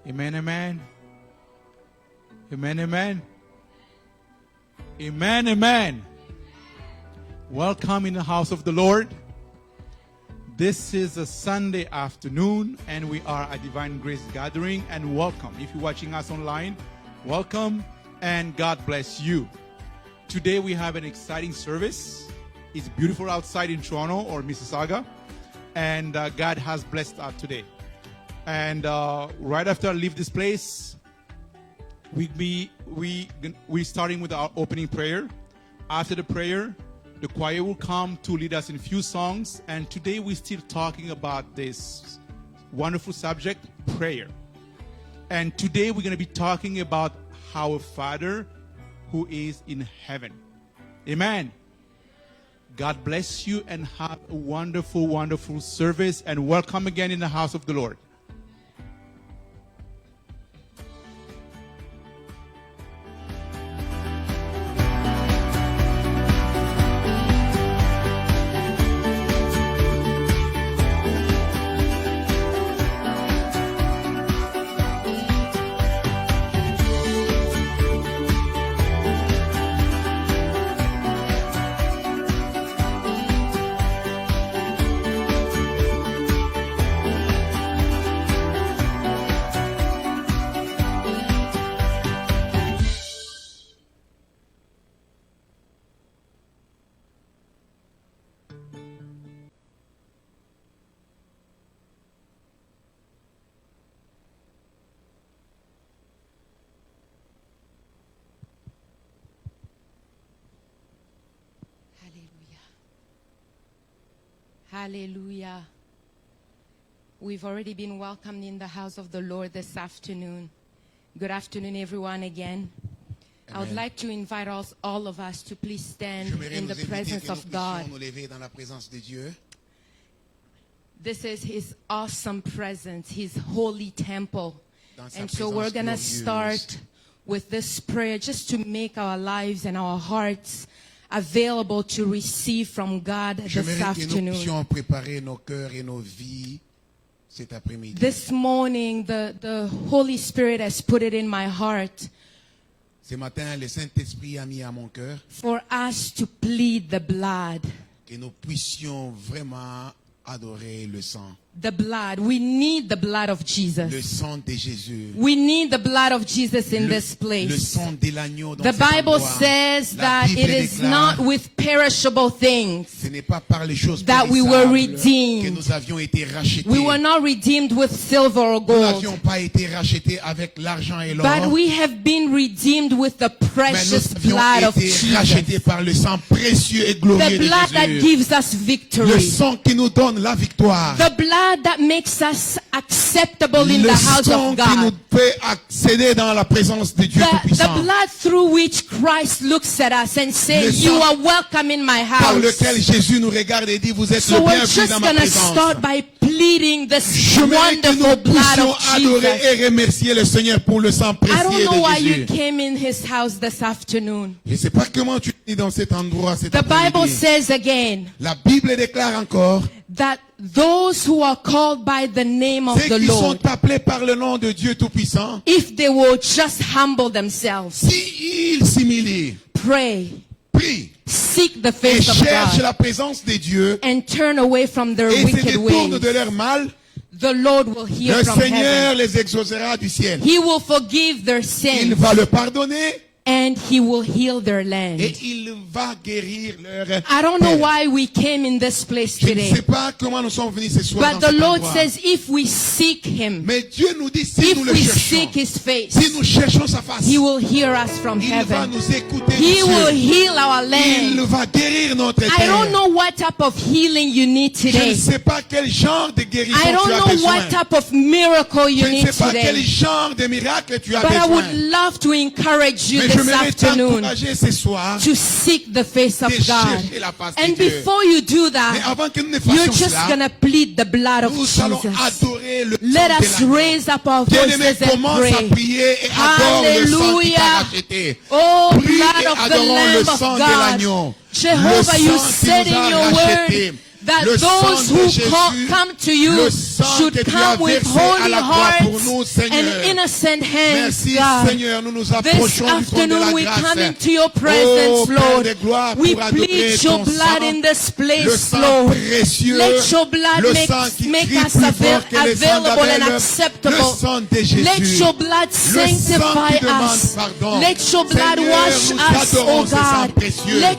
Amen, amen. Amen, amen. Amen, amen. Welcome in the house of the Lord. This is a Sunday afternoon and we are a Divine Grace Gathering, and welcome. If you're watching us online, welcome and God bless you. Today we have an exciting service. It's beautiful outside in Toronto or Mississauga, and God has blessed us today. And right after I leave this place, we're starting with our opening prayer. After the prayer, the choir will come to lead us in a few songs. And today we're still talking about this wonderful subject, prayer. And today we're going to be talking about our Father who is in heaven. Amen. God bless you and have a wonderful, wonderful service. And welcome again in the house of the Lord. Hallelujah. We've already been welcomed in the house of the Lord this afternoon. Good afternoon, everyone, again. Amen. I would like to invite all of us to please stand in the presence of God. This is His awesome presence, His holy temple. And so we're going to start with this prayer just to make our lives and our hearts available to receive from God this afternoon. This morning, the Holy Spirit has put it in my heart Ce matin, le Saint-Esprit a mis à mon cœur for us to plead the blood. Que nous puissions vraiment adorer le sang. The blood. We need the blood of Jesus. Le sang de Jésus. We need the blood of Jesus in this place. Le sang de l'agneau dans the cet Bible endroit. says La that Bible it is déclare, not with perishable things ce n'est pas par les choses that we were périssables redeemed. que nous avions été rachetés. We were not redeemed with silver or Nous gold, n'avions pas été rachetés avec l'argent et l'or. but we have been redeemed with the Mais precious nous blood avions of été Jesus. rachetés par le sang précieux et glorieux The de blood that Jésus. gives us Le victory. sang qui nous donne la victoire. The blood that makes us acceptable in Le the house sang of qui nous God. fait accéder dans la présence de Dieu The Tout-Puissant. blood through which Christ looks at us and Le says, sang you are welcome in my Par house. lequel Jésus nous regarde et dit, vous êtes So le we're bienvenu just dans ma going to présence. start by pleading this J'aimerais que wonderful nous blood puissions of adorer Jesus. et remercier le Seigneur pour le sang I précieux don't know why de you Jésus. came in his house this afternoon. Je ne sais pas comment tu es dans cet endroit cet The Bible après-midi. says again La Bible déclare encore, that those who are called by the name of ceux the qui Lord, sont appelés par le nom de Dieu Tout-Puissant, if they will just humble themselves, s'ils s'humilient, pray, prient seek the et face of cherchent God, la présence de Dieu and turn away from their et se wicked détournent ways, de leur mal, the Lord will hear le from Seigneur heaven. les exaucera du ciel. He will forgive their Il sins va le pardonner and He will heal their land. et il va guérir leur I don't know terre. why we came in this place Je ne today, sais pas comment nous sommes venus ce soir but dans the cet Lord endroit. says if we seek Him, Mais Dieu nous dit, si if nous le we cherchons, seek His face, si nous cherchons sa face, He will hear us from il va heaven. nous écouter He des will cieux. heal our Il land. va guérir notre I don't terre. know what type of healing you need Je ne today. sais pas quel genre de guérison I tu don't as know besoin. what type of miracle Je you ne need sais pas quel today. genre de miracle tu as But I besoin. would love to encourage you Mais this j'aimerais afternoon t'encourager ce soir to seek the face of de God. chercher la face de And Dieu. before you do Mais that, avant que nous ne you're fassions just cela, going to plead the blood of nous allons Jesus. adorer le Let sang de us l'agneau. raise up our Bien-aimé, voices and commence à pray. prier et adore le sang qui t'a Hallelujah. racheté. Oh, Prie blood et of the adorons le Lamb of sang de God. l'agneau. Jehovah, Le you sang qui said nous a in your rachetés. word that Le sang those de who Jésus, come to you le sang should que tu as come with versé à holy la croix pour hearts nous, Seigneur. and innocent hands, Merci, God. Seigneur, nous nous This approchons du trône de afternoon la we grâce. come into your presence, Oh, Père Lord. de gloire, We pour adorer plead your ton blood sang, in this le place, sang Lord. précieux, Let your blood le make sang qui us crie plus fort que les sangs available and d'Abel, acceptable. le sang de Jésus, Let your blood le sang sanctify qui demande us. pardon. Let your blood Seigneur, wash nous us, adorons oh ce sang God. précieux. Let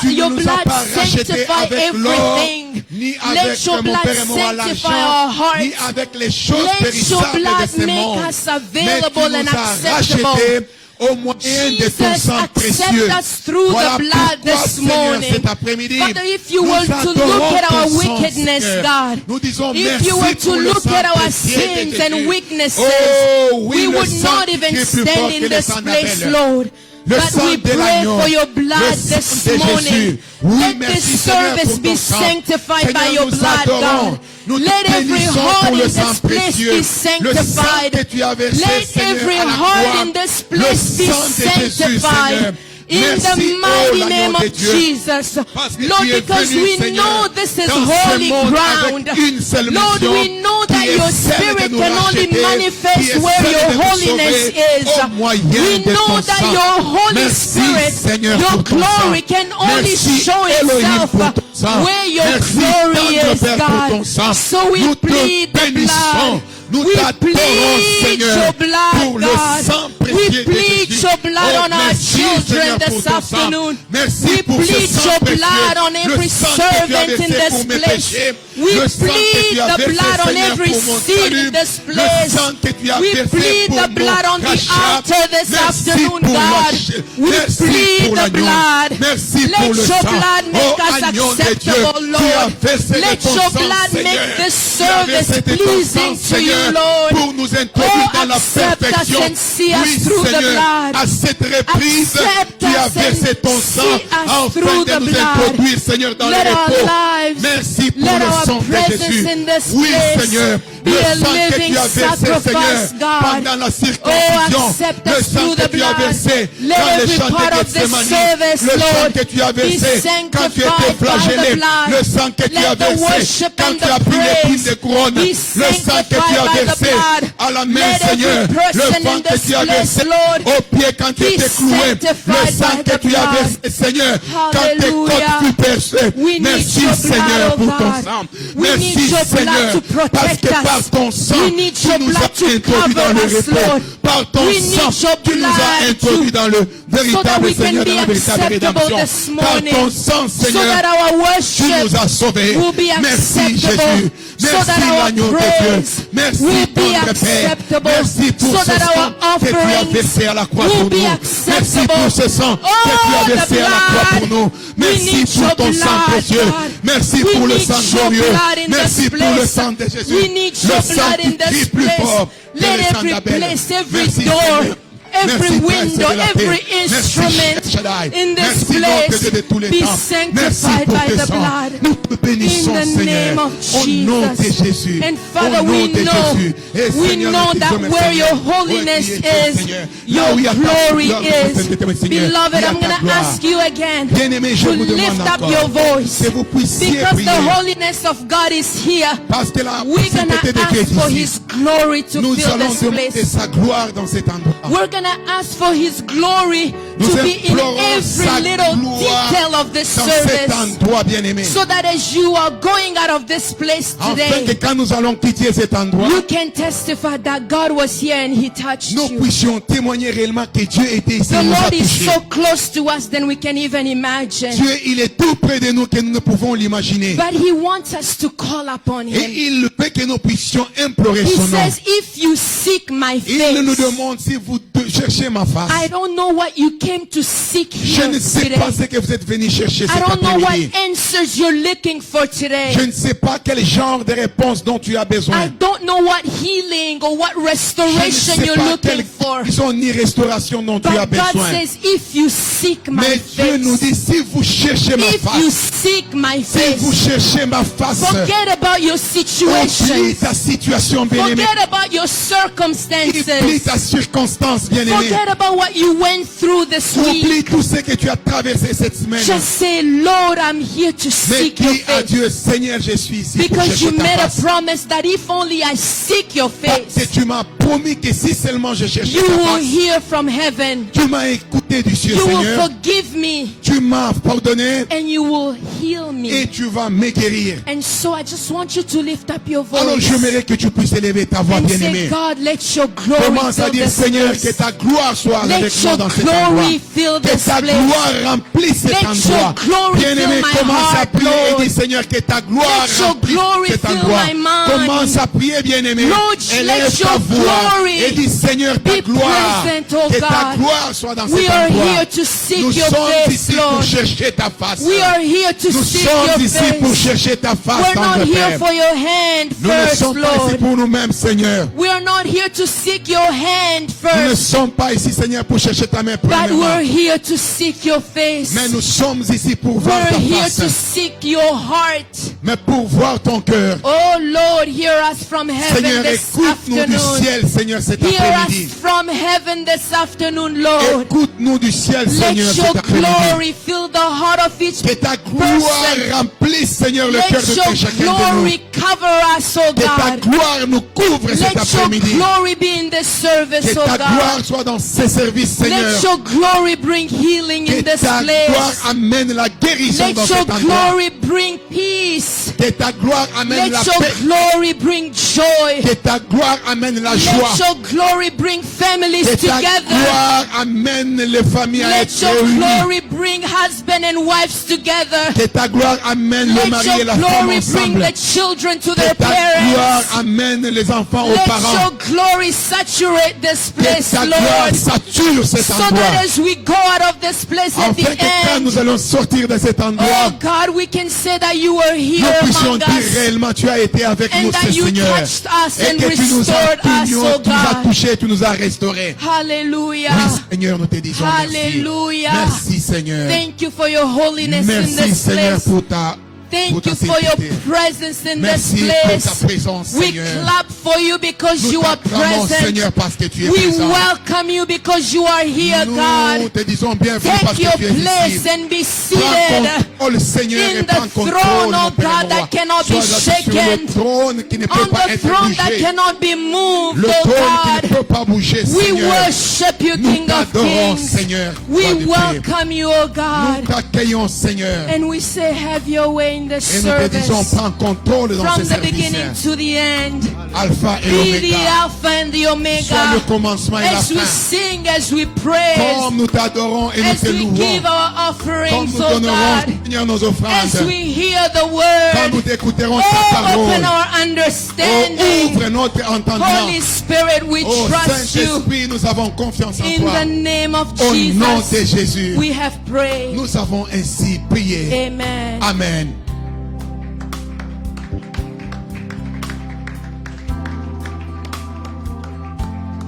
Tu your ne nous as blood pas rachetés sanctify avec l'or, everything. ni avec Let your mon blood Père et moi sanctify our l'argent, ni hearts. avec les choses Let your périssables de blood ce make monde. us Mais available tu nous and as acceptable. rachetés au moyen de ton Jesus, sang précieux. accept us through Voilà the blood pourquoi, this Seigneur, morning. cet après-midi, Father, if you nous were to adorons look at ton our sang, wickedness, Seigneur. God, Nous disons if merci you were pour to le look sang at our précieux de sins Jésus. and weaknesses, Oh, oui, we le would sang not qui even est plus fort stand que in le this sang place, d'Abel. Lord. Le But sang we de pray l'agneau, for your le blood sang this de morning. Jésus. Oui, Let merci, this Seigneur, service pour be ton sang. sanctified by Seigneur, your nous blood, adorons. God. Nous te Let every bénissons heart pour in le sang this place précieux. be Le sang que sanctified. tu as versé, Let Seigneur, every à la heart croix. in this Le place be sang de Jésus, sanctified. Seigneur. In Merci, the mighty oh, name l'agneau de of Dieu. Jesus. Parce que Lord, tu es because venu, we Seigneur, know this is dans ce holy monde ground. avec une seule Lord, mission, we know qui that est your celle de spirit nous can only racheter, qui manifest est where celle your de nous holiness sauver is. au moyen We de know ton that sang. your Holy Merci, Spirit, Seigneur, your pour ton glory sang. can only Merci, show Elohim, itself pour ton sang. where your Merci, glory tendre is, Père, pour ton God. sang. So we Nous te plead the bénissons. blood. Nous We t'adorons, plead Seigneur, your blood, pour le God. sang We précieux de plead Jésus. your blood Oh, on our merci, children Seigneur, pour this ton sang. afternoon. Merci We pour ce plead sang your précieux. blood on Le every sang que tu as servant versé in this pour mes place. péchés. We Le sang que plead tu as the versé, blood on Seigneur, every pour mon seed salut. in this Le place. sang que tu as We versé plead pour the mon blood on the rachat. altar this Merci afternoon, pour God. We Merci plead pour the l'agneau. blood. Merci Let pour le your sang. blood make Oh, us agneau de Dieu, acceptable, tu as Lord. versé de Let ton your sang, blood Seigneur. make this Tu as service versé de ton pleasing sang, to you, Seigneur, Lord. pour nous introduire dans la accept us perfection. and see us Oui, through the Seigneur, blood. à cette reprise, Accept tu as us versé and ton see sang us afin through de the nous blood. introduire, Seigneur, dans Let le our repos. lives, Merci pour let le our sang de presence Jésus. in this Oui, place Seigneur, be le a sang que living tu as versé, sacrifice, Seigneur, God. pendant la Oh, circoncision, accept le us sang through que the tu as blood. versé Let dans les every champs part de of this Gethsemane, service, le sang Lord, que tu as be versé quand tu étais sanctified by the flagellé, blood. le sang que tu as Let the versé worship quand and tu as the pris l'épine praise de couronne, be le sang que tu sanctified as by the versé blood. à la main, Let Seigneur, every le person sang in que this tu as place, versé Lord, au pied quand tu be étais cloué, le sanctified sang by que the tu as blood. versé, Seigneur, quand tes côtes Hallelujah. furent percées. We need Merci, your Seigneur, blood, pour oh ton God. sang. We need Merci, your blood Seigneur, to parce protect que par us. ton sang, We need tu your nous as blood to introduits dans cover le us, repos. Lord. Par ton We sang, need your tu nous as blood introduits dans le so that véritable we can Seigneur, be dans la véritable acceptable rédemption. this Par morning. ton sang, So Seigneur, that our tu worship nous as sauvés. will be Merci, acceptable. Jésus. So Merci, that our l'agneau de Dieu. praise Merci, will be tendre Père. acceptable. Merci pour So ce that sang our que tu as offerings versé à la croix will pour be nous. Merci acceptable. pour ce sang que tu Oh, as the versé à la croix pour nous. blood. We Merci need pour your ton sang blood, précieux. God. Merci We pour le need sang your glorieux. blood in Merci this pour le place. sang de Jésus. We need Le your sang blood qui in this crie plus place. fort que Let le sang every d'Abel. place, every Merci, door, Seigneur. every Merci, window, Prince de la every paix. instrument Merci, Shaddai. in this Merci, donc, place Dieu de tous les be temps. Merci sanctified pour by tes the sangs. blood. Nous te bénissons, In the Seigneur. name of Au nom de Jesus. Jésus. And Father, Au nom we de know, Jésus. Et we Seigneur, know nous te that disons, where Seigneur, your holiness où est-ce que tu es, is, Seigneur? your Là où il y a ta glory gloire, is. Seigneur, Beloved, il y a I'm ta going to gloire. ask you again Bien-aimé, je to vous demande lift up encore your voice. que vous puissiez Because prier. the holiness of God is here. Parce que la We're going sainteté to de Dieu ask for est ici. His glory to Nous fill allons this demander place. sa gloire dans cet endroit. We're going to ask for His glory Nous to be in implorons sa every little gloire detail of this dans cet service. endroit, bien-aimé. So that as you are going out of this place Afin que today, quand nous allons quitter cet endroit, you can testify that God was here and He touched nous you. puissions témoigner réellement que Dieu était ici The et nous a Lord is touchés. so close to us than we can even imagine. Dieu, il est tout près de nous que nous ne pouvons l'imaginer. But He wants us to call upon Et Him. il veut que nous puissions implorer He son nom. says, if you seek my Il nous face, demande si vous cherchez ma face. I don't know what you came to seek Je here ne sais today. pas ce que vous êtes venu chercher I cet don't know what après-midi. answers you're looking for today. Je ne sais pas quel genre de réponse dont tu as I besoin. don't know what healing or what Je ne restoration sais you're pas looking quelle for. for. Ils sont ni restauration dont tu as But God besoin. says, if you seek my Mais Dieu nous face, dit, si vous cherchez ma if you face, seek my si vous face, cherchez ma face, forget about your oublie situation. ta situation, bien-aimé. Forget about your Oublie circumstances. ta circonstance, bien-aimé. Forget about what you went through this week. Oublie tout ce que tu as traversé cette semaine. Just say, Lord, I'm here to Mais seek your dis à face. Dieu, Seigneur, je suis ici pour Because you chercher ta made a face. promise that if only I seek your Parce que face, tu m'as promis que si seulement je cherchais you ta will face, hear from heaven. tu m'as écouté du ciel, You will Seigneur. forgive me Tu m'as pardonné and you will heal et me. tu vas me guérir. And so I just want you to lift up your Alors voice j'aimerais que tu puisses élever ta voix, and bien-aimé. say, God, let your glory Commence à fill dire, this Seigneur, que place. ta gloire soit Let avec moi your dans cet endroit. glory fill Que this ta place. gloire remplisse cet Let your endroit. glory Bien-aimé, fill my commence à heart, prier Lord. et dis, Seigneur, que ta gloire Let your remplisse glory cet fill endroit. my mind. Commence à prier, bien-aimé. Lord, Élève let ta your voix glory et dis, Seigneur, ta be gloire, present, oh que ta God. gloire soit dans We cet are endroit. here to seek Nous your sommes face, ici Lord. pour chercher ta face. We are here to Nous seek sommes your ici pour face. chercher ta face, We're not tendre here Père. for your hand Nous ne first, sommes pas ici Lord. pour nous-mêmes, Seigneur. We are not here to seek your hand Nous ne first, sommes pas ici, Seigneur, pour chercher ta main but premièrement. we're here to seek your face. Mais nous sommes ici pour voir We're ta here face. to seek your heart. Mais pour voir ton cœur. Oh Lord, hear us from heaven Seigneur, this écoute-nous du afternoon. ciel, Seigneur, cet Hear après-midi. us from heaven this afternoon, Lord. Écoute-nous du ciel, Let Seigneur, your cet après-midi. glory fill the heart of each Que ta gloire person. remplisse, Seigneur, le cœur Let de your chacun de nous. glory cover us, oh Que ta God. gloire nous couvre cet Let your après-midi. glory be in this service, Que oh ta God. gloire soit dans ces services, Let Seigneur. your glory bring healing Que in this ta gloire place. amène la guérison Let dans your cet endroit. glory bring peace. Que ta gloire amène la Let your paix. glory bring joy. Que ta gloire amène la Let joie. your glory bring families Que ta together. gloire amène les familles à Let être your réunies. glory bring husband and wives together. Que ta gloire amène le Let mari et your la femme glory bring ensemble. the children to Que their ta gloire parents. amène les enfants aux Let parents. your glory saturate this Que place, ta gloire Lord, sature cet so endroit. that as we go out of this place at Afin the que quand end, nous allons sortir de cet oh endroit, God, we can say that you were nous here puissions among dire us réellement tu as été avec and nous, that you Seigneur. touched us Et and que tu nous as restored us, touchés, oh tu nous as God. touchés, tu nous as restaurés. Hallelujah. Oui, Seigneur, nous te disons merci. Hallelujah. Merci, Seigneur. Thank you for your holiness in Merci, this Seigneur, place. pour ta Thank you for your sainteté. presence in Merci this pour ta place. présence, We Seigneur. clap for you because Nous you are t'acclamons, present. Seigneur, parce que tu es We présent. welcome you because you are here, Nous God. te disons bienvenue parce Take your que tu es place ici. and be Prends seated contrôle, Seigneur, et in prends the contrôle, throne, mon oh Père, God, mon that roi. cannot be Sois assis sur shaken. le trône qui ne peut on pas the être throne that bougé. cannot be moved, Le oh trône qui God. ne peut pas bouger, We Seigneur. worship you, Nous King of t'adorons, Kings. Seigneur. We Roi de paix. welcome you, oh Nous God. t'accueillons, Seigneur. And we say, have your way in this Et nous te disons, service. prends contrôle dans From ce the beginning service. to the end. Alpha et Be the l'Oméga. Alpha and the Sois le Omega. commencement et la As we fin. sing, as we praise, Comme nous t'adorons et nous as te we louons. give our Comme offerings, nous oh donnerons, God, Seigneur, nos as offrandes. we hear the Quand word, nous t'écouterons oh, ta open parole. our Oh, understanding. ouvre notre entendement. Holy Spirit, we Oh, trust you. Saint-Esprit, nous avons confiance en In toi. the name of Au nom de Jesus, Jésus, we have prayed. nous avons ainsi prié. Amen. Amen.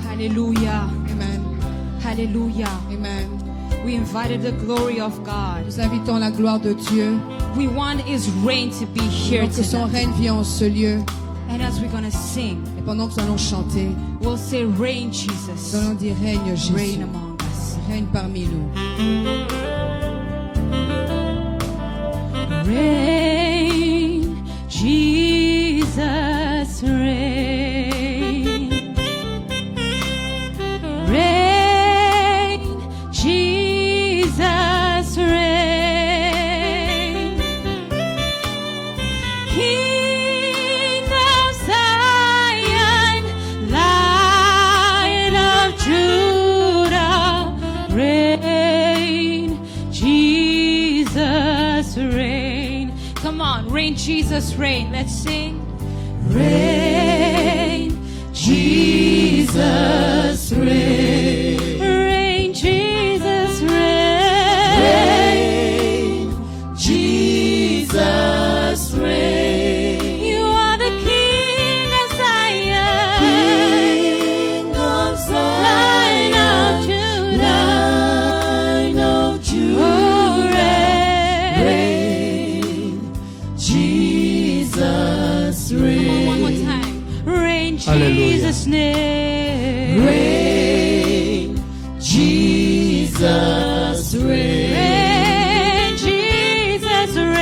Hallelujah. Amen. Hallelujah. Amen. We invited the glory of God. Nous invitons la gloire de Dieu. We want His reign to be here Donc que son tonight. règne vienne en ce lieu. And as we're going to sing, Et pendant que nous allons chanter, we'll say, Reign, nous Jesus. allons dire règne Jésus. Reign among us. Règne parmi nous. Reign, Jesus, reign. Reign, Jesus, reign. King of Zion, Lion of Judah, reign, Jesus, reign. Come on, reign, Jesus, reign. Let's sing. Reign, Jesus, reign. Reign, Jesus, reign. Jesus, reign. You are the King of Zion. King of Zion. Jesus' name. Reign, Jesus reign. Reign, Jesus reign.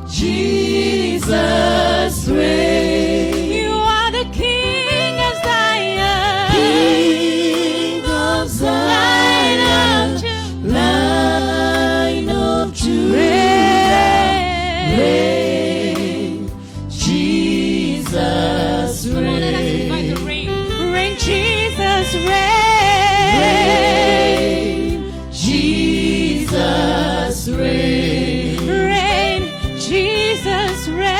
Jesus reign. You are the King of Zion. King of Zion, Lion of Judah, reign, Jesus reign. Reign, Jesus reign. Reign, Jesus reign. Reign, Jesus reign.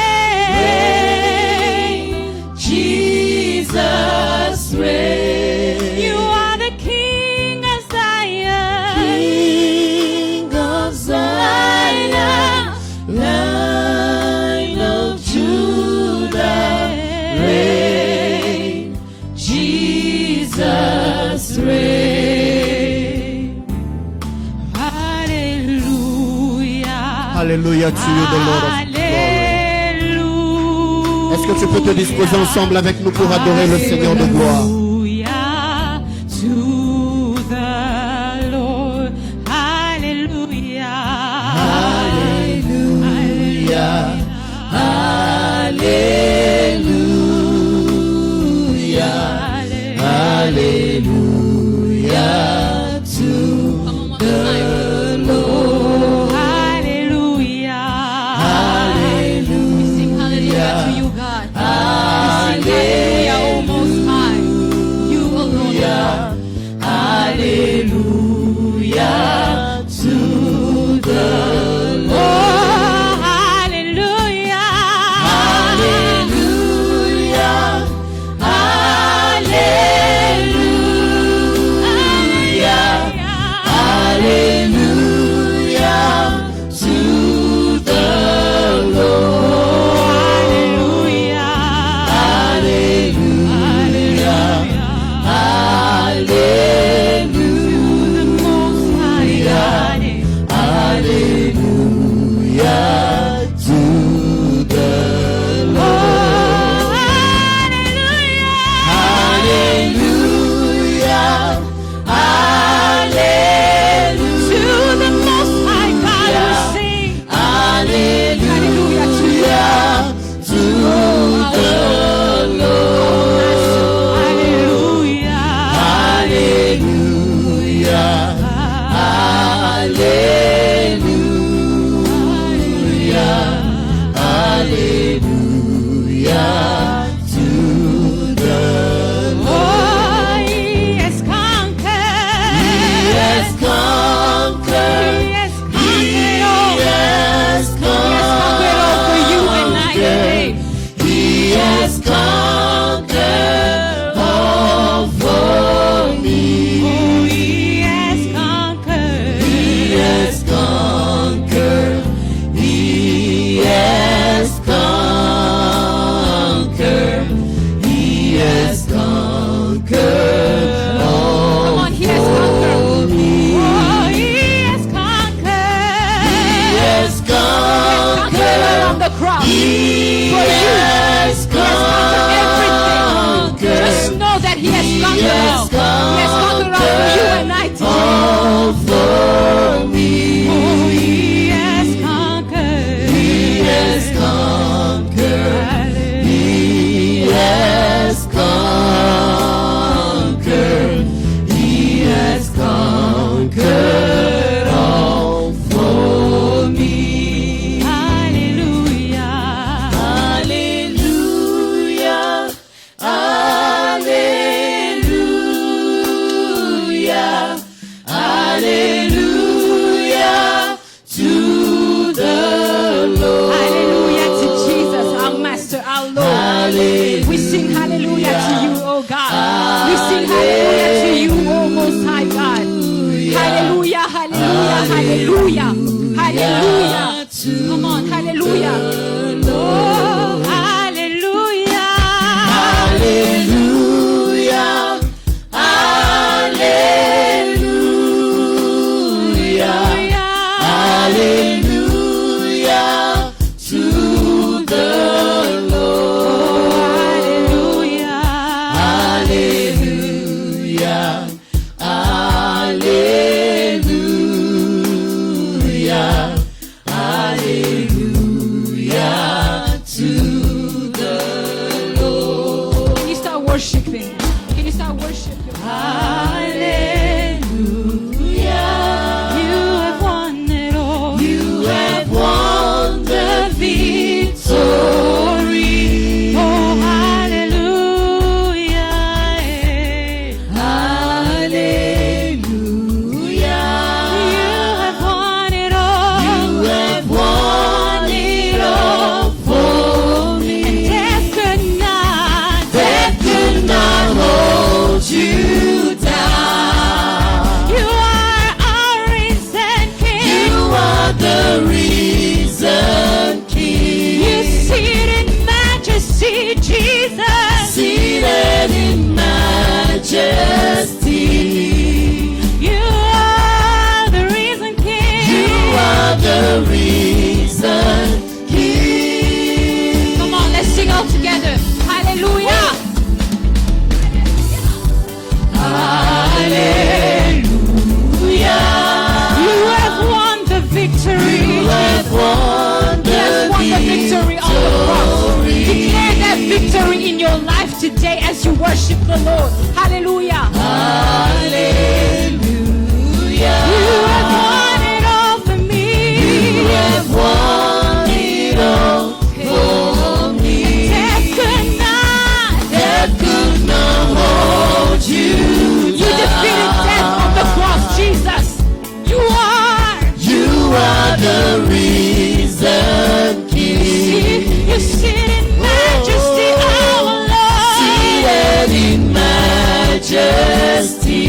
Jesus reign. You are the King of Zion. King of Zion, Lion of Judah, reign, Jesus reign. Hallelujah. Alléluia, tu es the Lord of glory. Hallelujah. Est-ce que tu peux te disposer ensemble avec nous pour adorer le Seigneur de gloire? Hallelujah to the Lord. Hallelujah. Hallelujah. Hallelujah. Hallelujah to the Lord. Hallelujah. Hallelujah. We sing hallelujah to you, God. We sing hallelujah, O Most High. You alone, God. Hallelujah to the Oh, hallelujah. Hallelujah. Hallelujah. Hallelujah to the Lord. Hallelujah. Hallelujah. Hallelujah to the Lord. Hallelujah. Hallelujah to the Lord. Hallelujah. Hallelujah. Hallelujah to the Lord. He has conquered. He has conquered. He has conquered all for me. He has conquered. He has conquered. He has conquered. He has conquered all. Come on, he has conquered. for me. Oh, he has conquered. He has conquered. On the cross. He has conquered everything. Just know that he has conquered all. He has conquered all for you and I today. all for me. Oh, he has conquered. He has conquered. He has conquered. He has conquered all for me. Hallelujah. Hallelujah. Hallelujah. Hallelujah to the Lord. Hallelujah to Jesus, our Master, our Lord. Hallelujah. We sing hallelujah to you, oh God. We sing hallelujah to you, oh Most High God. Hallelujah, hallelujah, hallelujah, hallelujah. Come on, hallelujah. Oh, hallelujah. Hallelujah. Hallelujah. Hallelujah to the Lord. worshiping? Can you start worshiping? Hallelujah. You have won it all. You have won the victory. Oh, hallelujah. Hallelujah. You have won it all. You have won it all for me. Death could not hold you down. You are our risen King. You are the risen King. You sit in majesty, Jesus. Seated in majesty. You are the risen King. You are the risen King. Come on, let's sing all together. Hallelujah. Hallelujah. You have won the victory. You have won He has won the victory on the cross. Declare that victory in your life today as you worship the Lord. Hallelujah. Hallelujah. You have won it all for me. You have won it all for me. Death could not hold you You defeated death on the cross, Jesus. You are the risen King. You sit in majesty, our Lord. Seated in majesty.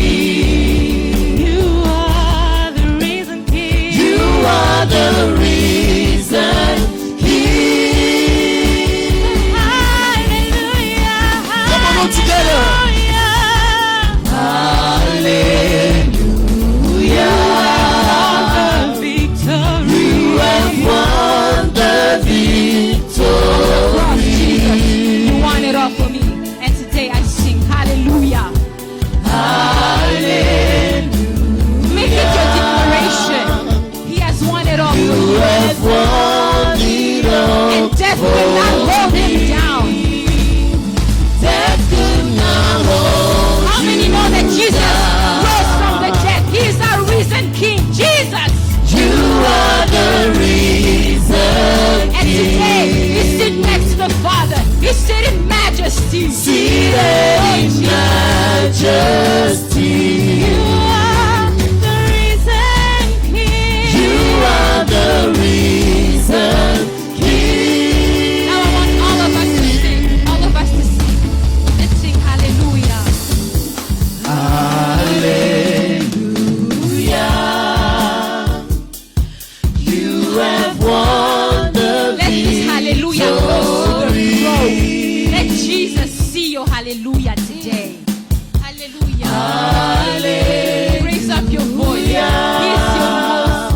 You are the risen King. You are the risen King. Hallelujah. Come on, all together. Hallelujah. You have won the victory. You won it all for me. And today I sing hallelujah. Hallelujah. Make it your declaration. He has won it all for You you. have won it all. And death will not hold him down. Death could not hold How many know that Jesus rose from the dead? He is our risen King. Jesus. you. Are the reason. And today you sit next to the Father. You sit in majesty. Seated in majesty. You are the risen King. You are the reason King. Now I want all of us to sing. All of us to sing. Let's sing hallelujah. Hallelujah. You have won the Let this hallelujah go to the throne. Let Jesus see your hallelujah today. Hallelujah. Raise up your voice. He is your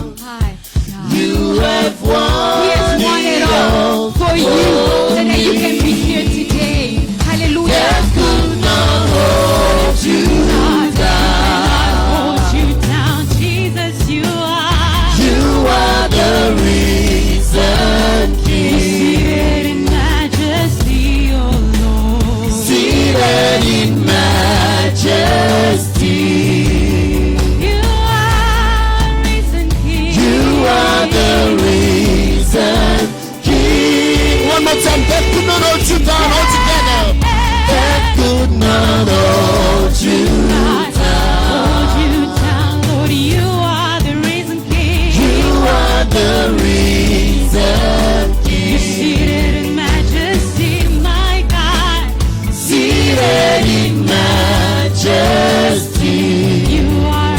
most high God. You have won. He has won it all for you, so that you can be here today. Hallelujah. Death could not hold you down. Hold you down, Jesus. You are. You are the reason King. Seated in majesty, oh Lord. Seated in majesty. You are risen King. You are the reason King. One more time. Death could not hold you down. All together. Death could not hold you down. Hold you down, Lord. You are the risen King. You are the reason You're King. seated in majesty, my God. Seated in majesty. You are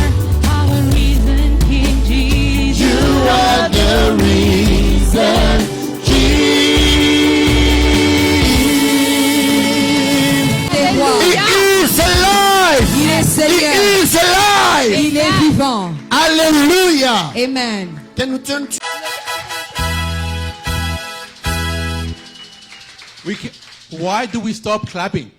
our risen King, Jesus. You are the reason King. He is alive. Il est He Seigneur. is alive. Il est vivant. Hallelujah. Amen. Can we turn to Why do we stop clapping?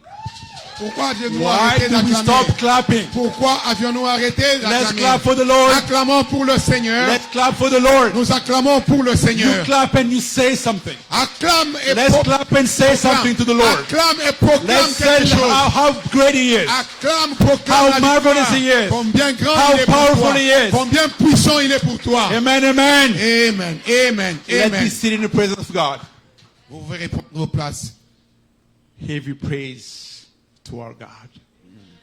Pourquoi avions-nous Why arrêté do we stop d'acclamer? clapping? Pourquoi avions-nous arrêté Let's d'acclamer? clap for the Lord. Acclamons pour le Seigneur. Let's clap for the Lord. Nous acclamons pour le You Seigneur. clap and you say something. Acclame et Let's clap and say something to the Lord. Acclame et proclame Let's quelque say chose. how great He is. Acclame, proclame How la marvelous victoire. He is. Combien grand How il est pour powerful toi. He is. Combien puissant il est pour toi. Amen, amen. Amen. Amen. Let's be Amen. seated in the presence of God. Vous verrez prendre vos places. Heavy praise to our God.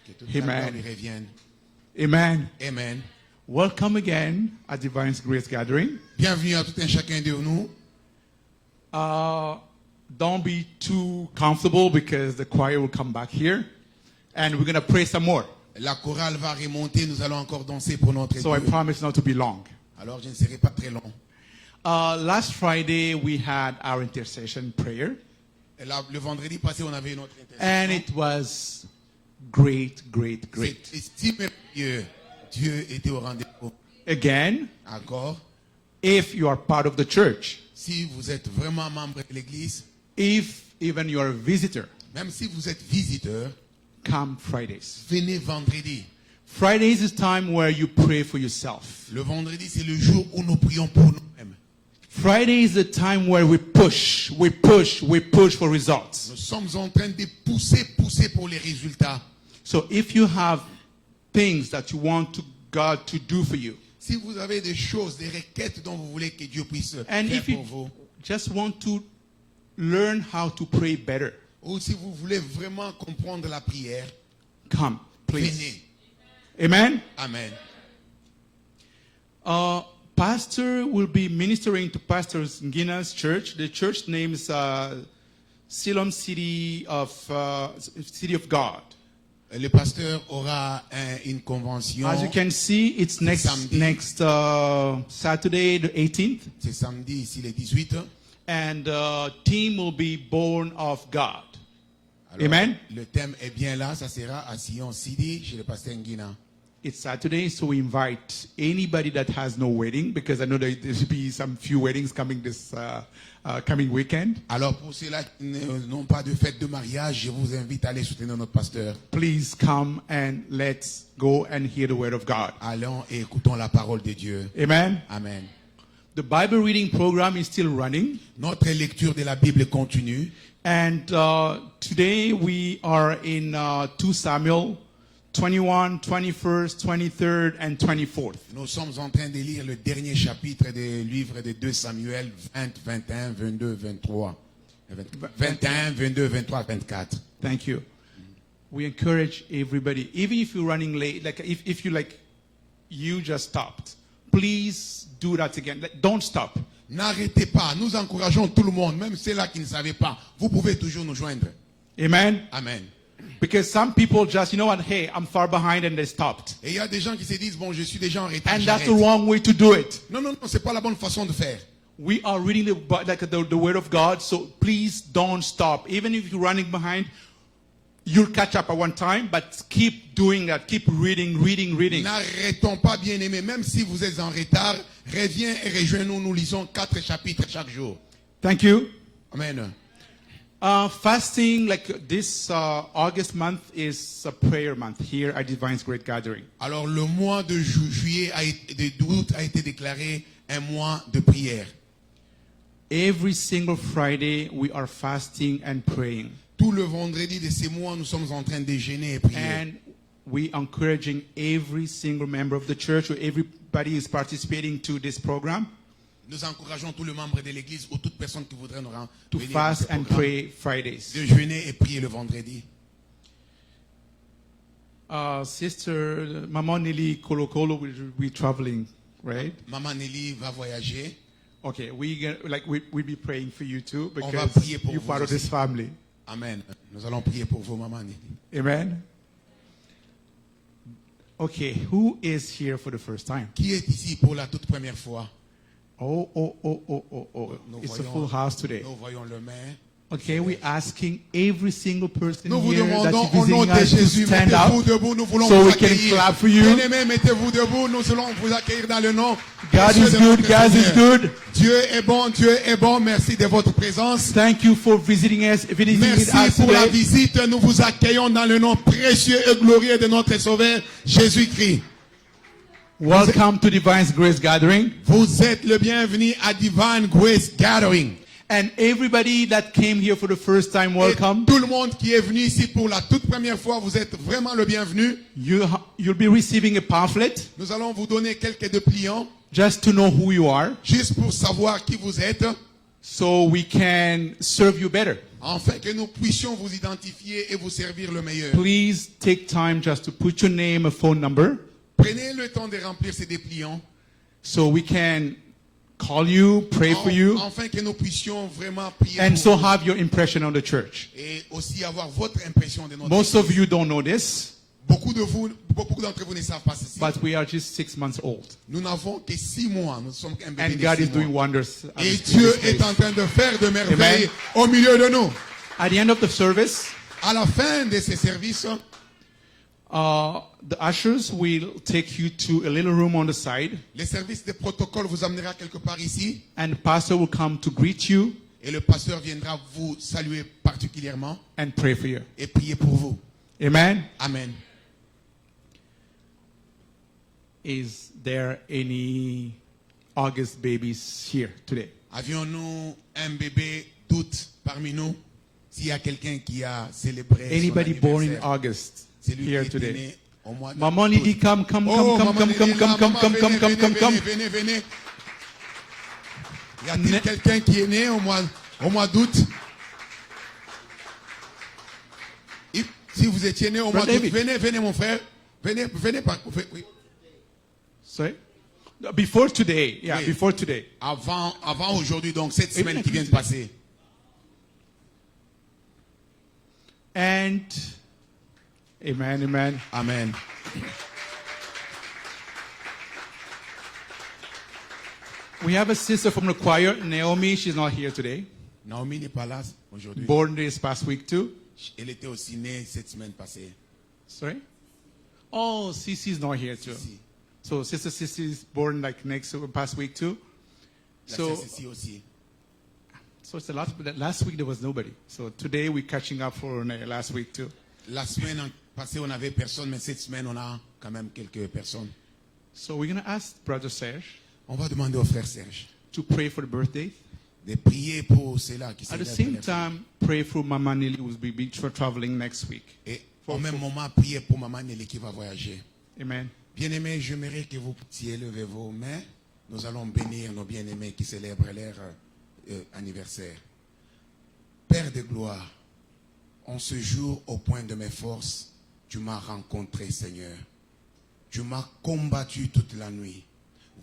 Que toute la Amen. gloire lui revienne. Amen. Amen. Welcome again at Divine's Grace Gathering. Bienvenue à tout un chacun de nous. Don't be too comfortable because the choir will come back here and we're going to pray some more. La chorale va remonter. Nous allons encore danser pour notre So I Dieu. promise not to be long. Alors je ne serai pas très long. Last Friday we had our intercession prayer Et là, le vendredi passé, on avait notre and intercession. it was great. C'est estimé Dieu. Dieu était au rendez-vous. Again, Encore. if you are part of the church, Si vous êtes vraiment membre de l'église, if even you are a visitor, même si vous êtes visiteur, come Fridays. venez vendredi. Fridays is time where you pray for yourself. Le vendredi, c'est le jour où nous prions pour nous-mêmes. Friday is the time where we push for results. Nous sommes en train de pousser pour les résultats. So if you have things that you want God to do for you, Si vous avez des choses, des requêtes dont vous voulez que Dieu puisse and faire if you pour vous, just want to learn how to pray better, ou si vous voulez vraiment comprendre la prière, come, please. venez. Amen. Amen. Pastor will be ministering to Pastor Ngina's church. The church name is Siloam City of God. Le pasteur aura une convention. As you can see, it's next Samedi. Saturday, the 18th, C'est samedi, ici, le 18. and theme will be Born of God. Alors, Amen. Le thème est bien là. Ça sera à Sion City, chez le pasteur Nguina. It's Saturday, so we invite anybody that has no wedding, because I know there will be some few weddings coming this coming weekend. Alors, pour ceux-là qui n'ont pas de fête de mariage, je vous invite à aller soutenir notre pasteur. Please come and let's go and hear the word of God. Allons et écoutons la parole de Dieu. Amen. Amen. The Bible reading program is still running, Notre lecture de la Bible continue. and today we are in 2 Samuel 21, 21st, 23rd, and 24th. Nous sommes en train de lire le dernier chapitre du livre de 2 Samuel 20, 21, 22, 23. 21, 22, 23, 24. Thank you. We encourage everybody, even if you're running late, like if you like, you just stopped. Please do that again. Like, don't stop. N'arrêtez pas. Nous encourageons tout le monde, même ceux-là qui ne savaient pas. Vous pouvez toujours nous joindre. Amen. Amen. Because some people just, you know what, hey, I'm far behind, and they stopped. Et il y a des gens qui se disent, bon, je suis déjà en retard. And that's j'arrête. the wrong way to do it. Non, non, non, c'est pas la bonne façon de faire. We are reading the word of God, so please don't stop. Even if you're running behind, you'll catch up at one time, but keep doing that. Keep reading. N'arrêtons pas, bien-aimés. Même si vous êtes en retard, reviens et rejoins-nous. Nous lisons 4 chapitres chaque jour. Thank you. Amen. Fasting, like this August month, is a prayer month here at Divine's Great Gathering. Alors, le mois de juillet, d'août a été déclaré un mois de prière. Every single Friday, we are fasting and praying. Tout le vendredi de ces mois, nous sommes en train de jeûner et prier. And we encouraging every single member of the church, or everybody is participating to this program, Nous encourageons tous les membres de l'église ou toute personne qui voudrait nous rendre to venir fast à ce and programme, pray Fridays. de jeûner et prier le vendredi. Sister Mama Nelly Kolokolo will be traveling, right? Maman Nelly va voyager. Okay, we'll be praying for you too, va because prier pour you're vous part of aussi. this family. Amen. Nous allons prier pour vous, Maman Nelly. Amen. Okay, who is here for the first time? Qui est ici pour la toute première fois? Oh. Nous It's a voyons- full house today. Nous voyons le maire. Okay, we're asking every single person Nous vous here demandons that's au nom visiting de us to Jésus, stand mettez-vous up. debout, nous voulons so vous we can accueillir. clap for you. Bien-aimés, mettez-vous debout, nous allons vous accueillir dans le nom. God précieux is de good, notre God is Seigneur. good. Dieu est bon, merci de votre présence. Thank you for visiting us Merci us pour la today. visite, nous vous accueillons dans le nom précieux et glorieux de notre Sauveur, Jésus-Christ. Welcome to Divine Grace Gathering. Vous êtes le bienvenu à Divine Grace Gathering. And everybody that came here for the first time, Et welcome. tout le monde qui est venu ici pour la toute première fois, vous êtes vraiment le bienvenu. You'll be receiving a pamphlet Nous allons vous donner quelques dépliants, just to know who you are, juste pour savoir qui vous êtes, so we can serve you better. afin que nous puissions vous identifier et vous servir le meilleur. Please take time just to put your name, a phone number, Prenez le temps de remplir ces dépliants, so we can call you, pray for you, afin que nous puissions vraiment prier and pour so vous have your impression on the church. et aussi avoir votre impression de notre Most Église. of you don't know this, Beaucoup d'entre vous ne savent pas ceci. but we are just 6 months old. Nous n'avons que 6 mois. Nous sommes un bébé And de God 6 is doing mois. wonders at Et this Dieu place. est en train de faire de merveilles Amen. au milieu de nous. At the end of the service, À la fin de ces services, the ushers will take you to a little room on the side, les services de protocole vous amènera quelque part ici and the pastor will come to greet you et le pasteur viendra vous saluer particulièrement and pray for you. et prier pour vous. Amen. Amen. Is there any August babies here today? Avions-nous un bébé d'août parmi nous? S'il y a quelqu'un qui a célébré Anybody son born in anniversaire, August celui qui here est today? né au mois de Maman août. Lydie, come. Oh, Maman Lydie, là, maman, venez. Y a-t-il Ne- quelqu'un qui est né au mois d'août? Si vous étiez né au mois Brother d'août, David. venez mon frère. Venez par. Oui. Sorry? Before today. Yeah, Oui. before today. Avant aujourd'hui, donc cette Oui, semaine qui vient de oui. passer. And amen. Amen. We have a sister from the choir, Naomi. She's not here today. Naomi n'est pas là aujourd'hui. Born this past week too. Elle était aussi née cette semaine passée. Sorry? Oh, Cece's not here too. Sissi. So Sister Cece is born like past week too. La So, sœur Cécile aussi. so it's last week there was nobody. So today we're catching up for last week too. La semaine passée, on n'avait personne, mais cette semaine, on a quand même quelques personnes. So we're gonna ask Brother Serge On va demander au frère Serge to pray for the birthday. de prier pour ceux-là qui At the célèbrent same leur- time, pray for Mama Nelly who's be traveling next week. Et au même moment, prier pour Maman Nelly qui va voyager. Amen. Bien-aimés, j'aimerais que vous puissiez lever vos mains. Nous allons bénir nos bien-aimés qui célèbrent leur anniversaire. Père de gloire, en ce jour, au point de mes forces, tu m'as rencontré, Seigneur. Tu m'as combattu toute la nuit.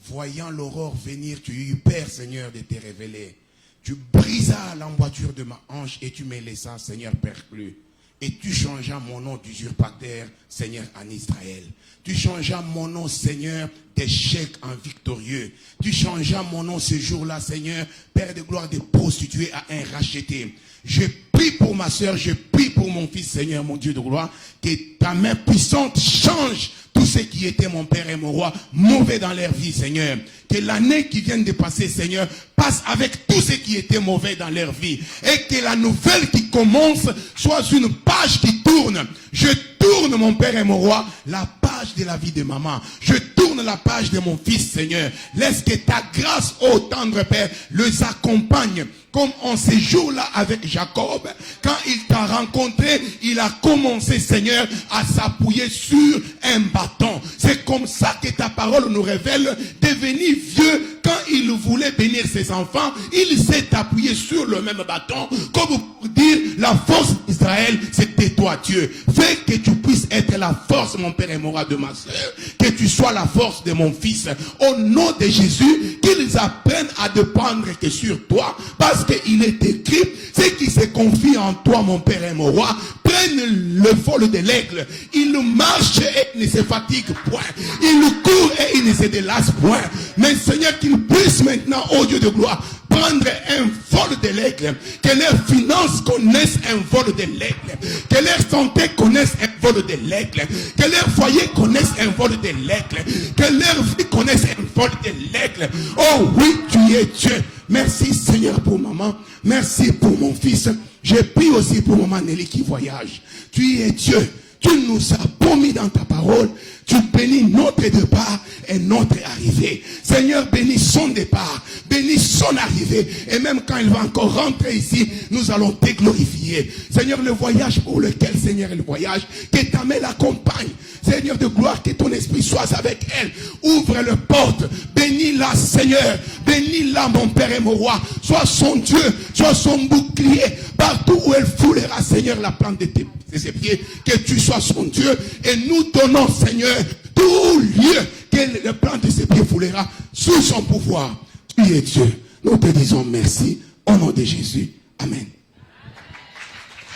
Voyant l'aurore venir, tu eus peur, Seigneur, de te révéler. Tu brisas l'emboîture de ma hanche et tu me laissas, Seigneur, perclus. Et tu changeas mon nom d'usurpateur, Seigneur, en Israël. Tu changeas mon nom, Seigneur, d'échec en victorieux. Tu changeas mon nom ce jour-là, Seigneur, Père de gloire, de prostituée à un racheté. Je prie pour ma soeur, je prie pour mon fils, Seigneur, mon Dieu de gloire, que ta main puissante change tout ce qui était mon Père et mon Roi, mauvais dans leur vie, Seigneur. Que l'année qui vient de passer, Seigneur, passe avec tout ce qui était mauvais dans leur vie. Et que la nouvelle qui commence soit une page qui tourne. Je tourne, mon Père et mon Roi, la page de la vie de maman. Je tourne la page de mon fils, Seigneur. Laisse que ta grâce, ô tendre Père, les accompagne. Comme en ces jours-là avec Jacob, quand il t'a rencontré, il a commencé, Seigneur, à s'appuyer sur un bâton. C'est comme ça que ta parole nous révèle. Devenu vieux, quand il voulait bénir ses enfants, il s'est appuyé sur le même bâton. Comme pour dire, la force d'Israël, c'était toi, Dieu. Fais que tu puisses être la force, mon Père et mon Roi, de ma soeur. Que tu sois la force de mon fils. Au nom de Jésus, qu'ils apprennent à dépendre que sur toi. Parce qu'il est écrit, ceux qui se confient en toi, mon Père et mon Roi, prennent le vol de l'aigle. Il marche et il ne se fatigue point. Il court et il ne se délasse point. Mais Seigneur, qu'il puisse maintenant, ô Dieu de gloire, prendre un vol de l'aigle. Que leurs finances connaissent un vol de l'aigle. Que leur santé connaisse un vol de l'aigle. Que leur foyer connaisse un vol de l'aigle. Que leur vie connaisse un vol de l'aigle. Oh oui, tu es Dieu. Merci Seigneur pour maman. Merci pour mon fils. Je prie aussi pour maman Nelly qui voyage. Tu es Dieu. Tu nous as promis dans ta parole. Tu bénis notre départ et notre arrivée. Seigneur, bénis son départ, bénis son arrivée. Et même quand il va encore rentrer ici, nous allons te glorifier. Seigneur, le voyage pour lequel, Seigneur, le voyage, que ta main l'accompagne. Seigneur de gloire, que ton esprit soit avec elle. Ouvre le porte. Bénis-la, Seigneur. Bénis-la, mon Père et mon Roi. Sois son Dieu, sois son bouclier. Partout où elle foulera, Seigneur, la plante de ses pieds, que tu sois son Dieu. Et nous donnons, Seigneur, tout lieu que le plan de ses pieds foulera sous son pouvoir. Tu es Dieu. Nous te disons merci au nom de Jésus. Amen.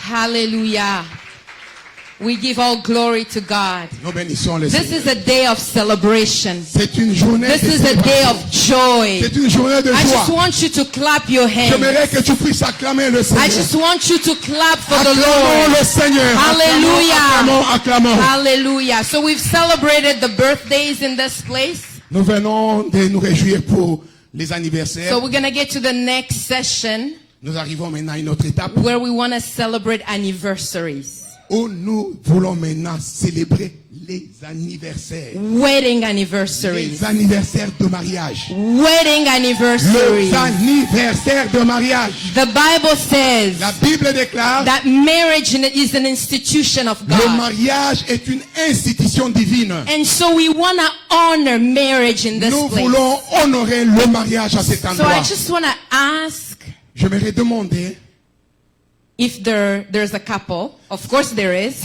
Hallelujah. We give all glory to God. Nous bénissons le This Seigneur. is a day of celebration. C'est une journée This de is a day célébration. of joy. C'est une journée de I just joie. want you to clap your hands. J'aimerais que tu puisses acclamer le Seigneur. I just want you to clap for the Acclamons Lord. le Seigneur. Hallelujah. Acclamons. Hallelujah. So we've celebrated the birthdays in this place. Nous venons de nous réjouir pour les anniversaires. So we're going to get to the next session Nous arrivons maintenant à une autre étape where we want to celebrate anniversaries. où nous voulons maintenant célébrer les anniversaires. Wedding anniversaries. Les anniversaires de mariage. Wedding anniversaries. Les anniversaires de mariage. The Bible says La Bible déclare that marriage is an institution of le God. mariage est une institution divine. And so we want to honor marriage in this Nous place. voulons honorer le mariage à cet So I endroit. just want to ask J'aimerais demander if there's a couple, of course there is,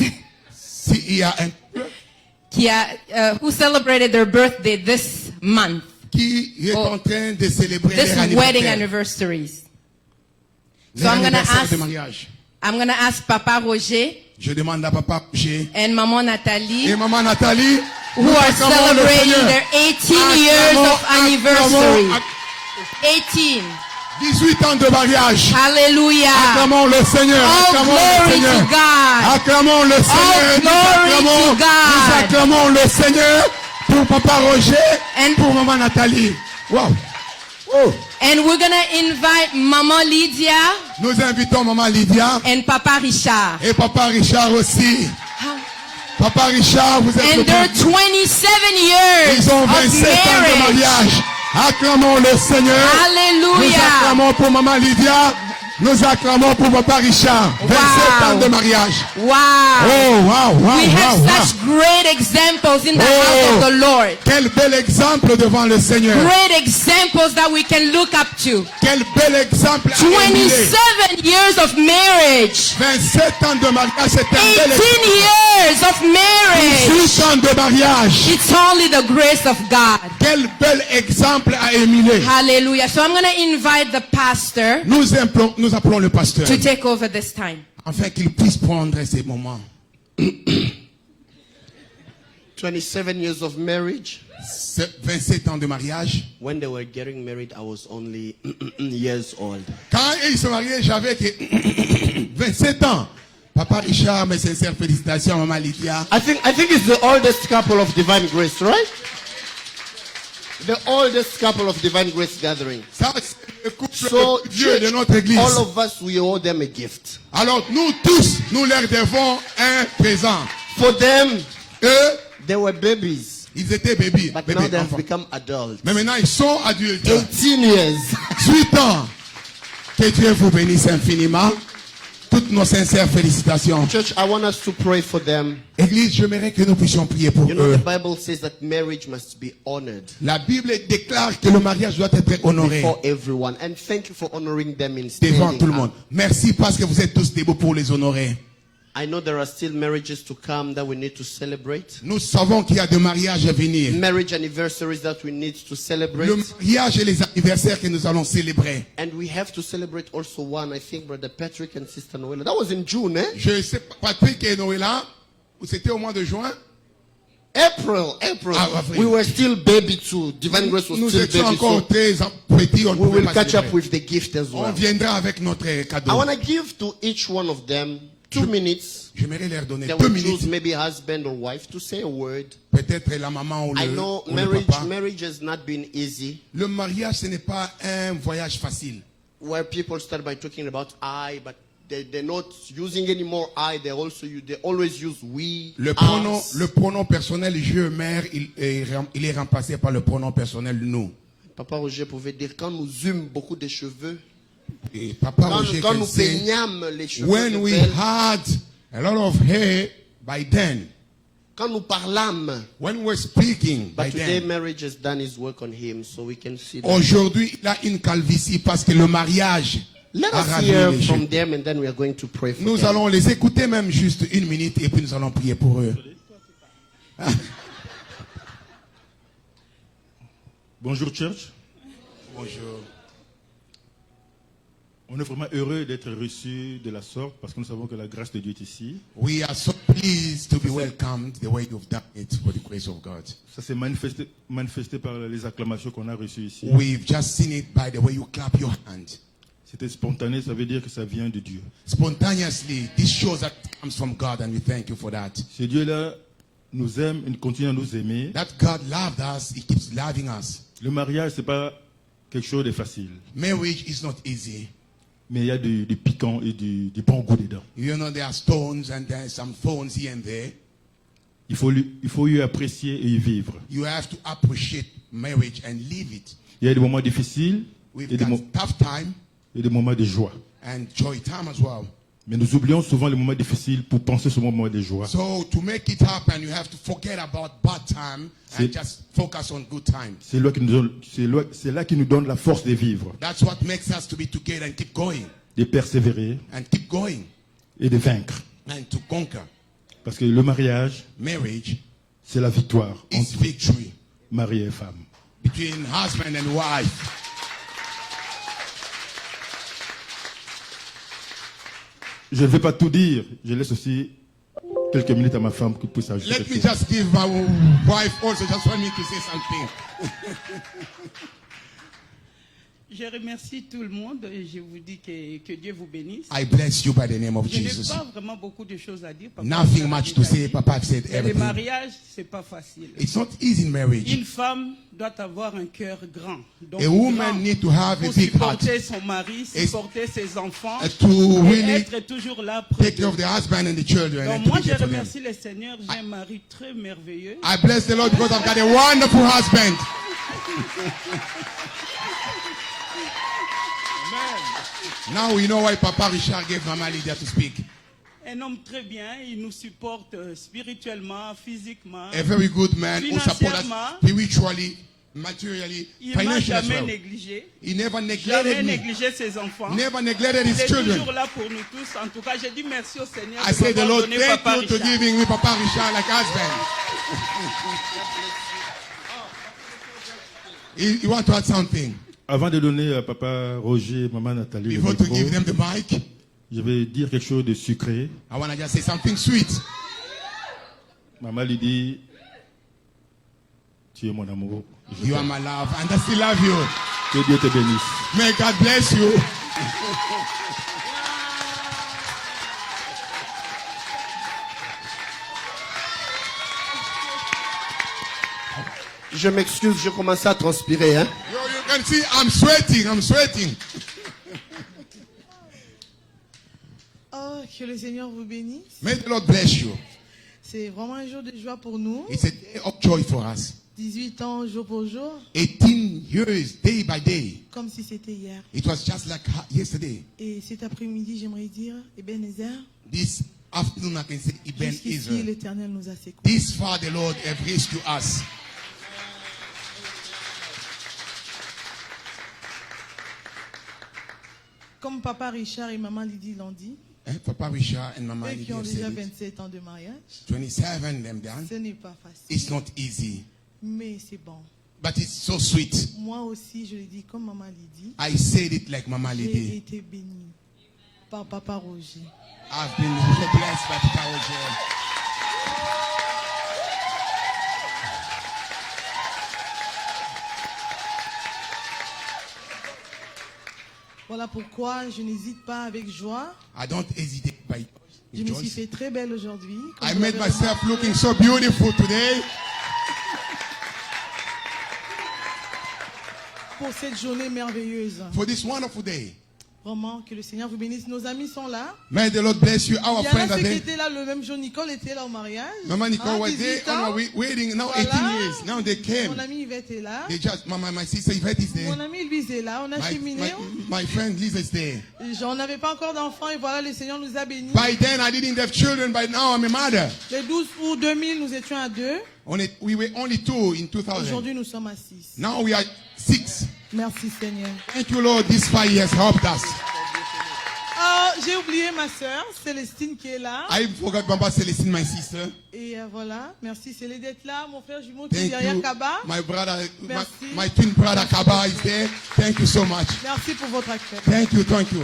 s'il y a un who celebrated their birthday this month. qui est en train de célébrer This leur wedding anniversaire. anniversaries. Les So I'm gonna anniversaires ask- de mariage. I'm going to ask Papa Roger Je demande à Papa Roger and Maman Nathalie, et Maman Nathalie who nous are acclamons le celebrating Seigneur. their 18 years of anniversary. 18. 18 ans de mariage. Hallelujah. Acclamons le Seigneur. All Acclamons le glory Seigneur. to God. Acclamons le Seigneur. glory to God. Nous acclamons le Seigneur pour Papa Roger And- et pour Maman Nathalie. Wow. Oh. And we're going to invite Maman Lydia Nous invitons Maman Lydia and Papa Richard. et Papa Richard aussi. Papa Richard, vous êtes le And they're premier. 27 years Ils ont of 27 ans de marriage. mariage. Acclamons le Seigneur. Nous Hallelujah. acclamons pour Maman Lydia. Nous acclamons pour Papa Richard. 27 ans de mariage. Wow. Oh, wow, wow, We have wow, wow. such great examples in the Oh. house of the Lord. Quel bel exemple devant le Seigneur. Great examples that we can look up to. Quel bel exemple à émuler. 27 years of marriage. 27 ans de mariage, c'est un bel 18 exemple. years of marriage. 18 ans de mariage. It's only the grace of God. Quel bel exemple à émuler. Hallelujah. So I'm going to invite the pastor Nous appelons le pasteur to take over this time. afin qu'il puisse prendre ces moments. 27 years of marriage. 27 ans de mariage. When they were getting married, I was only years old. Quand ils se mariaient, j'avais que 27 ans. Papa Richard, mes sincères félicitations, Maman Lydia. I think it's the oldest couple of Divine Grace, right? The oldest couple of Divine Grace gathering. Ça, c'est le couple So, le plus vieux de church, notre église. all of us, we owe them a gift. Alors, nous tous, nous leur devons un présent. For them, Eux, they were babies, ils étaient bébés. but bébés, now they have enfants. become adults. Mais maintenant, ils sont adultes. 18 years. 18 ans. Que Dieu vous bénisse infiniment. Toutes nos sincères félicitations. Church, I want us to pray for them. Église, j'aimerais que nous puissions prier pour You know, eux. the Bible says that marriage must be honored La Bible déclare que le mariage doit être honoré for everyone. And thank you for honoring them in devant standing tout le up. monde. Merci parce que vous êtes tous debout pour les honorer. I know there are still marriages to come that we need to celebrate. Nous savons qu'il y a des mariages à venir. Marriage anniversaries that we need to celebrate. Le mariage et les anniversaires que nous allons célébrer. And we have to celebrate also one, I think, Brother Patrick and Sister Noella. That was in June, eh? Je sais, Patrick et Noëlla, c'était au mois de juin. April. Ah, avril. We were still baby too. Divine Grace was Nous still étions baby. encore So très petit, on ne We pouvait will pas catch up célébrer. with the gift as On well. viendra avec notre cadeau. I want to give to each one of them 2 minutes. J'aimerais leur donner They 2 will choose minutes. maybe husband or wife to say a word. Peut-être la maman ou I le, know ou le papa. marriage has not been easy. Le mariage, ce n'est pas un voyage facile. Where people start by talking about I, but they're not using any more I. They always use we. Le us. pronom personnel je, mère, il est remplacé par le pronom personnel nous. Papa Roger pouvait dire quand nous eûmes beaucoup de cheveux, Et Papa quand, Roger quand can nous say, peignâmes les cheveux, when de we belle, had a lot of hair by then, quand nous parlâmes. when we were speaking by But today then. marriage has done his work on him, so we can see that. Aujourd'hui, il a une calvitie parce que le mariage Let a us ravi hear les from cheveux. them and then we are going to pray for Nous them. allons les écouter même juste 1 minute et puis nous allons prier pour eux. Bonjour Church. Bonjour. On est vraiment heureux d'être reçus de la sorte parce que nous savons que la grâce de Dieu est ici. We are so pleased to be welcomed the way you've done it for the grace of God. Ça s'est manifesté par les acclamations qu'on a reçues ici. We've just seen it by the way you clap your hand. C'était spontané, ça veut dire que ça vient de Dieu. Spontaneously, this shows that it comes from God and we thank you for that. Ce Dieu-là nous aime et continue à nous aimer. That God loved us, He keeps loving us. Le mariage, c'est pas quelque chose de facile. Marriage is not easy. Mais il y a du piquant et du bon goût dedans. You know, there are stones and there are some thorns here and there. Il faut y apprécier et y vivre. You have to appreciate marriage and live it. Il y a des moments difficiles We've et got tough time des moments de joie. and joy time as well. Mais nous oublions souvent les moments difficiles pour penser sur le moment de joie. So to make it happen, you have to forget about bad time and just focus on good time. C'est là qui nous donne la force de vivre, That's what makes us to be together and keep going de persévérer and keep going et de vaincre. and to conquer. Parce que le mariage, Marriage c'est la victoire is entre victory mari et femme. between husband and wife. Je ne vais pas tout dire, je laisse aussi quelques minutes à ma femme qui puisse ajouter Let quelque me chose. just give my wife also just want me to say something. Je remercie tout le monde et je vous dis que Dieu vous bénisse. I bless you by the name of Je n'ai Jesus. pas vraiment beaucoup de choses à dire. Papa Nothing vous a much to déjà say. dit. Papa I've said Mais le everything. mariage, c'est pas facile. It's not easy in marriage. Une femme doit avoir un cœur grand. Donc, A woman grand need to have a pour big heart supporter son mari, supporter ses enfants to et really être toujours là près take care of d'eux. the husband and the children. Donc And to moi, be je there for them. remercie le Seigneur. J'ai un mari très merveilleux. I bless the Lord because I've got a wonderful husband. Now we know why Papa Richard gave Mama Lydia to speak. Un homme très bien. Il nous supporte spirituellement, physiquement. A very good man who supports us Financièrement. spiritually, materially, Il m'a financially as jamais well. négligé. He never Jamais neglected me. négligé ses enfants. Never neglected Il his est children. toujours là pour nous tous. En tout cas, je dis merci au Seigneur I say de the m'avoir Lord, donné thank Papa you to Richard. giving me Papa Richard like husband. You want to add something? Avant de donner à papa Roger et maman Nathalie le Before to micro, give them the mic, je vais dire quelque chose de sucré. I want to just say something sweet. Maman lui dit, tu es mon amour. Je You are t'aime. my love, and I still love you. Que Dieu te bénisse. May God bless you. Je m'excuse, je commence à transpirer. Hein? You can see I'm sweating. I'm sweating. Oh, que le Seigneur vous bénisse. May the Lord bless you. C'est vraiment un jour de joie pour nous. It's a day of joy for us. 18 ans, jour pour jour, 18 years, day by day. comme si c'était hier. It was just like yesterday. Et cet après-midi, j'aimerais dire, Ebenezer, This afternoon, I can say, Eben jusqu'ici, Israel. l'Éternel nous a secoués. This far, the Lord have rescued us. Comme Papa Richard et Maman Lydie l'ont dit, Papa Richard and Mama eux qui ont Lydia déjà said it. 27 ans de mariage, 27 them done. ce n'est pas facile, It's not easy, mais c'est bon. but it's so sweet. Moi aussi, je le dis comme Maman Lydie, I said it like Mama j'ai Lydia. été bénie par Papa Roger. I've been so blessed by Papa Roger. Voilà pourquoi je n'hésite pas avec joie. I don't hesitate by Je me suis rejoice. fait très belle aujourd'hui. comme I vous made l'avez myself remarqué. looking so beautiful today Pour cette journée merveilleuse. for this wonderful day. Vraiment, que le Seigneur vous bénisse. Nos amis sont là. May the Lord bless you. Our Il y en friends a are ceux qui there. étaient là le même jour. Nicole était là au mariage. Mama Nicole was 18 there ans. on our waiting now Voilà. 18 years. Now they came. Mon ami Yvette est là. They just my sister Yvette is there. Mon ami Louise est là. On a cheminé. My friend Lisa is there. On n'avait pas encore d'enfants et voilà, le Seigneur nous a bénis. By then I didn't have children, but now I'm a mother. Le 12 août 2000, nous étions à 2. We were only 2 in 2000. Aujourd'hui, nous sommes à 6. Now we are 6. Merci Seigneur. Thank you, Lord. These 5 years helped us. J'ai oublié ma sœur, Célestine, qui est là. I forgot Bamba Celestine, my sister. Et voilà, merci Célé d'être là. Mon frère jumeau qui est Thank derrière you. Kaba. My brother, Merci. my twin brother Kaba is there. Thank you so much. Merci pour votre accueil. Thank you, thank you.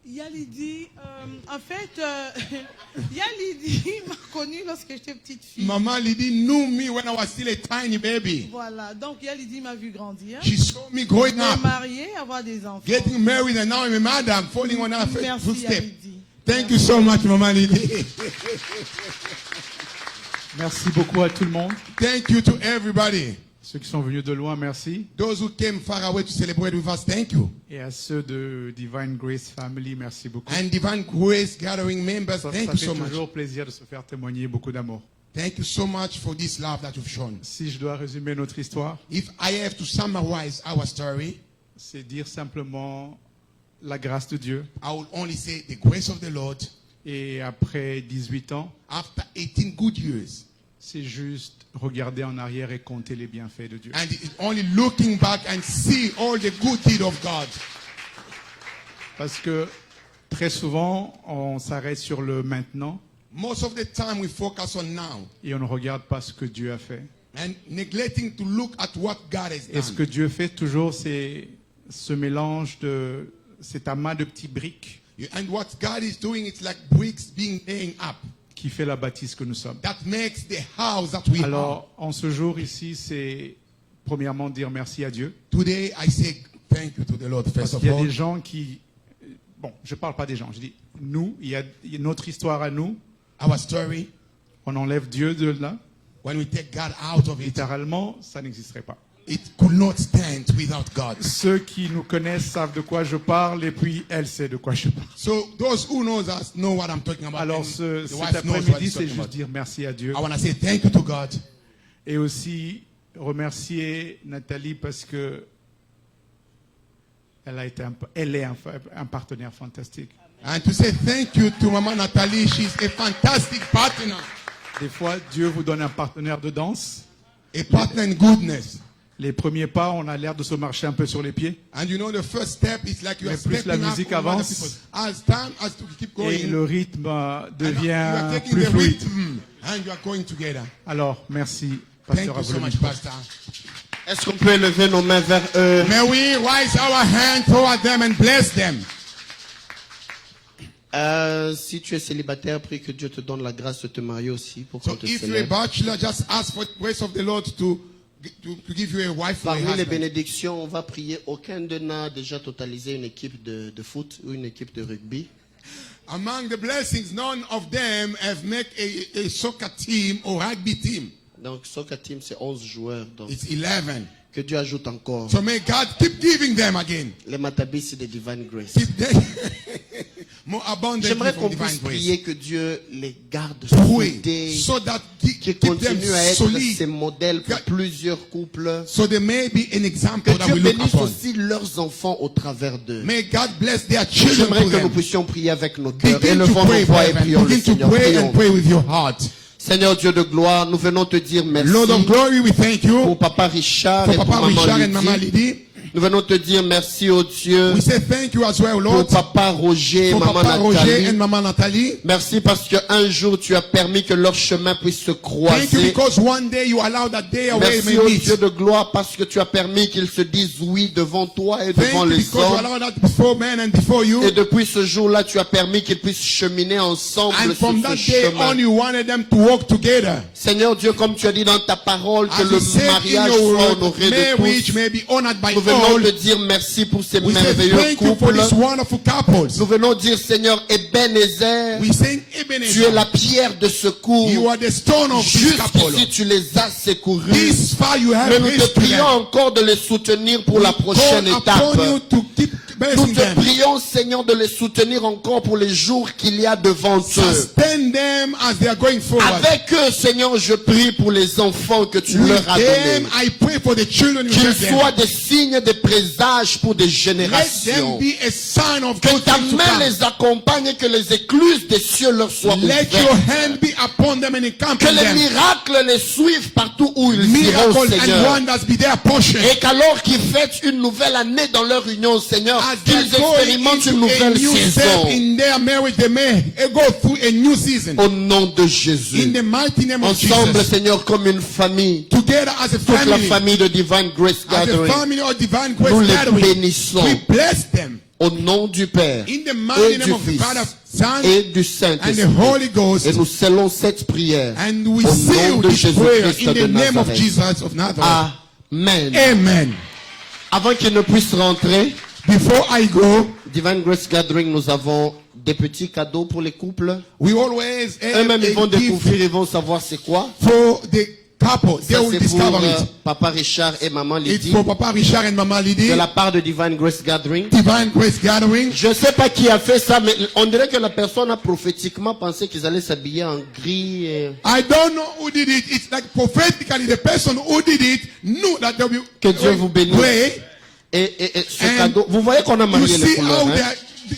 Yalidi, en fait, Yalidi m'a connue lorsque j'étais petite fille. Mama Lydie knew me when I was still a tiny baby. Voilà, donc Yalidi m'a vu grandir. She saw me growing Me up, marier, avoir des enfants. getting married, and now I'm a mother. I'm following on her Merci footsteps. Yalidi. Thank you so much, Mama Lydie. Merci beaucoup à tout le monde. Thank you to everybody. Ceux qui sont venus de loin, merci. Those who came far away to celebrate with us, thank you. Et à ceux de Divine Grace Family, merci beaucoup. And Divine Grace Gathering members, Ça thank you fait so much. toujours plaisir de se faire témoigner beaucoup d'amour. Thank you so much for this love that you've shown. Si je dois résumer notre histoire, If I have to summarize our story, c'est dire simplement la grâce de Dieu. I will only say the grace of the Lord. Et après 18 ans, After 18 good years, c'est juste regarder en arrière et compter les bienfaits de Dieu. and it's only looking back and see all the good deed of God. Parce que très souvent, on s'arrête sur le maintenant Most of the time we focus on now et on ne regarde pas ce que Dieu a fait. and neglecting to look at what God has Et ce que done. Dieu fait toujours, c'est ce mélange de cet amas de petits briques And what God is doing, it's like bricks being laying up. qui fait la bâtisse que nous sommes. That makes the house that we are. Alors, en ce jour ici, c'est premièrement dire merci à Dieu. Today I say thank you to the Lord Parce first of qu'il y a all. des gens qui... Bon, je ne parle pas des gens, je dis nous, il y a notre histoire à nous. Our story, On enlève Dieu de là. when we take God out of it, Littéralement, ça n'existerait pas. it could not stand without God. Ceux qui nous connaissent savent de quoi je parle et puis elle sait de quoi je parle. So those who knows us know what I'm talking about. Alors and cet the wife knows what après-midi, he's c'est talking juste about. dire merci à Dieu. I want to say thank you to God. Et aussi remercier Nathalie parce que elle est un partenaire fantastique. And to say thank you to Mama Natalie. She's a fantastic partner. Des fois, Dieu vous donne un partenaire de danse. A partner in goodness. Les premiers pas, on a l'air de se marcher un peu sur les pieds. And you know the first step is like you are Mais plus la stepping up musique on other avance, people. As time as to keep going, Et le rythme and you devient are taking plus the fluide. rhythm and you are going together. Alors, merci, Thank Pasteur you so Abou. much, Pastor. Est-ce qu'on peut élever nos mains vers eux? May we raise our hand toward them and bless them. Si tu es célibataire, prie que Dieu te donne la grâce de te marier aussi pour qu'on So te if you're a célèbre. bachelor, just ask for the grace of the Lord to give you a wife or a Parmi les husband. bénédictions, on va prier. Aucun d'eux n'a déjà totalisé une équipe de foot ou une équipe de rugby. Among the blessings, none of them have made a soccer team or rugby team. Donc, soccer team, c'est 11 joueurs. Donc, It's 11. que Dieu ajoute encore. So may God keep giving them again. Les Matabis, c'est des Divine Grace. Keep them more abundantly J'aimerais from qu'on divine puisse grace. prier que Dieu les garde Pray soudés, so that qui keep them continuent à être solid, ces modèles pour Que- plusieurs couples. so they may be an Que example that Dieu we look bénisse upon. aussi leurs enfants au travers d'eux. May God bless their children J'aimerais to que nous them. puissions prier avec nos cœurs. Begin to Élevons pray, nos voix et brethren. prions le Begin to Seigneur. pray Prions. and pray with your heart. Seigneur Dieu de gloire, nous venons te dire merci Lord of glory, we thank pour you Papa Richard for et pour Papa Maman Richard and Mama Lydie. Lydie. Nous venons te dire merci, oh Dieu, We say thank you as well, pour Lord, Papa Roger et for Maman Papa Roger Nathalie. and Maman Nathalie. Merci parce qu'un jour tu as permis que leur chemin puisse se Thank you croiser. because one day you allowed that day away Merci may au meet. Dieu de gloire parce que tu as permis qu'ils se disent oui devant toi et devant Thank you les because you hommes. allowed that before men and before you. Et depuis ce jour-là, tu as permis qu'ils puissent cheminer ensemble And sur from ce that day chemin. on, you wanted them to walk together. Seigneur Dieu, comme tu as dit dans ta parole, que As le you said in mariage your soit word, honoré de marriage tous. may be honored by Nous venons all. te dire merci pour ces We say merveilleux thank you for couples. these wonderful couples. Nous venons dire, Seigneur, Ebenezer, We sing tu es Ebenezer. la pierre de secours. You are the stone of this couple. Jusqu'ici, tu les as secourus. This far you have Mais nous te raised to prions them. encore de les soutenir pour la prochaine Call étape. upon you to keep Nous blessing te them. prions, Seigneur, de les soutenir encore pour les jours qu'il y a devant eux. Sustain them as they are going forward. Avec eux, Seigneur, je prie pour les enfants que tu leur as With donnés. them, I pray for the children you Qu'ils gave them. soient des signes, des présages pour des Let générations. them be a sign of Que good ta things to main come. les accompagne et que les écluses des cieux leur soient Let your ouvertes. hand be upon them and encamp Que les them. miracles les suivent partout où ils iront, Miracles and Seigneur. wonders be their portion. Et qu'alors qu'ils fêtent une nouvelle année dans leur union, Seigneur, As qu'ils they go expérimentent une into a nouvelle new step saison. in their marriage, they may go through a new season. Au nom de Jésus. In the mighty name of Ensemble, Jesus. Seigneur, comme une famille. Together as a Toute la family. famille de Divine Grace As a Gathering. family of divine Nous grace les gathering. bénissons. We bless them. Au nom du Père In the et mighty name du of the Fils Father, Son, et du and the Saint-Esprit. Holy Ghost. Et nous scellons cette prière And we au nom seal de this prayer Jésus-Christ in de the name of Nazareth. Jesus of Nazareth. Amen. Amen. Avant qu'ils ne puissent rentrer, Before I go, Divine Grace Gathering, nous avons des petits cadeaux pour les couples. we always have Eux-mêmes, ils vont a gift découvrir, ils vont savoir c'est quoi. for the couple. They Ça, will c'est pour discover it. Papa Richard et Maman It's Lydie for Papa Richard and Mama Lydie. de la part de Divine Grace Gathering. Divine Grace Gathering. Je ne sais pas qui a fait ça, mais on dirait que la personne a prophétiquement pensé qu'ils allaient s'habiller en gris. I don't know who did it. It's like prophetically the person who did it knew that they will Que Dieu vous bénisse. pray. Et ce And cadeau, vous voyez qu'on a You marié les see couleurs. how hein?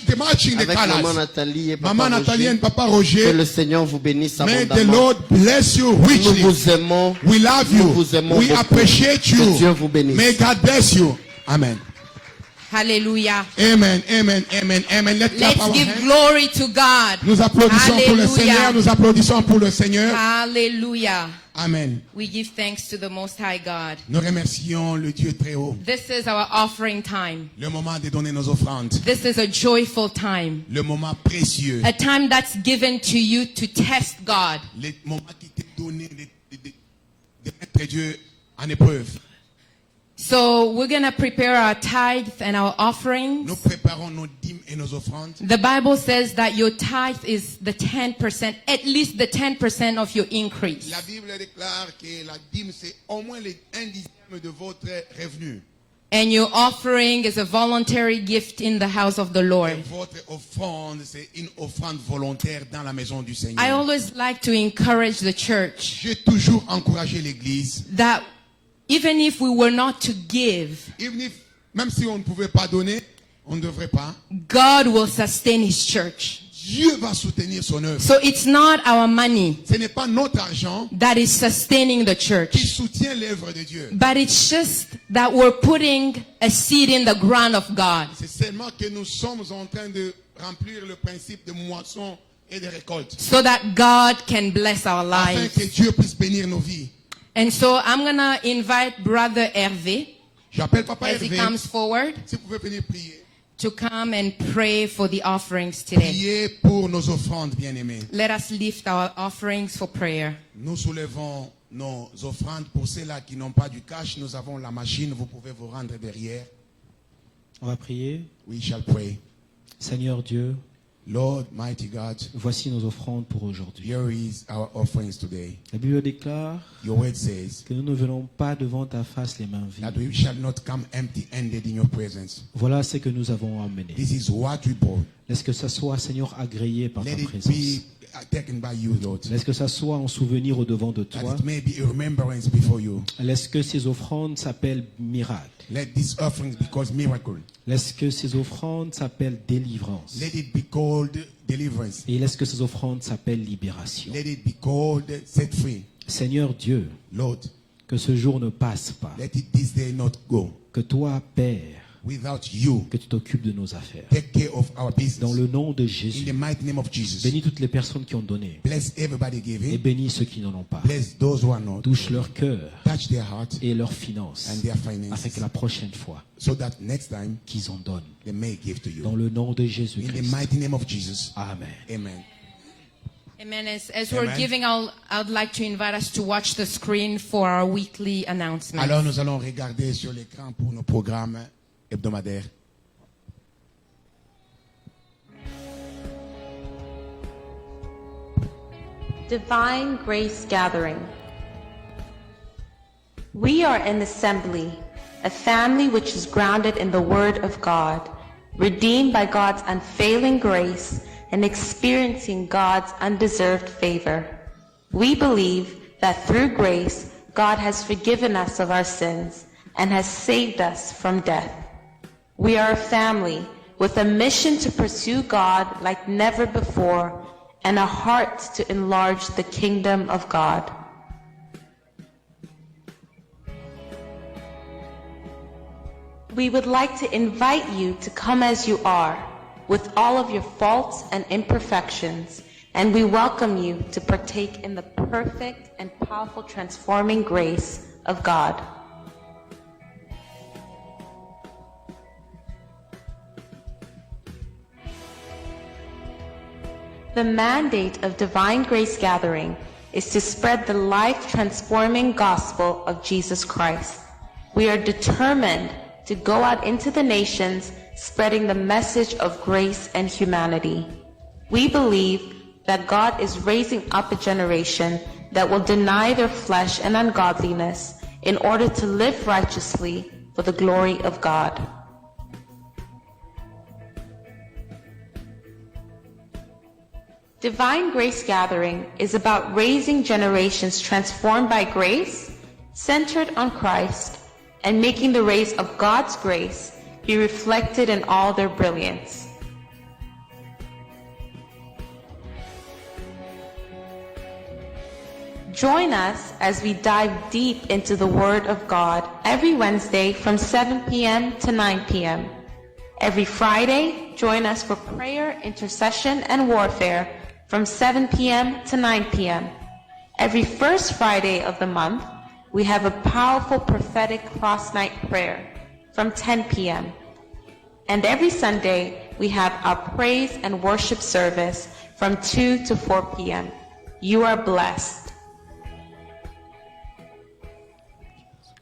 they're matching the Avec Maman colors. Nathalie et Papa Mama Nathalie Roger. and Papa Que Roger. le Seigneur vous bénisse May the abondamment. Lord bless you Nous richly. vous aimons. We love Nous you. vous aimons We beaucoup. appreciate Que Dieu you. vous bénisse. May God bless you. Amen. Hallelujah. Amen. Amen. Amen. Amen. Let's clap Let's our give hands. glory to God. Nous applaudissons pour le Seigneur. Hallelujah. Nous applaudissons pour le Seigneur. Hallelujah. Amen. We give thanks to the Most High God. Nous remercions le Dieu très haut. This is our offering time. Le moment de donner nos offrandes. This is a joyful time. Le moment précieux. A time that's given to you to test God. Le moment qui t'est donné de mettre Dieu en épreuve. So we're going to prepare our tithe and our offerings. Nous préparons nos dîmes et nos offrandes. The Bible says that your tithe is the 10%, at least the 10% of your increase. La Bible déclare que la dîme c'est au moins le 1/10 de votre revenu. And your offering is a voluntary gift in the house of the Lord. Et votre offrande c'est une offrande volontaire dans la maison du Seigneur. I always like to encourage the church J'ai toujours encouragé l'église. that even if we were not to give, Even if, même si on ne pouvait pas donner, on ne devrait pas. God will sustain His church. Dieu va soutenir son œuvre. So it's not our money Ce n'est pas notre argent that is sustaining the qui church, soutient l'œuvre de Dieu. but it's just that we're putting a seed in the ground of God. C'est seulement que nous sommes en train de remplir le principe de moisson et de récolte. So that God can bless our Afin lives. que Dieu puisse bénir nos vies. And so I'm going to invite Brother Hervé J'appelle Papa as he Hervé. comes forward Si vous pouvez venir prier. to come and pray for the offerings today. Priez pour nos offrandes, bien-aimés. Let us lift our offerings for prayer. Nous soulevons nos offrandes. Pour ceux-là qui n'ont pas du cash, nous avons la machine. Vous pouvez vous rendre derrière. On va prier. We shall pray. Seigneur Dieu, Lord, mighty God, voici nos offrandes pour aujourd'hui. here is our offerings today. La Bible déclare Your word says que nous ne venons pas devant ta face les mains that vides. we shall not come empty-handed in your presence. Voilà ce que nous avons amené. This is what we brought. Laisse que ça soit, Seigneur, agréé par ta Let it présence. be taken by you, Lord. Laisse que ça soit en souvenir au devant de That toi. it may be a remembrance before you. Laisse que ces offrandes s'appellent miracles. Let these offerings be called miracle. Laisse que ces offrandes s'appellent délivrance. Let it be called deliverance. Et laisse que ces offrandes s'appellent libération. Let it be called set free. Seigneur Dieu, Lord, Que ce jour ne passe pas. Let it this day not go Que toi, Père, without you. que tu t'occupes de nos affaires. Take care of our business. Dans le nom de In Jésus, the mighty name of Jesus. bénis toutes les personnes qui ont donné Bless everybody et giving. bénis ceux qui n'en ont pas. Bless those who are not. Touche leur cœur Touch their heart et leurs finances and their finances. afin que la prochaine fois So that next time qu'ils en donnent. they may give to Dans you. le nom de In the Jésus-Christ. mighty name of Jesus. Amen. Amen. Amen. As we're Amen. giving, I'd like to invite us to watch the screen for our weekly announcements. Alors nous allons regarder sur l'écran pour nos programmes hebdomadaires. Divine Grace Gathering. We are an assembly, a family which is grounded in the Word of God, redeemed by God's unfailing grace and experiencing God's undeserved favor. We believe that through grace, God has forgiven us of our sins and has saved us from death. We are a family with a mission to pursue God like never before and a heart to enlarge the kingdom of God. We would like to invite you to come as you are, with all of your faults and imperfections, and we welcome you to partake in the perfect and powerful transforming grace of God. The mandate of Divine Grace Gathering is to spread the life-transforming gospel of Jesus Christ. We are determined to go out into the nations, spreading the message of grace and humanity. We believe that God is raising up a generation that will deny their flesh and ungodliness in order to live righteously for the glory of God. Divine Grace Gathering is about raising generations transformed by grace, centered on Christ, and making the rays of God's grace be reflected in all their brilliance. Join us as we dive deep into the Word of God every Wednesday from 7 p.m. to 9 p.m. Every Friday, join us for prayer, intercession, and warfare from 7 p.m. to 9 p.m. Every first Friday of the month, we have a powerful prophetic cross-night prayer from 10 p.m. And every Sunday, we have our praise and worship service from 2 to 4 p.m. You are blessed.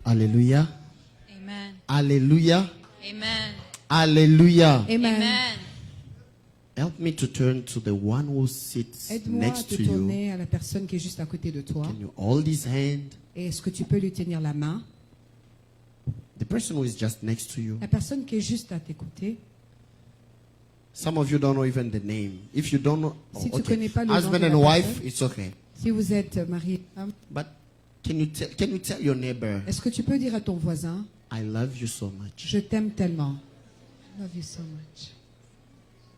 Alléluia. Amen. Alléluia. Amen. Alléluia. Amen. Help me to turn to the one who sits Aide-moi à next te to you. tourner à la personne qui est juste à côté de toi. Can you hold his hand? Et est-ce que tu peux lui tenir la main? The person who is just next to you. La personne qui est juste à tes côtés. Some of you don't know even the name. If you don't know, Si tu okay. connais pas le nom Husband de la and wife, personne. it's okay. Si vous êtes marié et femme, But can you tell your neighbor, est-ce que tu peux dire à ton voisin, I love you so much? je t'aime tellement. I love you so much.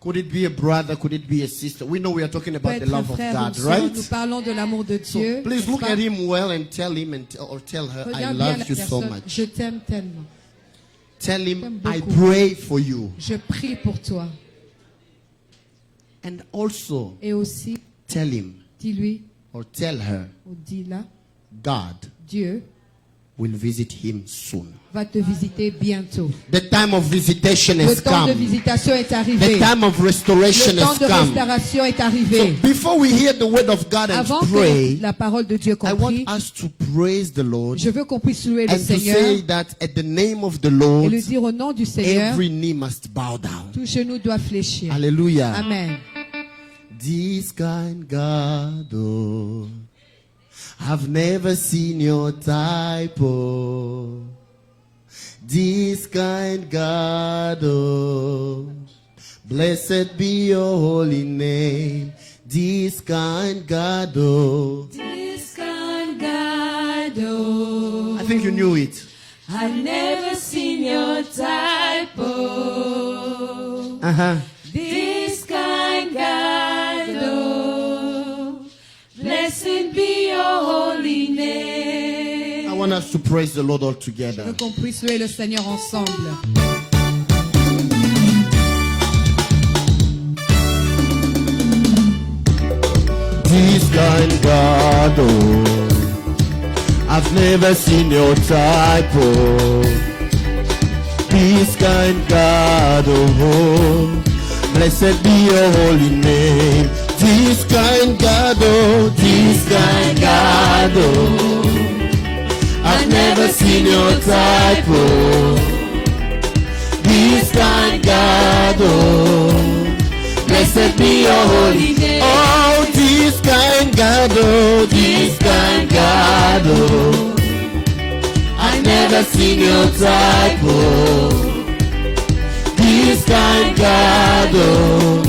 Could it be a brother? Could it be a sister? We know we are talking Peut about the être un love of frère ou une God, sœur. Nous right? parlons de l'amour de Dieu. So please n'est-ce look pas? at him well and tell him or tell her, I Regarde bien love la you so personne. much. Je t'aime tellement. Tell him, T'aime I beaucoup. pray for you. Je prie pour toi. And also Et aussi, tell him dis-lui or tell her, ou dis-la, God Dieu will visit him soon. va te visiter bientôt. The time of visitation Le has temps de come. visitation est The arrivé. time of restoration Le temps has de come. restauration est arrivé. So before we hear the word of God and Avant pray, que la parole de Dieu I want compris, us to praise the Lord je veux qu'on puisse louer le and to say Seigneur that at the name of the et Lord, lui dire au nom du Seigneur, every knee must bow down. tout genou doit fléchir. Hallelujah. Amen. This kind God, oh, I've never seen your type, oh. This kind God, oh, blessed be your holy name. This kind God, oh. This kind God, oh, I think you knew it. I've never seen your type, oh. This kind God, oh, blessed be your holy name. I want want us to praise the Lord all together. Je veux qu'on puisse louer le Seigneur ensemble. This kind God, oh, I've never seen your type, oh. This kind God, oh, blessed be your holy name. This kind God, oh, this kind God, oh, I've never seen your type, oh. This kind God, oh, blessed be your holy name. Oh, this kind God, oh, this kind God, oh, I've never seen your type, oh. This kind God, oh,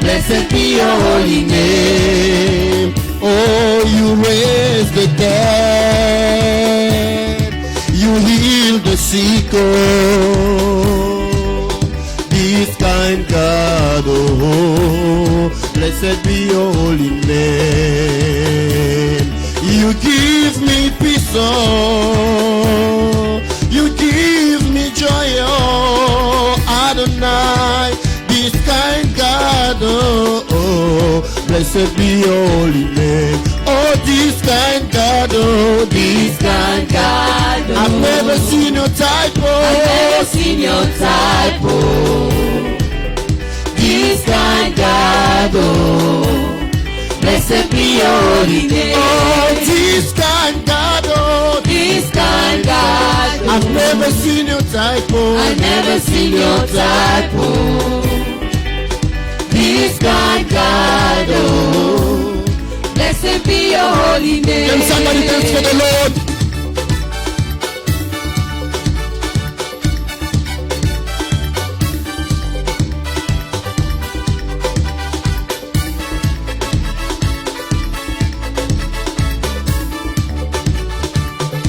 blessed be your holy name. Oh, you raise the dead, you heal the sick, oh. This kind God, oh, blessed be your holy name. You give me peace, oh, you give me joy, oh, Adonai. This kind God, oh, oh, blessed be your holy name. Oh, this kind God, oh, this kind God, oh, I've never seen your type, oh, I've never seen your type, oh. This kind God, oh, blessed be your holy name. Oh, this kind God, oh, this kind God, oh, I've never seen your type, oh, I've never seen your type, oh. This kind God, oh, blessed be your holy name. Can somebody dance for the Lord?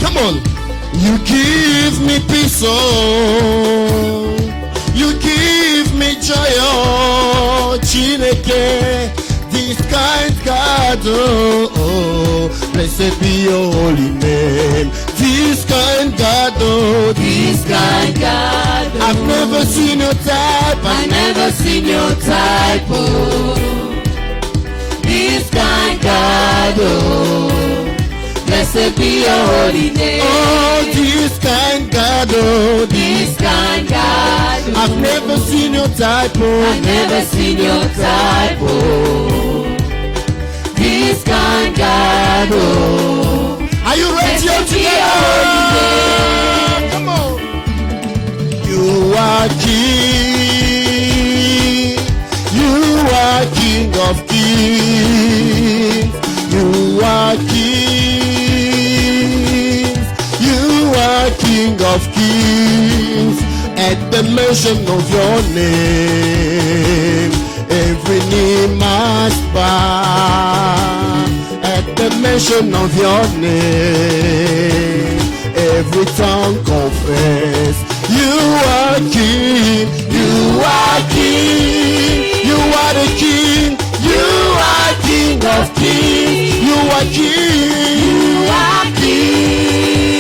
Come on. You give me peace, oh, you give me joy, oh, Chineke. This kind God, oh, oh, blessed be your holy name. This kind God, oh, this kind God, oh, I've never seen your type, I've never seen your type, oh. This kind God, oh, blessed be your holy name. Oh, this kind God, oh, this kind God, oh, I've never seen your type, oh, I've never seen your type, oh. This kind God, oh, are you ready all together? Come on. You are King, you are King of kings, you are King, you are King of kings. At the mention of your name, every knee must bow. At the mention of your name, every tongue confess. You are King, you are King, you are the King, you are King of kings, you are King, you are King.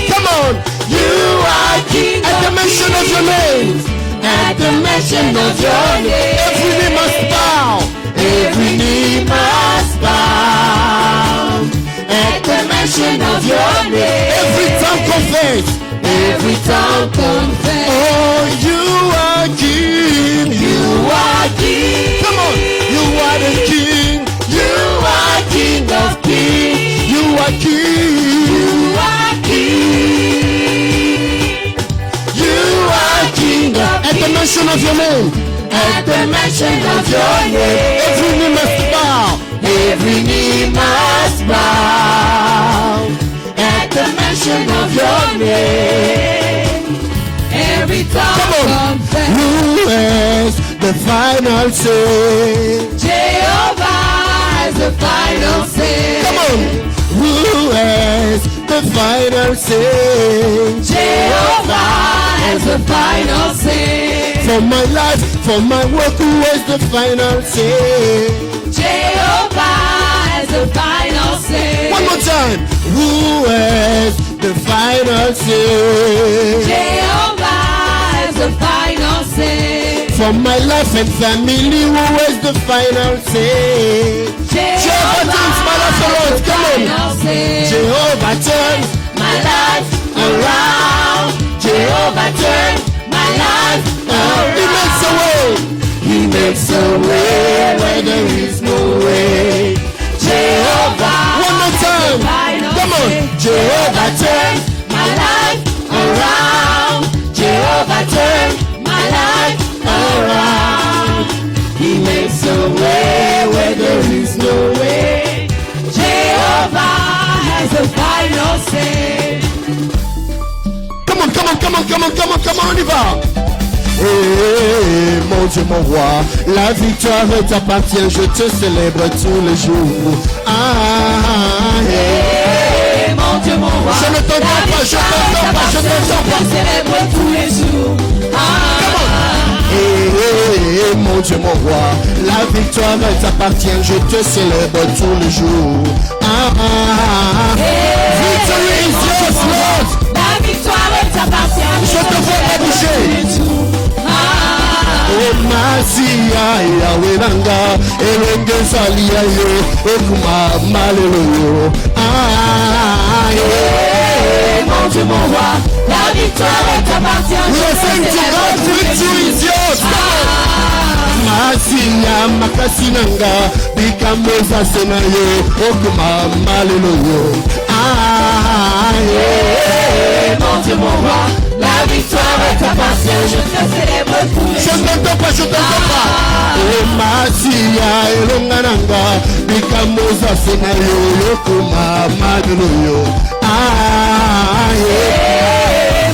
Come on, you are King. At the mention of your name, at the mention of your name, every knee must bow, every knee must bow. At the mention of your name, every tongue confess, every tongue confess. Oh, you are King, you are King. Come on, you are the King, you are King of kings, you are King, you are King, you are King of kings. At the mention of your name, at the mention of your name, every knee must bow, every knee must bow. At the mention of your name, every tongue confess. Who has the final say? Jehovah has the final say. Come on. Who has the final say? Jehovah has the final say. For my life, for my work, who has the final say? Jehovah has the final say. One more time. Who has the final say? Jehovah has the final say. For my life and family, who has the final say? Jehovah turns my life around. Come on. Jehovah turns my life around. Jehovah turns my life around. He makes a way. He makes a way where there is no way. Jehovah. One more time. Come on. Jehovah turns my life around. Jehovah turns my life around. He makes a way where there is no way. Jehovah has the final say. Come on, come on, come on, come on, come on, come on, on y va. Hey, mon Dieu, mon roi, la victoire t'appartient, je te célèbre tous les jours. Hey, mon Dieu, mon roi, je ne t'entends pas, je t'entends pas, je t'entends pas. Je te célèbre tous les jours. Hey, mon Dieu, mon roi, la victoire t'appartient, je te célèbre tous les jours. Victory is yours, Lord. La victoire t'appartient, je te vois pas bouger. Masia Yahweh nanga elenge salia yo ekuma malelo mon Dieu mon roi la victoire t'appartient. We are saying to God, victory is yours. Masia makasi nanga bikamoza senayo ekuma malelo mon Dieu mon roi la victoire t'appartient, je te célèbre tous les jours. Je ne t'entends pas, je ne t'entends pas. Oh Masia elongananga bikamoza senayo yokuma malelo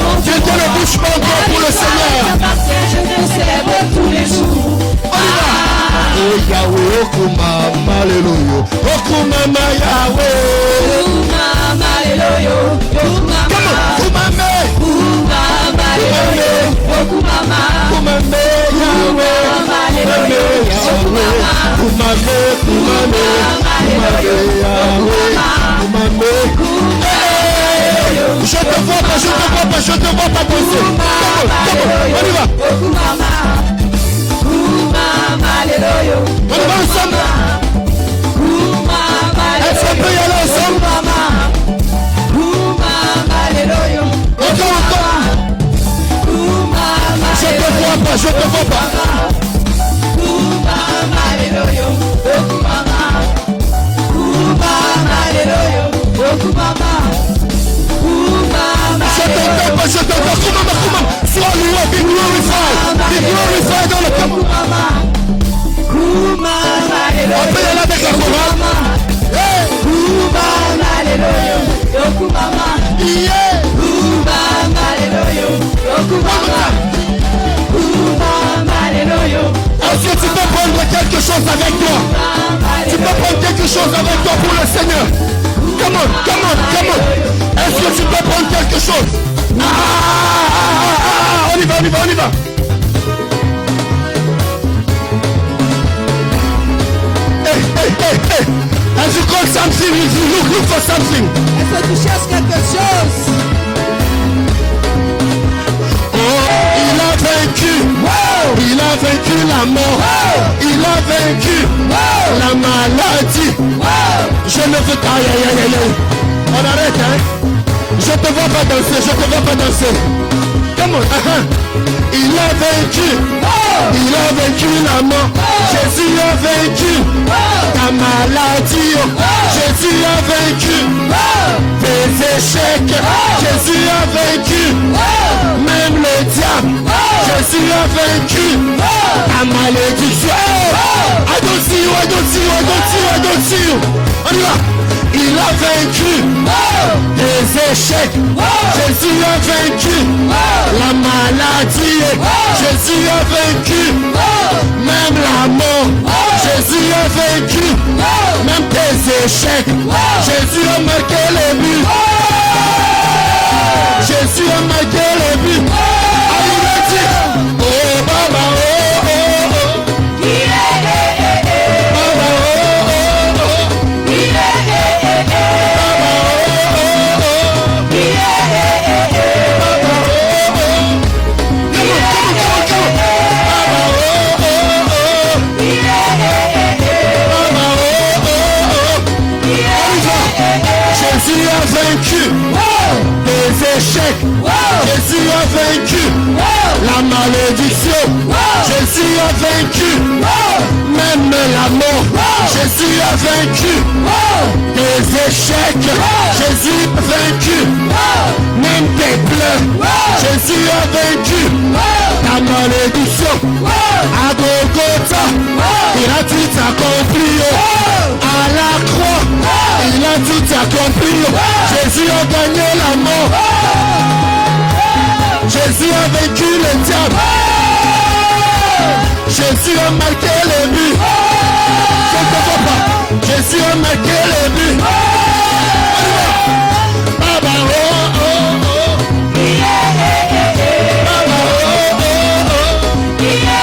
mon Dieu ne bouge pas encore pour le Seigneur. Je te célèbre tous les jours. Oh Yahweh okuma malelo okuma Yahweh okuma malelo okuma je te vois pas, je te vois pas, je te vois pas bosser. On y va. On y va ensemble. Est-ce qu'on peut y aller ensemble? Je te vois pas, je te vois pas. Je te vois, comment, sois loué, be glorified dans le camp. On peut y aller avec la chorale. Est-ce que tu peux prendre quelque chose avec toi? Tu peux prendre quelque chose avec toi pour le Seigneur. Come on, come on, come on. Est-ce que tu peux prendre quelque chose? On y va, on y va, on y va. Hey, hey, hey, hey. As you call something, you look for something. Est-ce que tu cherches quelque chose? Il a vaincu, il a vaincu la mort, il a vaincu la maladie. Je ne veux pas, on arrête, hein. Je te vois pas danser, je te vois pas danser. Come on, il a vaincu la mort. Jésus a vaincu ta maladie. Jésus a vaincu tes échecs. Jésus a vaincu même le diable. Jésus a vaincu ta malédiction. I don't see you, I don't see you, I don't see you, I don't see you. On y va. Il a vaincu tes échecs. Jésus a vaincu la maladie. Jésus a vaincu même la mort. Jésus a vaincu même tes échecs. Jésus a marqué les buts. Jésus a marqué les buts. Allez, oh Baba, oh oh oh. Baba, oh oh oh. Jésus a vaincu tes échecs. Jésus a vaincu la malédiction. Jésus a vaincu même la mort. Jésus a vaincu tes échecs. Jésus a vaincu même tes pleurs. Jésus a vaincu ta malédiction. À Golgotha, il a tout accompli. À la croix, il a tout accompli. Jésus a gagné la mort. Jésus a vaincu le diable. Jésus a marqué les buts. Je ne te vois pas. Jésus a marqué les buts. Baba, oh, oh, oh. Baba, oh, oh, oh.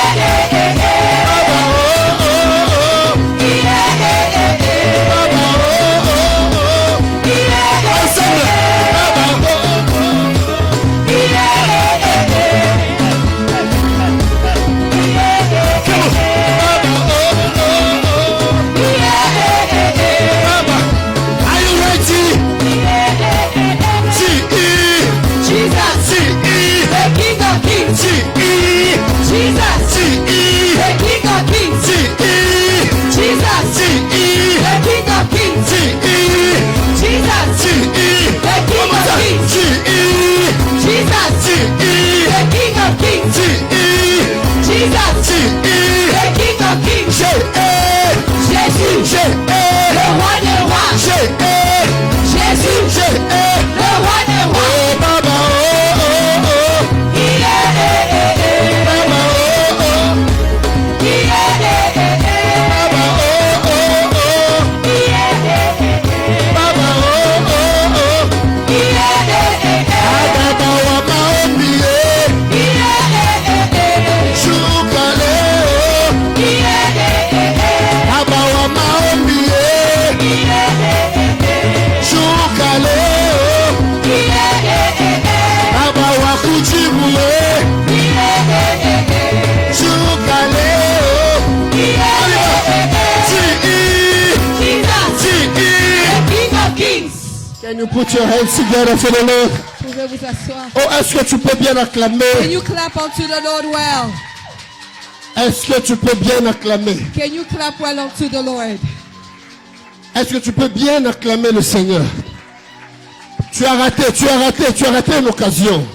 Can you put your hands together for the Lord? Pouvez vous asseoir. Oh, est-ce que tu peux bien acclamer? Can you clap unto the Lord well? Est-ce que tu peux bien acclamer? Can you clap well unto the Lord? Est-ce que tu peux bien acclamer le Seigneur? Tu as raté une occasion.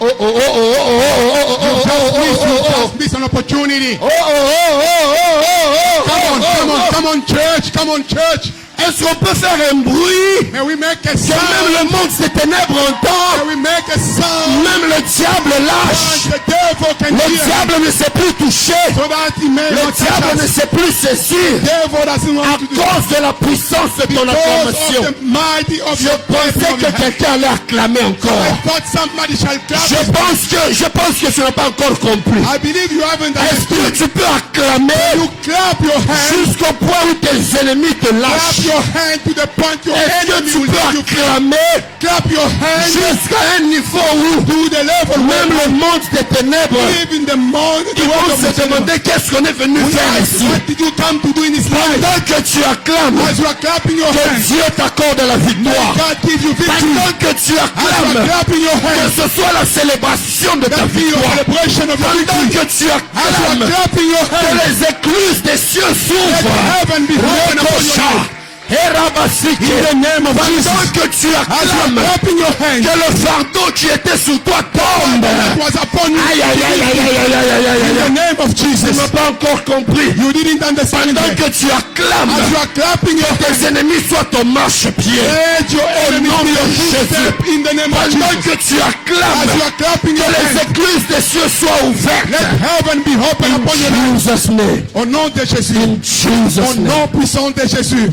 Oh, oh, oh, oh, oh, oh, oh, oh, oh, oh, miss an opportunity. oh, oh, oh, oh, oh, Come on, come on, come on, church, come on, church. Est-ce qu'on peut faire un bruit? May we make a Que sound. même le monde des ténèbres entend. May we make a sound. Même le diable lâche. The devil can Le hear. diable ne sait plus toucher. So that he may Le not touch diable ne us. sait plus saisir. Devil doesn't À want to do cause de la puissance de ton because acclamation. of the mighty of Je your pensais presence. que quelqu'un allait acclamer encore. I thought somebody shall clap. Je pense que tu n'as pas encore compris. I believe you haven't Est-ce que understood. tu peux acclamer You clap your hands. jusqu'au point où tes ennemis te Clap lâchent? your hand to the point your Est-ce que enemy tu will peux let you acclamer clap your hands jusqu'à un niveau où to the level même where le monde des ténèbres, live in the monde, the ils world vont of se the devil. demander qu'est-ce qu'on est venu faire ici. What did you come to do in his life? Pendant que tu acclames, As you are clapping your que hands, Dieu t'accorde la victoire. God gives you victory. Pendant que tu As you are acclames, clapping your que hands, ce soit la célébration de ta that be your victoire. celebration of your Pendant victory. que tu As you are acclames, clapping your que hands, les écluses des cieux let s'ouvrent. heaven be open upon your life. Erabasike. In the name of Pendant Jesus. que tu As you are acclames, clapping your hands, que le fardeau qui était sous toi tombe. that was upon you. Aïe, aïe, aïe, aïe, aïe, aïe, aïe, aïe, In the aïe. name of Tu Jesus. n'as pas encore compris. You didn't understand Pendant it. que tu acclames, As you are clapping your hands, tes ennemis soient ton marchepied. let your enemy nom be de your Jésus. footstep in the name of Pendant Jesus. que tu As you acclames, are clapping que your les hands, écluses des cieux soient ouvertes. let heaven be open upon your life. In Jesus' name. Au nom de Jésus. In Au Jesus' name. nom puissant de Jésus.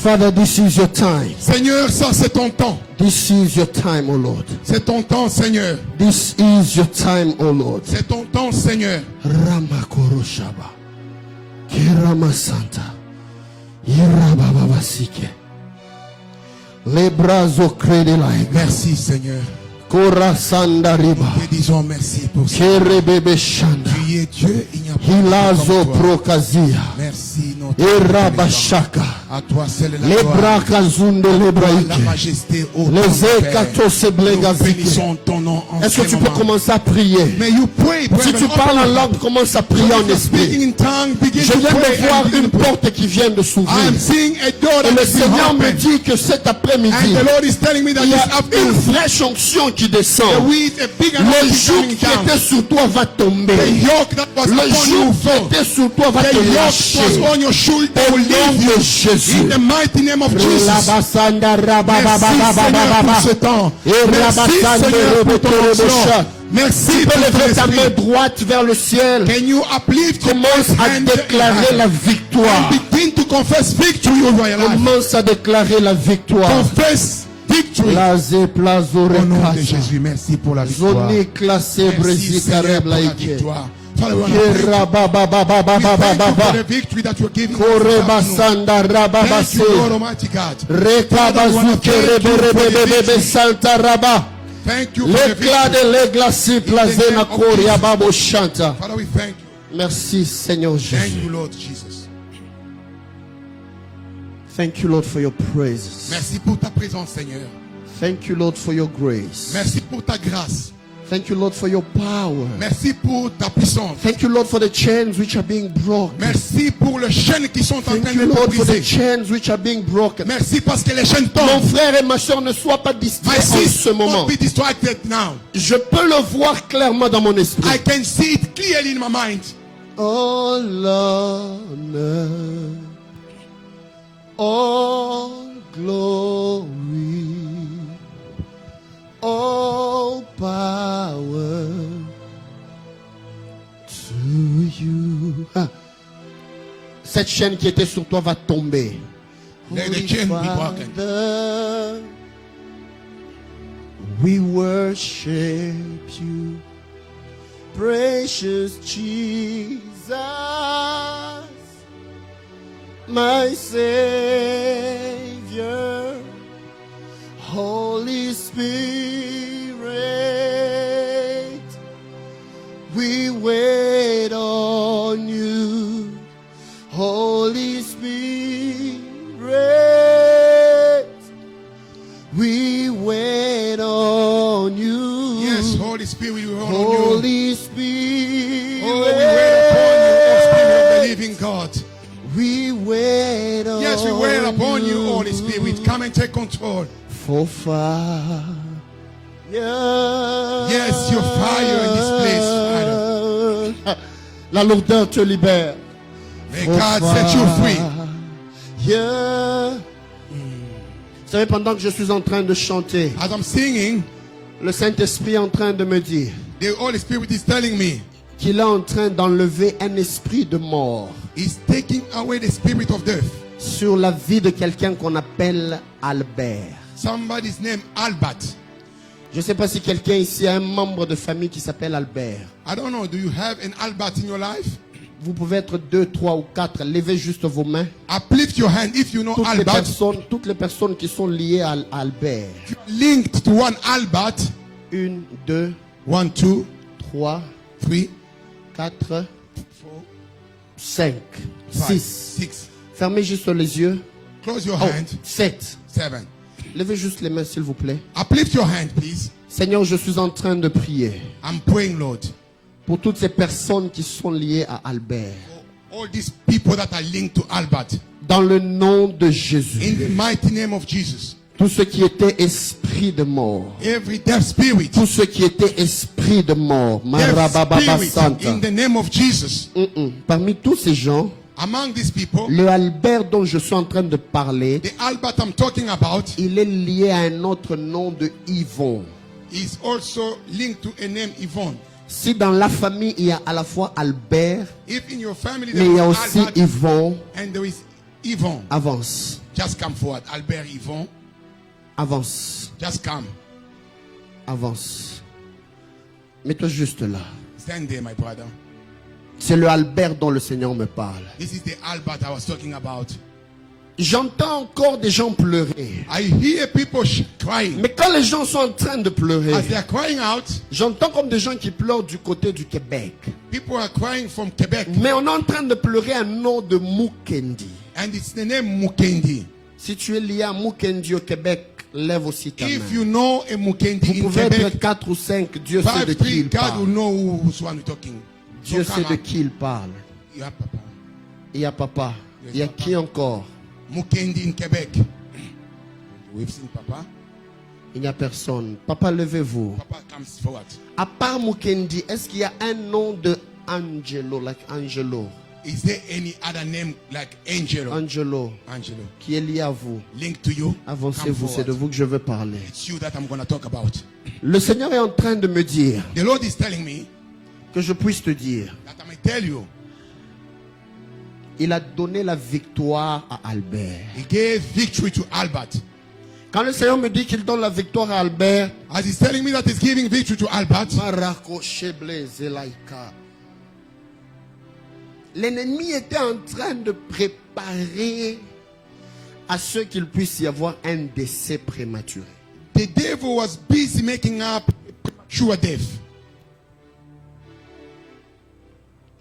Father, this is your time. Seigneur, ça c'est ton temps. This is your time, O Lord. C'est ton temps, Seigneur. This is your time, O Lord. C'est ton temps, Seigneur. Ramakoroshaba. Kirama Santa. Irabababasike. Lebrazo credelai. Merci, Seigneur. Korasanda riba. Te disons merci pour ça. Kerebebe shanda. Tu es Dieu, il n'y a pas de Hilazo comme toi. prokazia. Merci, notre Erabashaka. À toi seul la Les gloire. bras kazunde les La braïques. majesté au Les Père. écatos Nous blégaziques. bénissons ton nom en Est-ce que ce tu peux moment. commencer à prier? May you pray, Si brethren. tu parles en langue, commence à prier en If you're speaking esprit. in tongue, begin Je to viens pray de voir and begin une to pray. porte qui vient de s'ouvrir. I am seeing a door Et that le is being Seigneur me opened. dit que cet And après-midi, the Lord is telling me that il y this a une afternoon, fraîche onction qui the descend. wheat, a big Le anointing joug coming qui down. était sur toi va tomber. The yoke that was Le upon joug you qui fall. était sur toi va The te yoke lâcher. was on your shoulder Au will nom leave de you. Jésus. In the mighty name of Jesus. Rabasanda Merci rababababababa. Seigneur pour ce temps. Et Merci rabasanda Seigneur pour ton rebotoro onction. bosha. Merci Tu pour peux ton lever ta main esprit. droite vers le ciel. Can you uplift your Commence à hand déclarer la victoire. and begin to confess victory over your life. Commence à déclarer la victoire. Confess victory. Plaze plazo Au nom de rekasa. Jésus, merci pour la victoire. Zoni classé Merci Brésil Seigneur carré pour la blaïke. victoire. Father, we want to thank you. We thank you Rababababababababa. for the victory that you're giving us this Koreba afternoon. sanda Thank rababase. you, Lord Almighty God. Rekabazuke rebebebebebe santa raba. Thank you for the L'éclat victory. de l'églasi plazé na koria babo chanta. Father, we thank you. Merci Seigneur Thank Jésus. you, Lord Jesus. Thank you Lord for your praises. Merci pour ta présence, Seigneur. Thank you Lord for your grace. Merci pour ta grâce. Thank you Lord for your power. Merci pour ta puissance. Thank you Lord for the chains which are being broken. Merci pour les chaînes qui sont en train Thank de you Lord for the briser. chains which are being broken. Merci parce que les chaînes Mon tombent. frère et ma soeur, ne sois pas distrait My en ce sister, moment. don't be distracted now. Je peux le voir clairement dans mon esprit. I can see it clearly in my mind. All honor, all glory, all power to you. Ah. Cette chaîne qui était sur toi va tomber. Let the Holy chain be broken. Father, we worship you, precious Jesus, my Savior, Holy Spirit, we wait on you, Holy Spirit, we wait on you. Yes, Holy Spirit, we wait on you. Holy Spirit, Oh, we wait upon you, oh Spirit of the living God. we wait on Yes, we wait upon you, Holy Spirit. Come and take control. For fire. Yes, your fire in this place, Father. La lourdeur te libère. May God set you free. Yeah. Vous savez, pendant que je suis en train de chanter, As I'm singing, le Saint-Esprit est en train de me dire the Holy Spirit is telling me qu'il est en train d'enlever un esprit de mort He's taking away the spirit of death. sur la vie de quelqu'un qu'on appelle Albert. Somebody's name Albert. Je ne sais pas si quelqu'un ici a un membre de famille qui s'appelle Albert. I don't know, do you have an Albert in your life? Vous pouvez être 2, 3 ou 4. Levez juste vos mains. Uplift your hand if you know Albert. Toutes les personnes qui sont liées à Albert. Linked to one Albert. 1, 2, 1, 2, 3, 3, 4, 4, 5, 5, 6. 6. Fermez juste les yeux. Close your Oh, hand. 7. 7. Levez juste les mains s'il vous plaît. Uplift your hand, please. Seigneur, je suis en train de prier I'm praying, Lord. pour toutes ces personnes qui sont liées à Albert. All these people that are linked to Albert. Dans le nom de Jésus. In the mighty name of Jesus. Tout ce qui était esprit de mort. Every deaf spirit. Tout ce qui était esprit de mort. Deaf spirit in the name of Jesus. Parmi tous ces gens, among these people, le Albert dont je suis en train de parler, the Albert I'm talking about, il est lié à un autre nom de Yvon. is also linked to a name Yvonne. Si dans la famille il y a à la fois Albert, If in your family mais there il y a is aussi Albert Yvon, and there is Yvonne, avance, just come forward. Albert Yvonne, avance, just come. avance. Mets-toi juste là. Stand there, my brother. C'est le Albert dont le Seigneur me parle. This is the Albert I was talking about. J'entends encore des gens pleurer. I hear people crying. Mais quand les gens sont en train de pleurer, As they are crying out, j'entends comme des gens qui pleurent du côté du Québec. people are crying from Quebec. Mais on est en train de pleurer un nom de Mukendi. And it's the name Mukendi. Si tu es lié à Mukendi au Québec, lève aussi ta main. If you know a Mukendi Vous in pouvez être Quebec, 4 ou 5, Dieu sait de 5, qui 3, il God will parle. know who's one we're talking. Dieu So sait come de up. qui il parle. Yeah, Papa. Il y a papa. Il y a qui encore? Mukendi in Quebec. We've seen Papa. Il n'y a personne. Papa, levez-vous. Papa comes forward. À part Mukendi, est-ce qu'il y a un nom de Angelo, like Angelo? Is there any other name like Angelo? Angelo, Angelo. qui est lié à vous. Linked to you? Avancez-vous, Come c'est de forward. vous que je veux parler. It's you that I'm going to talk about. Le Seigneur est en train de me dire The Lord is telling me que je puisse te dire, that I may tell you, il a donné la victoire à Albert. He gave victory to Albert. Quand le Seigneur me dit qu'il donne la victoire à Albert, As He's telling me that He's giving victory to Albert, l'ennemi était en train de préparer à ce qu'il puisse y avoir un décès prématuré. the devil was busy making up premature death.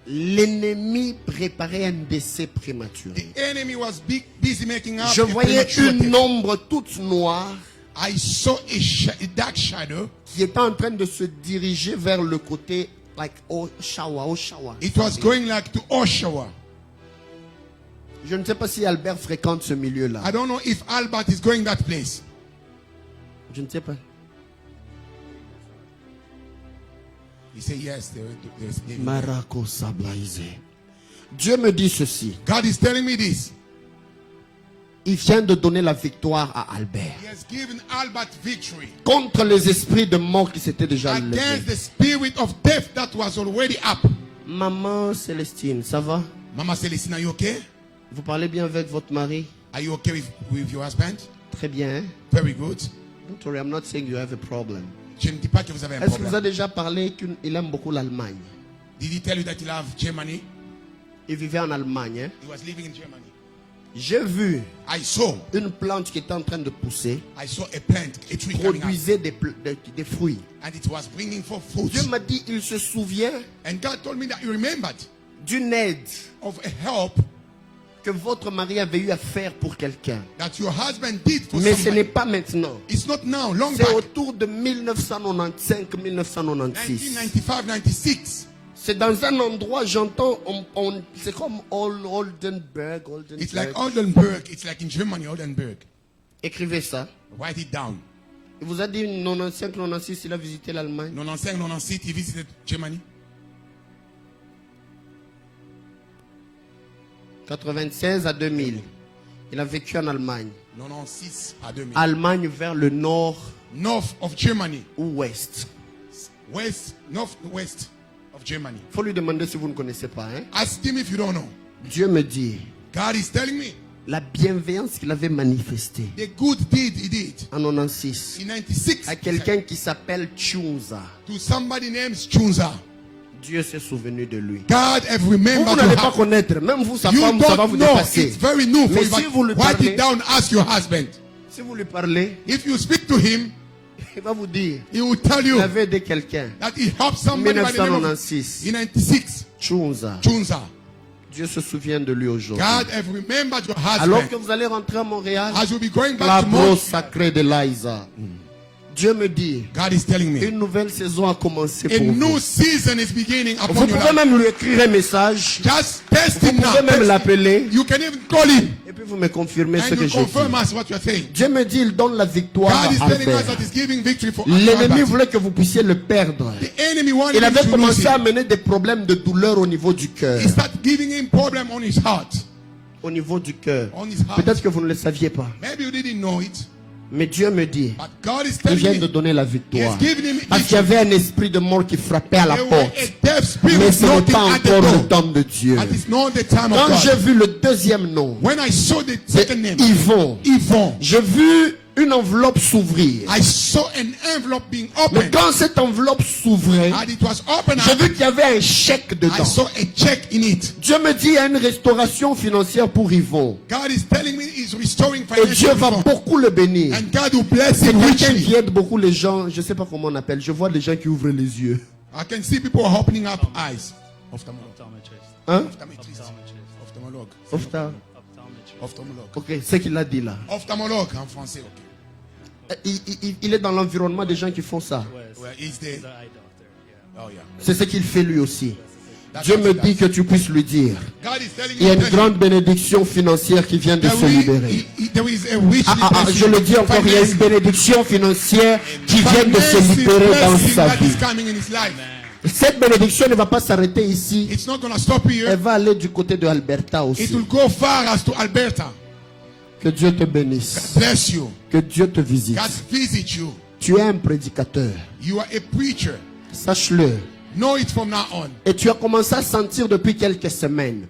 L'ennemi préparait un décès prématuré. The enemy was busy making up Je a voyais premature une death. ombre toute noire I saw a dark shadow. qui était en train de se diriger vers le côté, like Oshawa. It was going like to Oshawa. Je ne sais pas si Albert fréquente ce milieu-là. I don't know if Albert is going that place. Je ne sais pas. He said yes, there's David. Marako Sablaïse. Dieu me dit ceci. God is telling me this. Il vient de donner la victoire à Albert He has given Albert victory contre les esprits de mort qui s'étaient déjà against levés. the spirit of death that was already up. Maman Célestine, ça va? Mama Celestine, are you okay? Vous parlez bien avec votre mari? Are you okay with your husband? Très bien. Hein? Very good. Don't worry, I'm not saying you have a problem. Je ne dis pas que vous avez un Est-ce qu'il vous a problème. déjà parlé qu'il aime beaucoup l'Allemagne? Did he tell you that he loved Germany? Il vivait en Allemagne. Hein? He was living in Germany. J'ai vu I saw une plante qui était en train de pousser, a plant, a tree coming up, produisait des fruits. and it was bringing forth fruits. Dieu m'a dit, il se souvient And God told me that you remembered d'une aide of a help que votre mari avait eu à faire pour quelqu'un. that your husband did for Mais ce n'est somebody. pas maintenant. It's not now, long C'est back, autour de 1995-1996. 1995-96. C'est dans un endroit, j'entends, c'est comme Oldenburg. It's like Oldenburg. It's like in Germany, Oldenburg. Écrivez ça. Write it down. Il vous a dit 95-96, il a visité l'Allemagne. 95-96, he visited Germany. 96 à 2000. Il a vécu en Allemagne. 96 à 2000. Allemagne vers le nord North of Germany. ou ouest. Northwest of Germany. Il faut lui demander si vous ne connaissez pas. Hein? Ask him if you don't know. Dieu me dit, God is telling me la bienveillance qu'il avait manifestée the good deed he did en 96 in 96 à quelqu'un qui s'appelle Chunza. to somebody named Chunza. Dieu s'est souvenu de lui. God have Vous remembered n'allez you. pas connaître, même vous, sa You femme, ça va don't vous know. dépasser. It's very new for Mais you. si vous lui But write parlez, it down. Ask your husband. si vous lui parlez, If you speak to him, il va vous dire, he will tell il you avait aidé quelqu'un. that he helped somebody by the name of 1996, in 96. Chunza. Chunza. Dieu se souvient de lui aujourd'hui. God have remembered your Alors que husband. vous allez rentrer à Montréal, As you'll be going la back to brosse Mont, sacrée de Liza. Dieu me dit, God is telling me une nouvelle saison a commencé a pour new vous. season is beginning Vous upon your pouvez life. même lui écrire un message. Just test Vous him now. pouvez même Test him. l'appeler. You can even call him Et puis vous me confirmez ce and que you je confirm dis. us what you're saying. Dieu me dit, il donne la victoire God is à telling us Albert. that he's giving victory for L'ennemi Albert. voulait que vous puissiez le perdre. The enemy wanted Il him avait to lose commencé à him. amener des problèmes de douleur au niveau du cœur. He started giving him problem on his heart. Au niveau du cœur. On his heart. Peut-être que vous ne le saviez pas. Maybe you didn't know it, Mais Dieu me dit, but God is il telling vient de me donner la he victoire. has given him Parce qu'il y victory. avait un esprit de mort qui frappait à la There was porte. a deaf spirit Mais ce n'est knocking pas at the encore le door. temps de Dieu. But it's not the time Quand of j'ai God. vu le deuxième nom, When I saw the c'est second name, Yvon. Yvon, J'ai vu une enveloppe s'ouvrir. I saw an envelope being Mais opened. quand cette enveloppe s'ouvrait, And it was open. j'ai vu qu'il y avait un chèque I dedans. saw a check in it. Dieu me dit, il y a une restauration financière pour Yvon. God is telling me he's restoring Et Dieu financial va reform. beaucoup le bénir. And God will bless C'est him quelqu'un richly. qui aide beaucoup les gens. Je ne sais pas comment on appelle. Je vois des gens qui ouvrent les yeux. I can see people opening up eyes. Hein? Optometrist. Ophthalmologue. Ophta- Ophtalmologue. Ok, ce qu'il a dit là. Ophtalmologue en français, ok. Il est dans l'environnement des gens qui font ça. Ouais, he's the eye doctor. Oh, yeah. C'est ce qu'il fait lui aussi. That's Dieu what me he dit does. que tu puisses lui dire. God is telling Il y a you, une grande bénédiction financière qui vient de that se libérer. there is a richly Je le dis encore, il y a une bénédiction financière qui vient de se libérer dans sa vie. coming in his life. Cette bénédiction ne va pas s'arrêter ici. It's not going to stop here. Elle va aller du côté de Alberta It aussi. will go far as to Alberta. Que Dieu te bénisse. Bless you. Que Dieu te visite. God visit you. Tu es un prédicateur. You are a preacher. Sache-le. Know it from now on. Et tu as commencé à sentir depuis quelques semaines.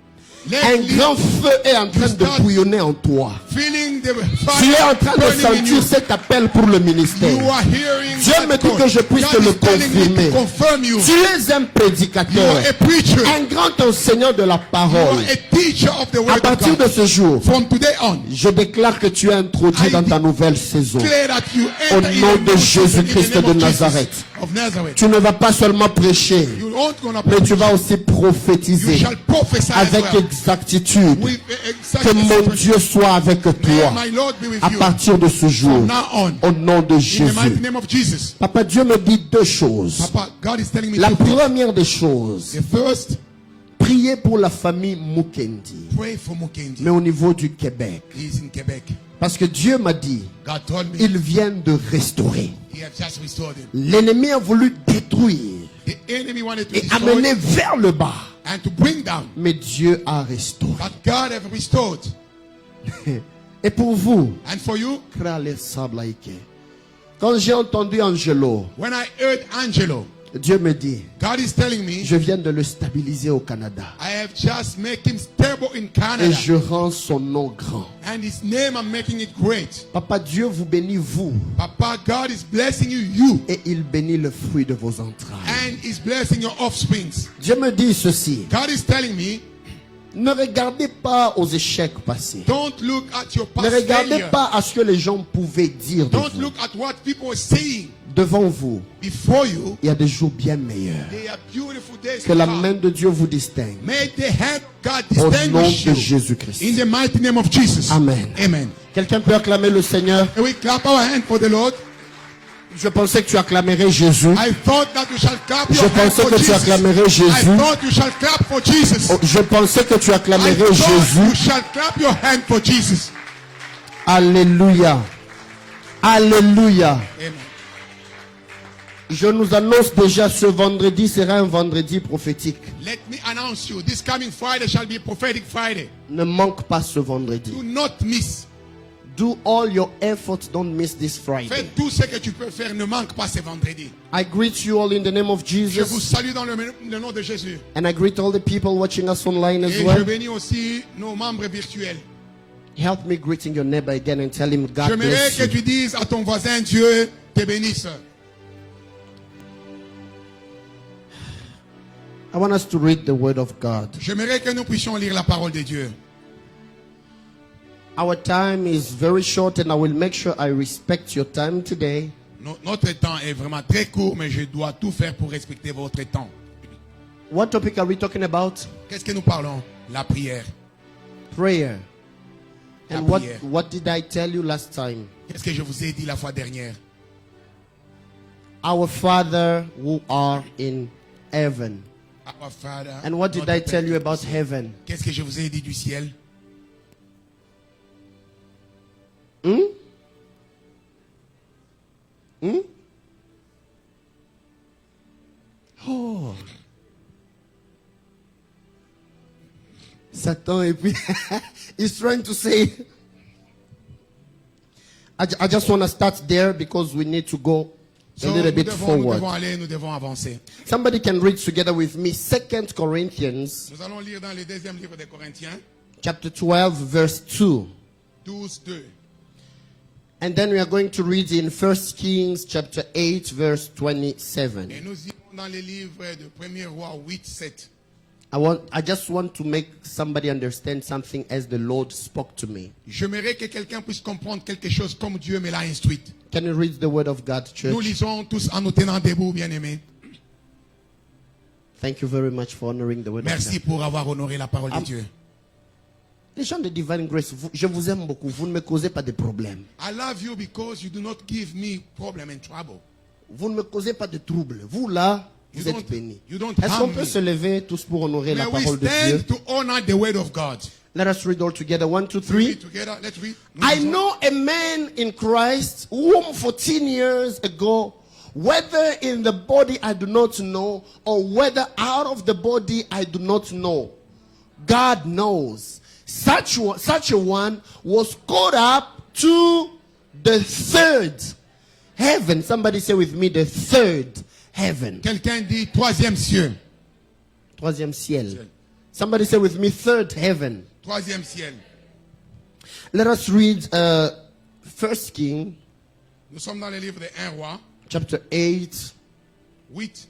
Un Lately, grand feu est en train de bouillonner en toi. feeling the Tu es en train de burning in sentir you. cet appel pour le ministère. You are hearing Dieu that me dit call. que je puisse God te le is telling me confirmer. to confirm you. Tu es un You prédicateur, are a preacher. un grand enseignant de la You parole. are a teacher of the À word of partir de God. ce jour, From today on, je déclare que tu es introduit dans ta nouvelle saison. declare that you Au enter in nom the de new season in the Jésus-Christ name de of Jesus Nazareth. of Nazareth. Tu ne vas pas seulement prêcher, You aren't gonna mais tu preach. vas aussi You prophétiser shall prophesy as avec well. exactitude. With Que mon Dieu soit avec toi May my Lord be with à you. partir de ce jour. From now on, Au nom de in the Jésus. mighty name of Jesus. Papa, Dieu me dit deux choses. Papa, God is telling me La two things. première des choses, The first, priez pour la famille Mukendi, pray for Mukendi. mais au niveau du Québec. He's in Quebec. Parce que Dieu m'a dit, God told me ils viennent de restaurer. he had just restored him. L'ennemi a voulu détruire The enemy wanted to et destroy amener vers le bas. and to bring down. Mais Dieu a restauré. But God have restored. Et pour vous, And for you, quand j'ai entendu Angelo, when I heard Angelo, Dieu me dit, God is telling me, je viens de le stabiliser au Canada. I have just made him stable in Et Canada. je rends son nom grand. And his name, I'm making it great. Papa, Dieu vous bénit vous. Papa, God is blessing you, Et il bénit le fruit de vos entrailles. and is blessing your offsprings. Dieu me dit ceci. God is telling me, Ne regardez pas aux échecs passés. don't look at your Ne past regardez failure. pas à ce que les gens pouvaient dire de Don't vous. look at what people are saying Devant vous, before you. il y a des jours bien meilleurs. They are beautiful days Que to la come. main de Dieu vous distingue. May the hand of God Au nom distinguish de you Jésus-Christ. in the mighty name of Jesus. Amen. Amen. Quelqu'un peut acclamer le Seigneur? And we clap our hand for the Lord. Je pensais que tu acclamerais Jésus. I thought that you shall clap Je your hand pensais for que tu Jesus. acclamerais I Jésus. thought you shall clap for Jesus. Oh, je pensais que tu I acclamerais thought you Jésus. shall clap your hand for Jesus. Alléluia. Alléluia. Amen. Je nous annonce déjà ce vendredi sera un vendredi prophétique. Let me announce you, this coming Friday shall be a prophetic Friday. Ne manque pas ce vendredi. Do not miss. Do all your efforts, don't miss this Friday. Fais tout ce que tu peux faire, ne manque pas ce vendredi. I greet you all in the name of Je vous Jesus. salue dans le nom de Jésus. And I greet all the people watching us online as Et je well. bénis aussi nos membres virtuels. Help me greeting your neighbor again and tell him God J'aimerais bless que you. tu dises à ton voisin, Dieu te bénisse. I want us to read the word of God. J'aimerais que nous puissions lire la parole de Dieu. Our time is very short and I will make sure I respect your time today. Notre temps est vraiment très court, mais je dois tout faire pour respecter votre temps. What topic are we talking about? Qu'est-ce que nous parlons? La prière. Prayer. La And prière. what did I tell you last time? Qu'est-ce que je vous ai dit la fois dernière? Our Father who are in heaven. Our Father, And what did notre I tell Père you du about ciel. heaven? Qu'est-ce que je vous ai dit du ciel? Oh. Satan et puis he's trying to say I just want to start there because we need to go a So, little nous bit devons forward. aller, nous devons avancer. Somebody can read together with me 2 Corinthians Nous allons lire dans le deuxième livre des Corinthiens, chapter 12 verse 2. 12, 2. And then we are going to read in 1 Kings chapter 8 verse 27. Et nous irons dans les livres de 1er roi 8, 7. I just want to make somebody understand something as the Lord spoke to me. J'aimerais que quelqu'un puisse comprendre quelque chose comme Dieu me l'a instruit. Can you read the word of God, church? Nous lisons tous en nous tenant debout, bien-aimés. Thank you very much for honoring the word Merci of God. pour avoir honoré la parole de Dieu. Les gens de Divine Grace, je vous aime beaucoup. Vous ne me causez pas de problèmes. I love you because you do not give me problem and trouble. Vous ne me causez pas de troubles. Vous là, vous You êtes don't- bénis. you don't Est-ce qu'on harm peut me. se lever tous pour honorer May la we parole de Dieu? stand to honor the word of God. Let us read all together. 1, 2, Read 3. together. Let's read. I know a man in Christ whom 14 years ago, whether in the body I do not know, or whether out of the body I do not know, God knows. Such a one was caught up to the third heaven. Somebody say with me, the third heaven. Quelqu'un dit troisième ciel. Troisième ciel. Somebody say with me, third heaven. Troisième ciel. Let us read 1 King, Nous sommes dans le livre de 1 roi, chapter 8, 8,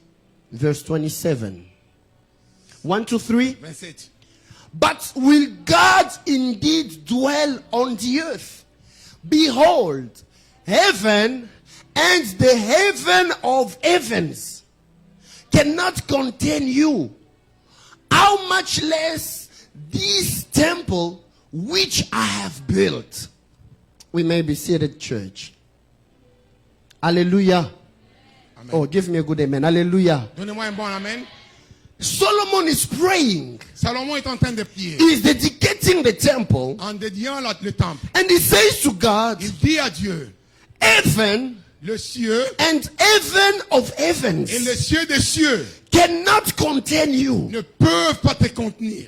verse 27. 1, 2, 3. 27. But will God indeed dwell on the earth? Behold, heaven and the heaven of heavens cannot contain you. How much less this temple which I have built? We may be seated, church. Hallelujah. Amen. Oh, give me a good amen. Hallelujah. Donnez-moi un bon amen. Solomon is praying. Salomon est en train de prier. He is dedicating the temple. En dédiant le temple. And he says to God, Il dit à Dieu, heaven le cieux and heaven of heavens et le cieux des cieux cannot contain you. ne peuvent pas te contenir.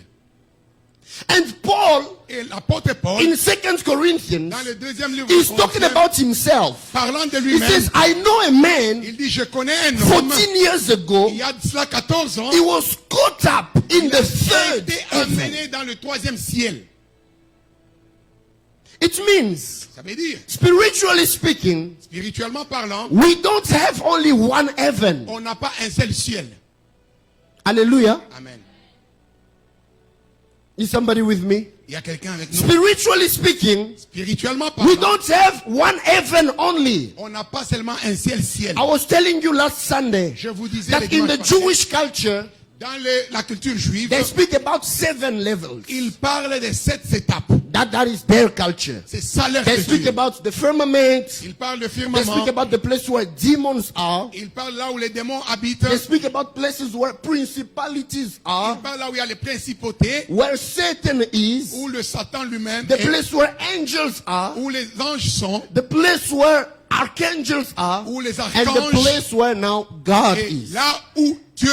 And Paul, Et l'apôtre Paul, in 2 Corinthians, dans le deuxième livre is de talking Corinthiens, about himself. parlant de He lui-même, says, I know a man, il dit, je connais un homme, 14 years ago, il y a de cela 14 ans, he was caught up in il the a third été heaven. amené dans le troisième ciel. It means, Ça veut dire, spiritually speaking, spirituellement parlant, we don't have only one heaven. on n'a pas un seul ciel. Hallelujah. Amen. Is somebody with me? Il y a quelqu'un avec nous. Spiritually speaking, Spirituellement we parlant, don't have one heaven only. on n'a pas seulement un ciel. I was telling you last Sunday Je vous disais le that in dimanche the passé, Jewish culture, dans la culture juive, they speak about 7 levels. ils parlent de 7 étapes. That is their culture. C'est ça leur They speak culture. about the firmament. Ils parlent de They firmament. speak about the place where demons are. Ils parlent là où les démons habitent. They speak about places where principalities Ils are. parlent là où il y a les principautés, Where Satan is. où le Satan lui-même The est, place where angels are. où les anges sont, The place where archangels are. où les And the archanges, place where now God et is. là où Dieu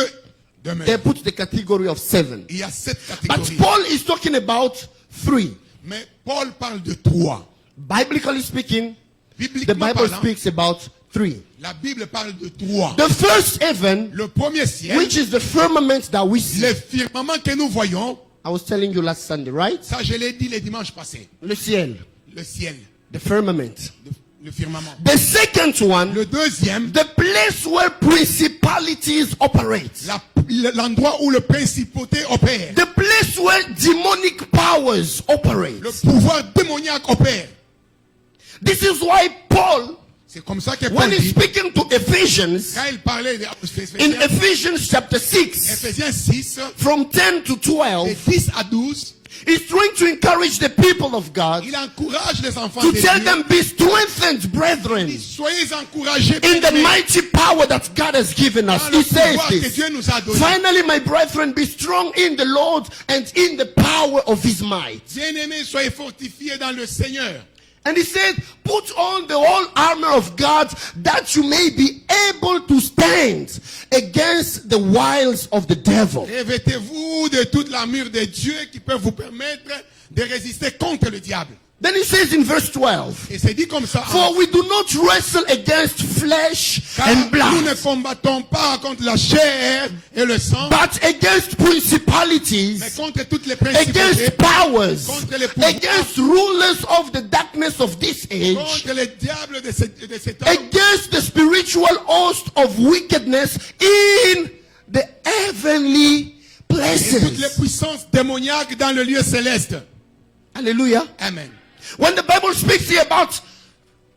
demeure. They put the category of 7. Il y a 7 But catégories. Paul is talking about 3. Mais Paul parle de 3. Biblically speaking, the Bibliquement Bible parlant, speaks about 3. la Bible parle de 3. The first heaven, Le premier ciel, which is the firmament that we see. le firmament que nous voyons, I was telling you last Sunday, right? ça je l'ai dit le dimanche passé. Le ciel, Le ciel, the firmament. le firmament. The second one, Le deuxième, the place where principalities operate. l'endroit où le principauté opère. The place where demonic powers operate. Le pouvoir démoniaque opère. This is why Paul, C'est comme ça que when Paul he's dit, speaking to Ephesians, quand il parlait de in Ephesians chapter 6, Ephésiens 6, from 10 to de 12, 10 à 12, he's trying to encourage the people of God il encourage les enfants to de tell Dieu. them, be strengthened, brethren, Soyez encouragés in the bien-aimés, mighty power that God has given us. dans He le says pouvoir que this. Dieu nous a donné. Finally, my brethren, be strong in the Lord and in the power of his might. Bien-aimés, soyez fortifiés dans le Seigneur. And he said, put on the whole armor of God that you may be able to stand against the wiles of the devil. Revêtez-vous de toute l'armure de Dieu qui peut vous permettre de résister contre le diable. Then he says in verse 12, Et c'est dit comme ça. for we do not wrestle against flesh Car and nous ne blood, combattons pas contre la chair et le sang, but against mais principalities, contre toutes les principautés, against powers, contre les pouvoirs, against rulers of the darkness of this age, contre les diables de cet homme, against the spiritual host of wickedness in the heavenly et toutes les places. puissances démoniaques dans le lieu céleste. Hallelujah. Amen. When the Bible speaks here about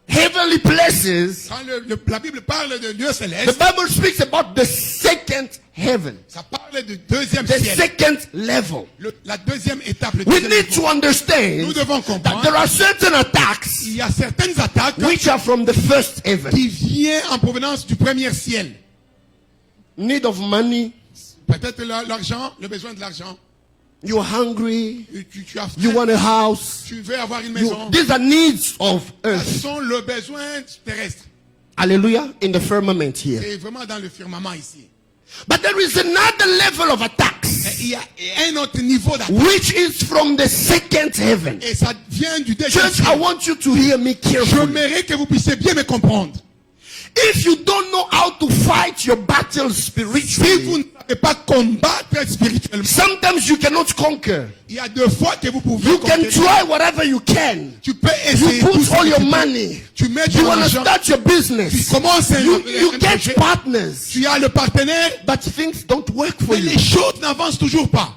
heavenly places, Quand la Bible parle de lieux the célestes, Bible speaks about the second heaven, ça parle du deuxième the ciel. second level. La deuxième étape, le We deuxième need niveau. to understand Nous devons that comprendre there are certain attacks il y a certaines attaques which are from the first heaven. qui viennent en provenance du premier ciel. Need of money, Peut-être l'argent, le besoin de l'argent. you're hungry, Tu as faim, you want a house. tu veux avoir une maison. These are needs of Ce earth. sont le besoin terrestre. Hallelujah. In the firmament here. C'est vraiment dans le firmament ici. But there is another level of Et attacks il y a un autre niveau d'attaque. which is from the second heaven. Et ça vient du deuxième Church, I ciel. want you to hear me carefully. J'aimerais que vous puissiez bien me comprendre. If you don't know how to fight your battles Si vous spiritually, ne savez pas combattre spirituellement, sometimes you cannot conquer. il y a deux fois que vous pouvez You can conquérir. try whatever you can. Tu peux essayer You tout put ce all que your tu peux. money. Tu mets You ton want to argent. start your Tu business. commences un You projet. get partners. Tu as le partenaire, But things don't work for mais you. les choses n'avancent toujours pas.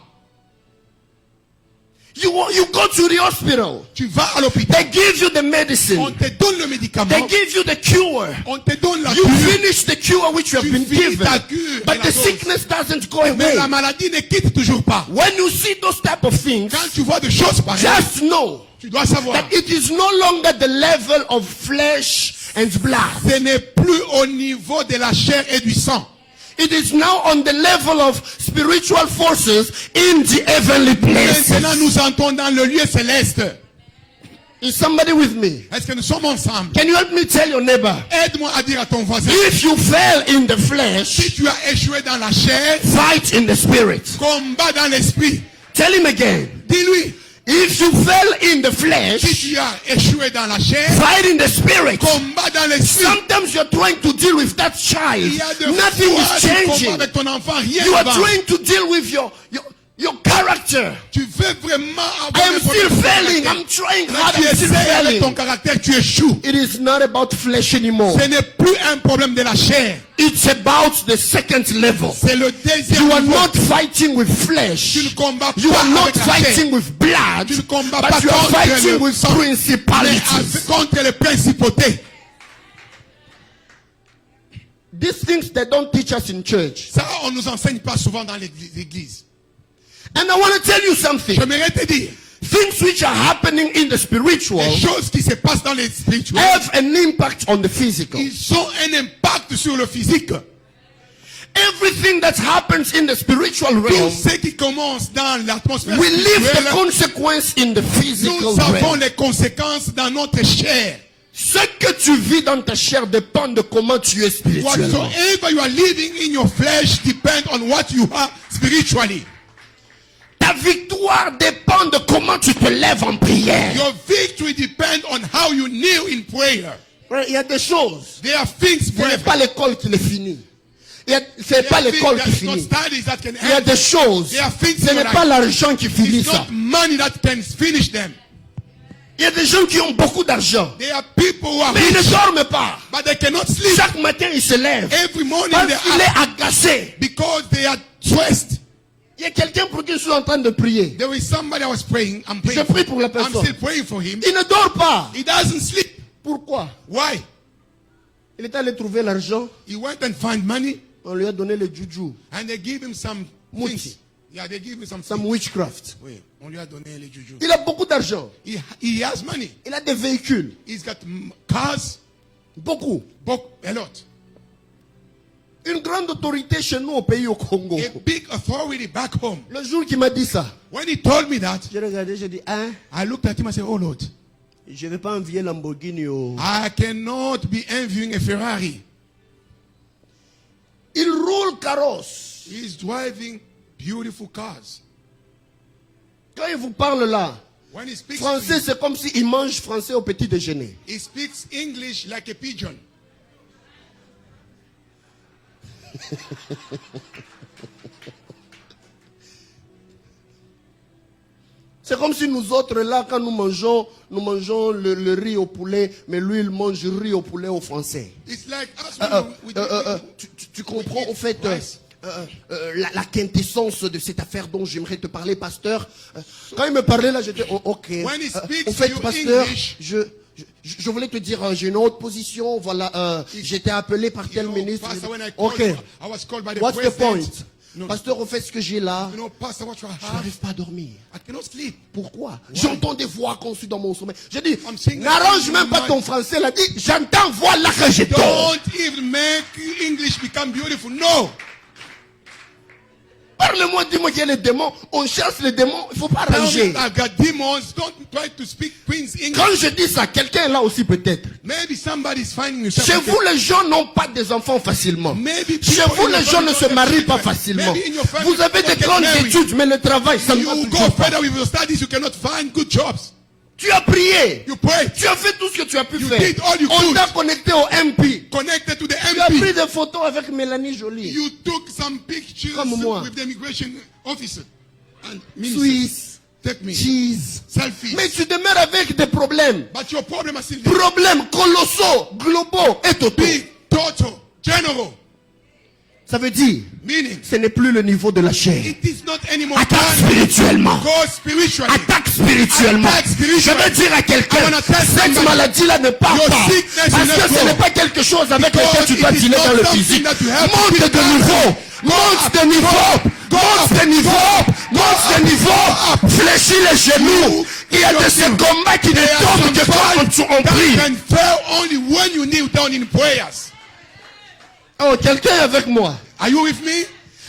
You go to the hospital. Tu vas à l'hôpital. They give you the On medicine. te donne le médicament. They give you the cure. On te donne la You cure. finish the cure which you have Tu been finis given. ta cure et But la the dose. sickness doesn't go Mais away. la maladie ne quitte toujours pas. When you see those type of things, Quand tu vois des choses pareilles, just know tu dois savoir. that it is no longer the level of flesh and blood. Ce n'est plus au niveau de la chair et du sang. It is now on the level of spiritual forces in the heavenly places. Maintenant, nous entrons dans le lieu céleste. Is somebody with me? Est-ce que nous sommes ensemble? Can you help me tell your neighbor? Aide-moi à dire à ton voisin. If you fell in the Si flesh, tu as échoué dans la chair, fight in the spirit. combat dans l'esprit. Tell him again. Dis-lui. If you fell in the Si flesh, tu as échoué dans la chair, fight in the spirit. combat dans l'esprit. Sometimes you're trying to deal with that child. Il y a de Nothing fois is tu combats changing. avec ton enfant, rien You ne are va. trying to deal with your character. Tu veux vraiment I avoir am un problème still de failing. caractère. I'm trying Mais hard. tu I'm still essaies avec ton failing. caractère, tu échoues. It is not about flesh anymore. Ce n'est plus un problème de la chair. It's about the second level. C'est le deuxième You are niveau. not fighting with Tu ne flesh. combats You pas are not avec la chair. fighting with blood. Tu ne combats But pas you are contre fighting le with sang, mais principalities. contre les principautés. These things they don't teach us in church. Ça, on ne nous enseigne pas souvent dans l'église. And I want to tell you something. J'aimerais te dire, Things which are happening in the spiritual les choses qui se passent dans les spirituels, have an impact on the physical. ils ont un impact sur le physique. Everything that happens in the spiritual Tout realm, ce qui commence dans l'atmosphère we live the spirituelle, consequence in the physical nous avons realm. les conséquences dans notre chair. Ce que tu vis dans ta chair dépend de comment tu es spirituellement. Whatsoever you are living in your flesh depends on what you are spiritually. Ta victoire dépend de comment tu te lèves en prière. Your victory depends on how you kneel in prayer. Il y a des choses. There are things, Ce n'est pas l'école qui les finit. Ce n'est pas l'école qui finit. studies that can Il y a help. des choses. There are things Ce in n'est your pas life. l'argent qui finit It's ça. not money that can finish them. Il y a des gens qui ont beaucoup d'argent. There are people who are Mais ils ne rich, dorment pas. but they cannot sleep. Chaque matin, ils se lèvent. Every morning Parce they qu'il are est agacé. because they are stressed. Il y a quelqu'un pour qui je suis en train de prier. There is somebody I was praying. I'm praying. Je prie pour la I'm personne. still praying for him. Il ne dort pas. He doesn't sleep. Pourquoi? Why? Il est allé trouver l'argent. He went and find money, On lui a donné le juju. and they give him some Muti. things. Yeah, they give him some. Some witchcraft. Oui, on lui a donné les juju. Il a beaucoup d'argent. He has money. Il a des véhicules. He's got cars, Beaucoup. a lot. Une grande autorité chez nous au pays au Congo. A big authority back home. Le jour qu'il m'a dit ça, When he told me that, j'ai regardé, j'ai dit, hein, I looked at him and said, "Oh Lord, je ne vais pas envier Lamborghini. Oh. I cannot be envying a Ferrari. Il roule carrosse. He's driving beautiful cars. Quand il vous parle là, When he speaks, français, c'est comme s'il mange français au petit déjeuner. he speaks English like a pigeon. C'est comme si nous autres là, quand nous mangeons le riz au poulet, mais lui il mange riz au poulet au français. It's like us. Tu comprends en fait la quintessence de cette affaire dont j'aimerais te parler, pasteur. Quand il me parlait là, j'étais ok. When he speaks En fait, to you pasteur, English, Je voulais te dire, j'ai une autre position, voilà, j'étais appelé par tel ministre. Pastor, when I Ok, called, I was called by the what's the point? president. No. Pasteur, au fait, ce que j'ai là, You know, Pastor, what you je have, n'arrive pas à dormir. I cannot sleep. Pourquoi? J'entends des voix conçues dans mon sommeil. Je dis, I'm saying that n'arrange in même my pas mind. ton français là, dis, j'entends voix là que je dors. Don't even make English become beautiful. No. Parle-moi, dis-moi qu'il y a les démons. On chasse les démons, il ne faut pas Tell me ranger. I've got demons. Don't try to speak Queen's English. Quand je dis ça, quelqu'un est là aussi peut-être. Maybe somebody's finding himself. Chez vous, les gens n'ont pas des enfants facilement. Maybe Chez people vous, in your les gens family ne don't se have marient pas children. facilement. Maybe in your family Vous avez don't des get grandes married. études, mais le travail, ça ne va You go toujours pas. further with your studies, you cannot find good jobs. Tu as prié. You prayed. Tu as fait tout ce que tu as pu You faire. did all you On could. t'a connecté au MP. Connected to the Tu as pris MP. des photos avec Mélanie Joly. You took some pictures Comme moi. with the immigration officer and minister. Suisse. Take me. Cheese. Selfies. Mais tu demeures avec des problèmes. But your problem is still there. Problèmes colossaux, globaux et totaux. Big, total, general. Ça veut dire, Meaning, ce n'est plus le niveau de la chair. it is not anymore Attaque done. spirituellement. Go spiritually. Attaque spirituellement. Attaque spiritually. Je veux dire à quelqu'un, I wanna tell cette somebody, maladie-là ne part your pas. sickness Parce will not que ce go. n'est pas quelque chose avec Because lequel tu dois it is dealer not dans le something physique. that you have to Monte be de done. niveau. Go Monte up. de niveau. Go Monte up. de niveau. Go Monte de up. niveau. Go up. Fléchis les genoux. Il y a de ces combats qui ne There are tombent que some quand fights on prie. that can fail only when you kneel down in prayers. Oh, quelqu'un est avec moi. Are you with me?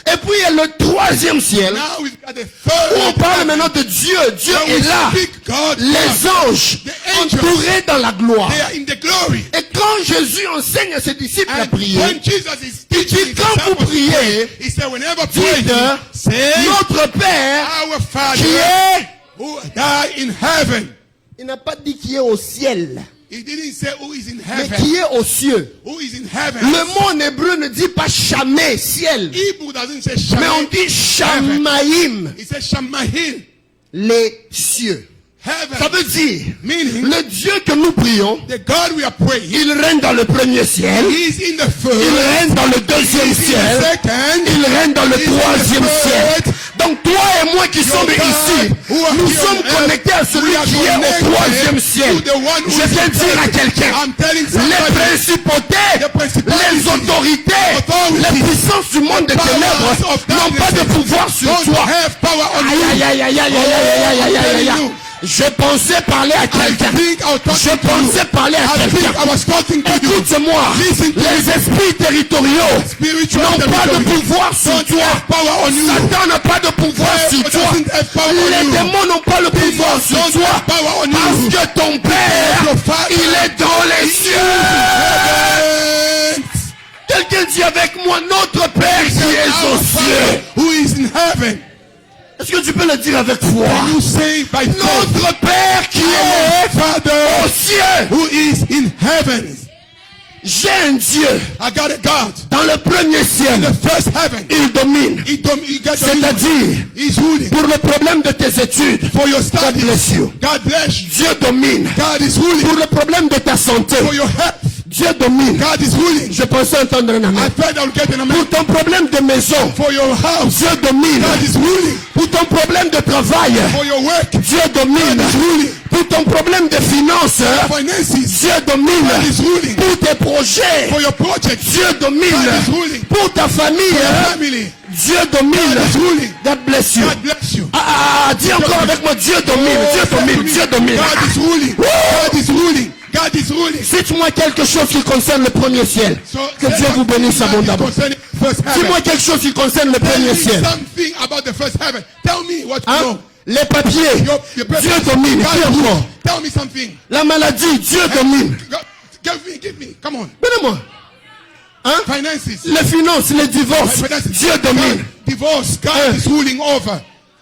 Et puis il y a le troisième ciel. Now we've got the Où on third. parle maintenant de Dieu. Dieu When est we là. speak God, Les anges The angels. entourés dans la gloire. they are in the glory. Et quand Jésus enseigne à ses disciples à And prier, when Jesus is teaching dit, his quand vous disciples to priez, pray, he said, whenever dites, praying, say, notre Père our Father qui est, who die in heaven. il n'a pas dit qui est au ciel, He didn't say who is in mais heaven. qui est aux cieux. Who is in heaven? Le mot en hébreu ne dit pas chamé, ciel, Hebrew doesn't say mais on Shammai. dit shamaïm, He says Shammahil. les cieux. Heaven. Ça veut dire, Meaning, le Dieu que nous prions, the God we are praying, il règne dans le premier ciel, he is in the il first, règne dans le deuxième he is in ciel, the second, il règne dans le he is in the troisième ciel. third. Donc toi et moi qui sommes ici, nous sommes connectés à celui qui est au troisième ciel. Je viens dire à quelqu'un, I'm telling les somebody, principautés, the principalities, les autorités, authorities, les puissances du monde des powers ténèbres of n'ont pas de darkness pouvoir sur don't toi. have power on Aïe, you. aïe, aïe, aïe, aïe, aïe, aïe, aïe, aïe, aïe, aïe. Je pensais parler à quelqu'un. Je pensais parler à quelqu'un. Écoute-moi. Les esprits territoriaux n'ont pas de pouvoir sur toi. Satan n'a pas de pouvoir sur toi. Les démons n'ont pas le pouvoir sur toi. Parce que ton Père, il est dans les cieux. Quelqu'un dit avec moi, notre Père qui est aux cieux. Who is in heaven? Est-ce que tu peux le dire avec foi? You say by faith, Notre Père qui est Father aux cieux. who is in heaven. J'ai un Dieu. I got a God. Dans le premier ciel, In the first heaven, il domine. he got C'est-à-dire, he's ruling. pour le problème de tes études, For your God studies, bless you. God bless you. Dieu domine. God is ruling. Pour le problème de ta santé, For your health, Dieu domine. God is ruling. Je pensais entendre un I amen. thought I would get an Pour amen. ton problème de maison, For your house, Dieu domine. God is ruling. Pour ton problème de travail, For your work, Dieu domine. God is ruling. Pour ton problème de finances, Finances, Dieu domine. God is ruling. Pour tes projets, For your project, Dieu domine. God is ruling. Pour ta famille, Your family, Dieu domine. God is ruling. God bless you. God bless you. Dis encore avec moi, Dieu domine, Dieu domine, Dieu domine. God is ruling. God is ruling. God is ruling. Cite-moi quelque chose qui concerne le premier ciel. Que Dieu vous bénisse abondamment. Dis-moi quelque chose qui concerne le Tell premier me ciel. something about the first heaven. Tell me what you Hein? know. Les papiers, Your Dieu papers. domine. God Qui is encore? ruling. Tell me something. La maladie, Dieu domine. Give me. Come on. Donnez-moi. Hein? Finances. Les finances, les divorces, Dieu domine. Divorce. God is ruling over.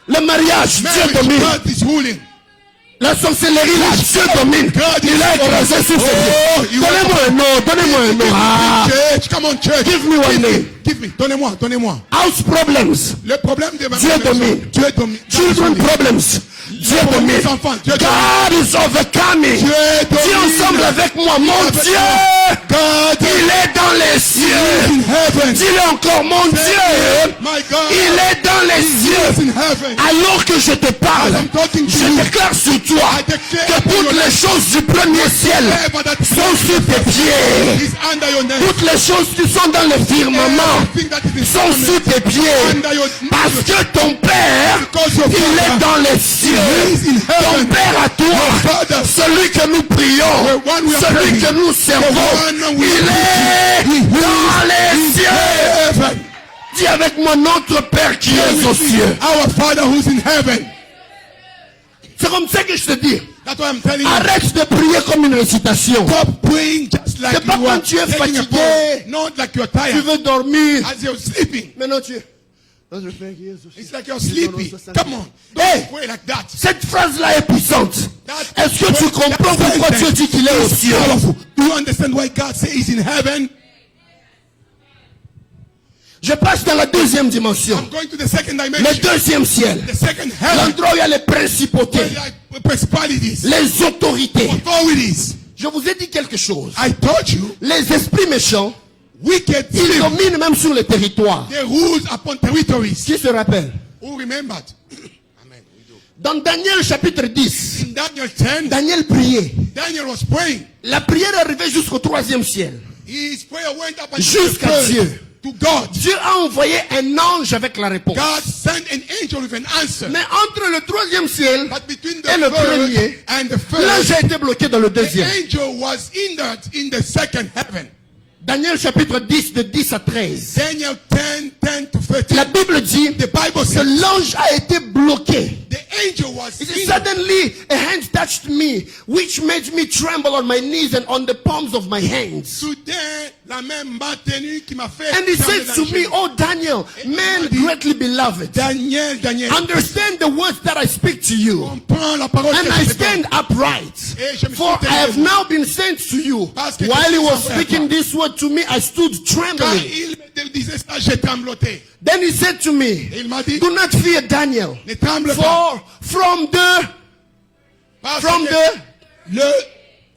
Le mariage, Dieu Marriage. domine. God is ruling. La sorcellerie, là, Dieu domine. Il a écrasé sur ses pieds. Donnez-moi un nom, donnez-moi un nom. Ah. Church, come on, church. Give me one name. Give me. Donnez-moi. House problems. Le problème de ma Dieu domine. Dieu domine. Children problems. Dieu domine. God is overcoming. Dis ensemble avec moi, mon Dieu. God, il est dans les cieux. Dis-le encore, mon Dieu. Il est dans les cieux. Alors que je te parle, je déclare sur toi que toutes les choses du premier ciel ciel sont sous tes pieds. is under your name. Toutes les choses qui sont dans le firmament Everything that is in sont sous tes pieds. under your Parce que ton Père, Because your il est Father, dans les cieux. He is in Ton heaven. Père à toi, Your Father, celui que nous prions, the one we are celui praying, que nous servons, the one we il est dans les cieux. heaven. Dis avec moi, notre Père qui est aux cieux. Our Father who's in heaven. C'est comme ça que je te dis. That's what I'm telling you. Arrête de prier comme une récitation. Stop praying just like C'est pas you are quand tu es taking a fatigué. pause. Not like you're Tu tired. veux dormir. As you're sleeping. Maintenant tu es. Notre Père qui est aux cieux. It's like you're sleepy. Come on. Don't Hey, pray like that. cette phrase-là est puissante. That Est-ce que tu comprends pourquoi Dieu dit qu'il est aux cieux? powerful. Do you understand why God says he's in heaven? Je passe dans la deuxième dimension. I'm going to the second Le dimension. deuxième ciel. The second heaven. L'endroit où il y a les principautés, Where there are principalities. les autorités. Authorities. Je vous ai dit quelque chose. I told you. Les esprits méchants, Wicked ils spirit. dominent même sur les territoires. They rule upon territories. Qui se rappelle? Who remembered? Amen. Dans Daniel chapitre 10, In Daniel 10, Daniel priait. Daniel was praying. La prière arrivait jusqu'au troisième ciel. His prayer went up until Jusqu'à the third, Dieu. to God. Dieu a envoyé un ange avec la réponse. God sent an angel with an answer. Mais entre le troisième ciel But between the et le third premier, and the l'ange first, a été bloqué dans le the deuxième. angel was hindered in the second heaven. Daniel chapitre 10 de 10 à 13. Daniel 10, 10 to 13. La Bible dit The Bible que says l'ange a été bloqué. the angel was It says, hindered. suddenly a hand touched me, which made me tremble on my knees and on the palms of my hands. Soudain, la même main tenue qui m'a fait. And he trembler said dans to les me, genoux. "Oh Daniel, man greatly beloved, Daniel, Daniel, understand the words that I speak to you. comprends la parole And que I je te donne. stand upright. Et je me suis For I have tenu. now been sent to you." Parce que While he je suis was envoyé à speaking toi. this word to me, I stood Quand trembling. il me disait ça, j'ai trembloté. Then he said to me, Et il m'a dit, "Do not fear, Daniel, ne tremble pas. for from the Parce from que the le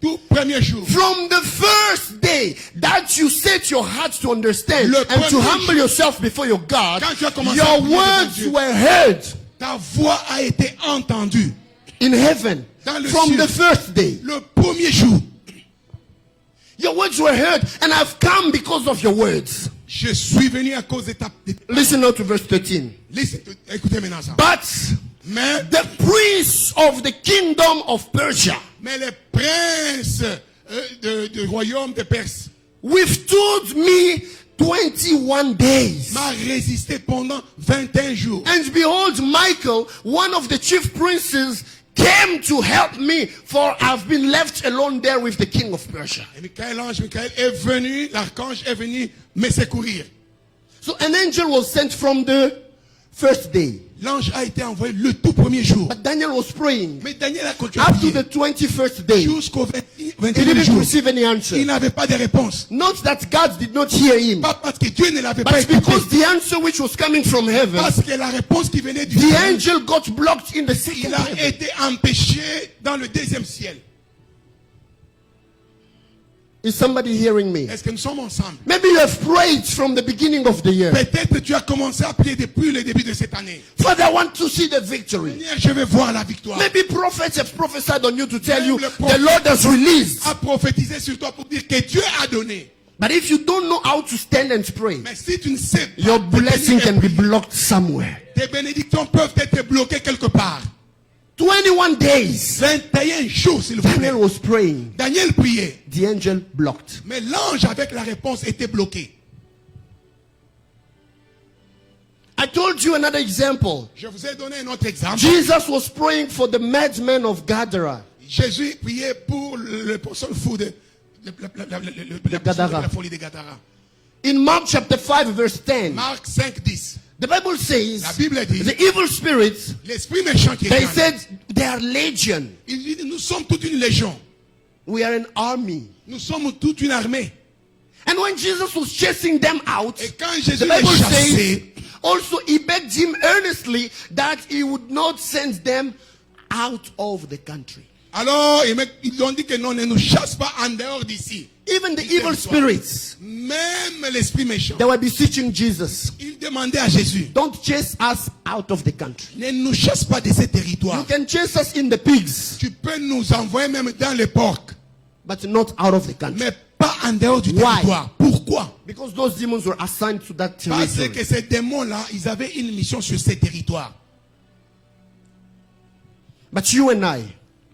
tout premier jour, from the first day that you set your heart to understand Le and to premier humble yourself before your God, Quand tu as commencé à your prier devant words Dieu, were heard ta voix a été entendue. in heaven Dans le from ciel. the first day. Le premier jour, Your words were heard, and I've come because of your words. je suis venu à cause de ta... Listen now to verse 13. Listen, écoutez maintenant ça. But Mais, the prince of the kingdom of Persia mais les princes du royaume de Perse withstood me 21 days. m'a résisté pendant 21 jours. And behold, Michael, one of the chief princes, came to help me, for I've been left alone there with the king of Persia. Et Michael, l'ange Michael est venu, l'archange est venu me secourir. So an angel was sent from the first day. L'ange a été envoyé le tout premier jour. But Daniel was praying. Mais Daniel a continué à Up to prier. the 21st day, Jusqu'au he 21e didn't jour. receive any answer. Il n'avait pas de réponse. Not that God did not hear him, Pas parce que Dieu ne l'avait pas but écouté. because the answer which was coming from heaven, Parce que la réponse qui venait du the ciel, angel got blocked in the second il a heaven. été empêché dans le deuxième ciel. Is somebody hearing me? Est-ce que nous sommes ensemble? Maybe you have prayed from the beginning of the year. Peut-être tu as commencé à prier depuis le début de cette année. Father, I want to see the victory. Seigneur, je vais voir la victoire. Maybe prophets have prophesied on you to tell Même you le the prophète Lord has released. a prophétisé sur toi pour dire que Dieu a donné. But if you don't know how to stand and pray, Mais si tu ne sais pas, your te blessing tenir can et be prier, blocked somewhere. tes bénédictions peuvent être bloquées quelque part. 21 days. 21 jours, s'il vous plaît. Daniel was praying. Daniel priait. The angel blocked. Mais l'ange avec la réponse était bloqué. I told you another example. Je vous ai donné un autre exemple. Jesus was praying for the madman of Gadara. Jésus priait pour le personne fou de Gadara. la folie de Gadara. In Mark chapter 5 verse 10, Marc 5, 10. the Bible says, La Bible dit, the evil spirits, l'esprit méchant qui est they en nous, said, they are legion. il dit, nous sommes toute une légion. We are an army. Nous sommes toute une armée. And when Jesus was chasing them out, Et quand Jésus the les Bible chassait, says, also he begged him earnestly that he would not send them out of the country. alors ils ont dit que non, ne nous chasse pas en dehors d'ici. Even the evil spirits, Même l'esprit méchant, they were beseeching Jesus, il demandait à Jésus, don't chase us out of the country. ne nous chasse pas de ce You territoire. can chase us in the pigs, Tu peux nous envoyer même dans les porcs. but not out of the country. Mais pas en dehors du Why? territoire. Pourquoi? Because those demons were assigned to that Parce territory. que ces démons-là, ils avaient une mission sur ces territoires. But you and I,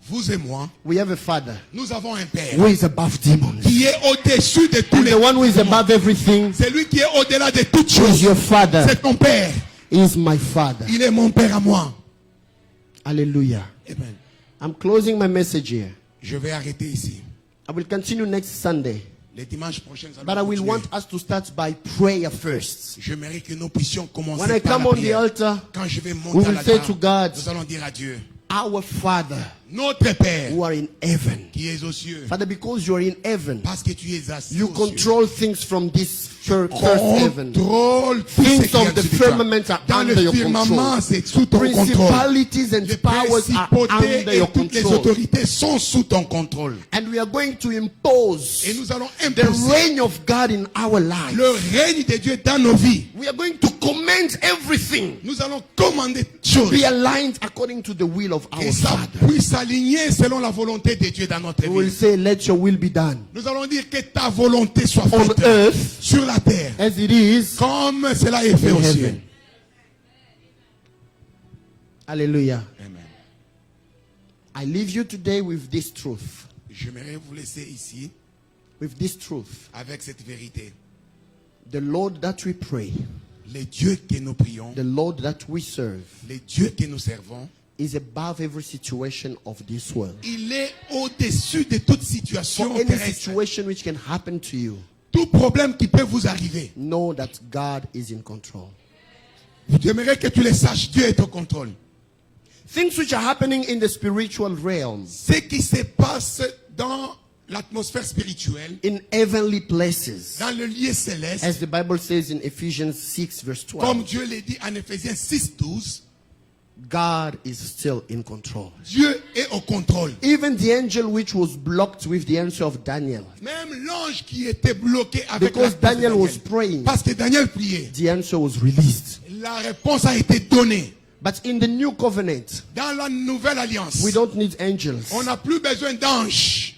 Vous et moi, we have a father nous avons un père who is above demons. qui est au-dessus de tous And les the one who is above everything C'est lui qui est au-delà de toutes is choses. your father. C'est ton père. Is my father. Il est mon père à moi. Hallelujah. Amen. I'm closing my message here. Je vais arrêter ici. I will continue next Sunday. Les dimanches prochains, nous allons But I will continuer. want us to start by prayer first. J'aimerais que nous puissions commencer When I par come la on the prière. altar, Quand je vais we monter à will say l'altar, to God, nous allons dire à Dieu, our Father notre Père who are in heaven. qui est aux cieux, Father, because you are in heaven, parce que tu es assis you aux cieux, control things from this first heaven. contrôle tout ce Things qui est of the sur toi. firmament are Dans under le your firmament, control. c'est sous ton contrôle. Principalities and Les powers are principautés under et your toutes les control. autorités sont sous ton contrôle. And we are going to impose Et nous allons the imposer reign of God in our lives. le règne de Dieu dans nos vies. We are going to command everything Nous allons commander to choses be aligned according to the will of et our ça Father. puisse s'aligner selon la volonté de Dieu dans notre We will vie. say, let your will be done Nous allons dire que ta volonté soit on faite earth sur la terre as it is comme cela est fait in au ciel. heaven. Hallelujah. Amen. I leave you today with this truth. J'aimerais vous laisser ici With this truth. avec cette vérité. The Lord that we pray, Les dieux que nous prions, the Lord that we serve, les dieux que nous servons, is above every situation of this world. il est au-dessus de toute situation For any terrestre. situation which can happen to you, Tout problème qui peut vous arriver, know that God is in control. j'aimerais que tu le saches, Dieu est au contrôle. Things which are happening in the spiritual realm, Ce qui se passe dans l'atmosphère spirituelle, in heavenly places, dans le lieu céleste, as the Bible says in Ephesians 6 verse comme 12, Dieu l'a dit en Éphésiens 6:12, God is still in control. Dieu est au contrôle. Even the angel which was blocked with the answer of Daniel, Même l'ange qui était bloqué avec because la réponse de Daniel was praying, parce que Daniel priait, the answer was released. la réponse a été donnée. But in the new covenant, Dans la nouvelle alliance, we don't need angels. on n'a plus besoin d'anges.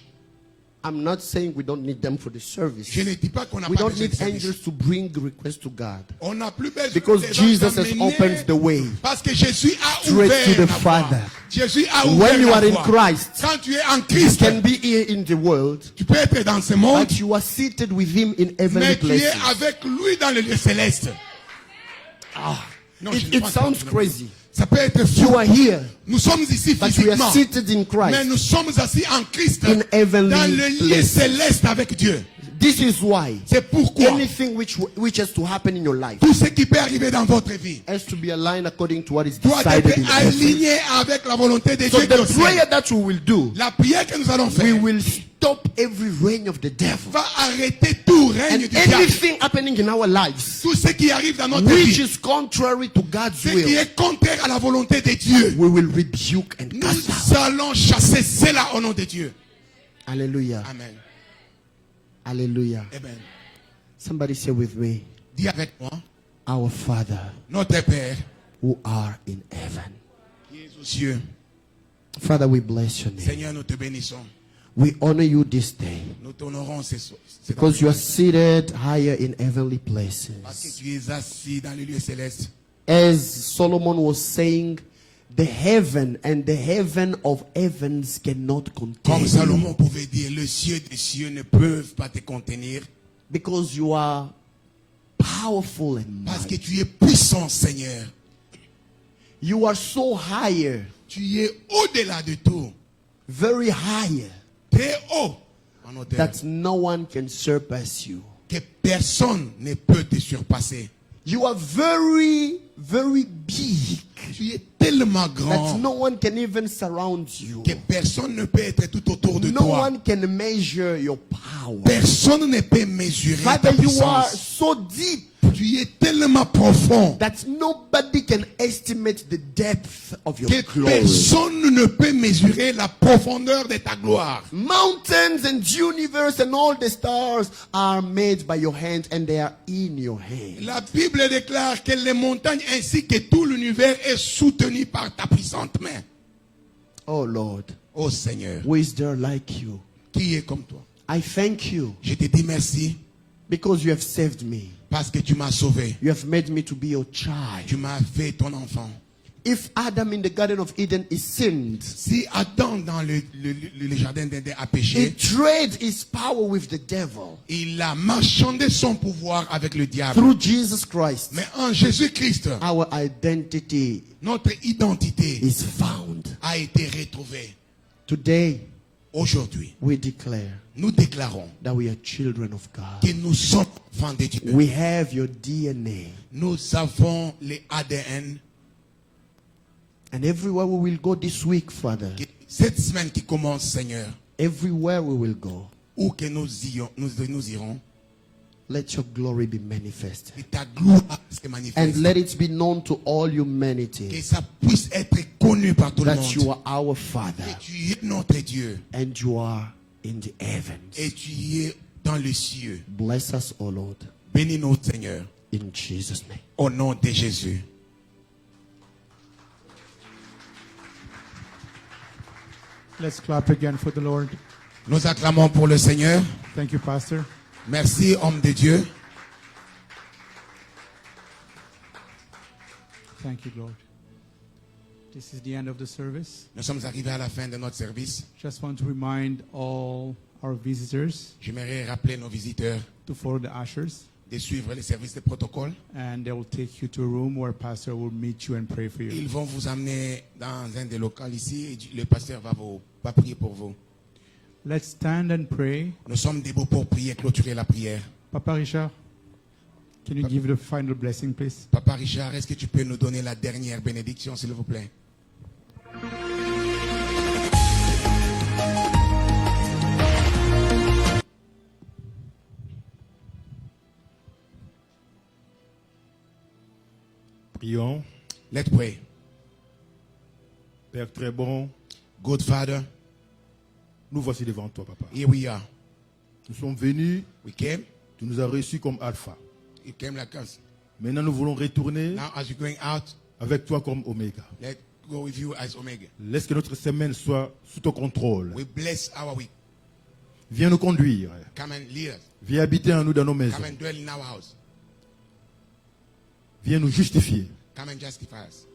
I'm not saying we don't need them for the service. Je ne dis pas qu'on n'a We pas don't besoin need de service. angels to bring requests to God. On n'a plus besoin Because des Jesus anges has d'amener, opened the way parce que Jésus a straight ouvert to the la voie. Father. Jésus a ouvert When you la are in voie. Christ, Quand tu es en you Christ, can be here in the world, tu peux être dans ce monde, but you are seated with Him in heavenly mais tu es places. avec lui dans le lieu céleste. Non, je n'ai It pas sounds entendu. crazy. Ça peut être fou. You are here, Nous sommes ici but we are physiquement, seated in mais Christ. nous sommes assis en Christ In heavenly dans le lieu places. céleste avec Dieu. This is why C'est pourquoi anything which has to happen in your life tout ce qui peut arriver dans votre vie has to be aligned according to what is doit decided être in heaven. aligné avec la volonté de So Dieu qui est au the ciel. prayer that we will do, La prière que nous allons we faire will stop every reign of the devil. va arrêter tout règne And du diable. anything happening in our lives Tout ce qui arrive dans notre which vie, is contrary to God's ce qui will, est contraire à la volonté de Dieu, we will rebuke and cast nous out. allons chasser cela au nom de Dieu. Hallelujah. Amen. Hallelujah. Amen. Somebody say with me, Dis avec moi, our Father notre Père who are in heaven. qui est aux cieux. Father, we bless your name. Seigneur, nous te bénissons. We honor you this day Nous t'honorons cet because you are après-midi. seated higher in heavenly Parce que places. tu es assis dans les lieux célestes. As Solomon was saying, the heaven and the heaven of heavens cannot Comme contain Salomon you pouvait dire, les cieux des cieux ne peuvent pas te contenir. because you are powerful and Parce que mighty. tu es puissant, Seigneur. You are so higher, Tu es au-delà de tout. very higher, Très haut en hauteur. that no one can surpass you. Que personne ne peut te surpasser. You are very, very big, Tu es tellement that grand no one can even surround you. que personne ne peut être tout autour de No toi. one can measure your power. Personne ne peut mesurer Father, ta you are puissance. so deep Tu es tellement profond that nobody can estimate the depth of your que glory. personne ne peut mesurer la profondeur de ta gloire. Mountains and universe and all the stars are made by your hand and they are in your hand. La Bible déclare que les montagnes ainsi que tout l'univers est soutenu par ta puissante main. Oh Lord, Oh Seigneur, who is there like you? Qui est comme toi? I thank you Je te dis merci because you have saved me. parce que tu m'as sauvé. You have made me to be your child. Tu m'as fait ton enfant. If Adam in the Garden of Eden is sinned, Si Adam dans le jardin d'Éden a he péché, traded his power with the devil. il a marchandé son pouvoir avec le diable. Through Jesus Christ, Mais en Jésus-Christ, our identity notre identité is found. a été retrouvée. Today, Aujourd'hui, we declare nous déclarons that we are children of God. que nous sommes enfants de Dieu. We have your DNA. Nous avons les ADN. And everywhere we will go this week, Father, Cette semaine qui commence, Seigneur, everywhere we will go, où que nous irons, let your glory be manifested. que ta gloire se And manifeste. let it be known to all Que humanity ça puisse être connu par tout le that you monde. are our Father Que tu es notre Dieu and you are in the heavens. et tu es dans les cieux. Bless us, O Lord, Bénis-nous, Seigneur, in Jesus' name. au nom de Jésus. Let's clap again for the Lord. Nous acclamons pour le Seigneur. Thank you, Pastor. Merci, homme de Dieu. Thank you, Lord. This is the end of the service. Nous sommes arrivés à la fin de notre service. Just want to remind all our visitors J'aimerais rappeler nos visiteurs to follow the ushers, de suivre les services de protocole. and they will take you to a room where Pastor will meet you and pray for you. Ils vont vous amener dans un des locaux ici et le pasteur va prier pour vous. Let's stand and pray. Nous sommes debout pour prier, clôturer la prière. Papa Richard, can you give the final blessing, please? Papa Richard, est-ce que tu peux nous donner la dernière bénédiction, s'il vous plaît? Prions. Let's pray. Père très bon, Good Father, nous voici devant toi, Papa. here we are. Nous sommes venus, We came. tu nous as reçus comme Alpha. You came like us. Maintenant, nous voulons retourner Now, as you're going out, avec toi comme Oméga. let's go with you as Omega. Laisse que notre semaine soit sous ton contrôle. We bless our week. Viens nous conduire. Come and lead us. Viens habiter en nous dans nos maisons. Come and dwell in our house. Viens nous justifier. Come and justify us.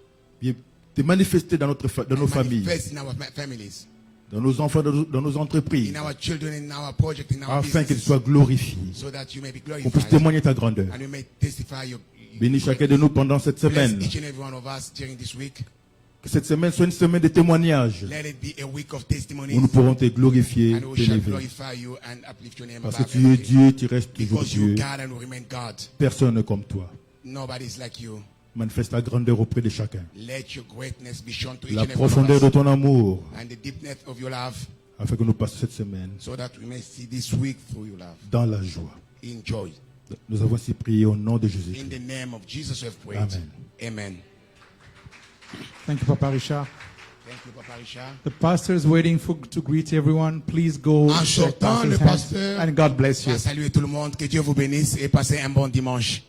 Viens te manifester dans nos familles, Manifest in our families, dans nos enfants, dans nos entreprises, in our children, in our project, in our afin qu'ils business, soient glorifiés. so that you may be Qu'on puisse glorified témoigner ta grandeur. and you may testify your Bénis chacun de nous pendant cette Bless semaine. each and every one of us during this week. Que cette semaine soit une semaine de témoignages Let it be a week of où testimonies, nous pourrons te glorifier, and we te shall lever. glorify you and uplift your name Parce que above tu es everything. Dieu, tu restes toujours Because you Dieu. God and we remain God. Personne n'est comme toi. Nobody is like you. Manifeste ta grandeur auprès de chacun. Let your greatness be shown to each La and every profondeur one de of us, ton amour, and the deepness of your love, afin que nous passions cette semaine so that we may see this week through your love. dans la joie. In joy. Nous avons ainsi prié au nom de Jésus. In the name of Jesus we have prayed. Amen. Amen. Thank you, Papa Richard. Thank you, Papa Richard. The pastor is waiting to greet everyone. Please go En shake sortant, pastor's le hand, pasteur and God bless you. va saluer tout le monde. Que Dieu vous bénisse et passez un bon dimanche.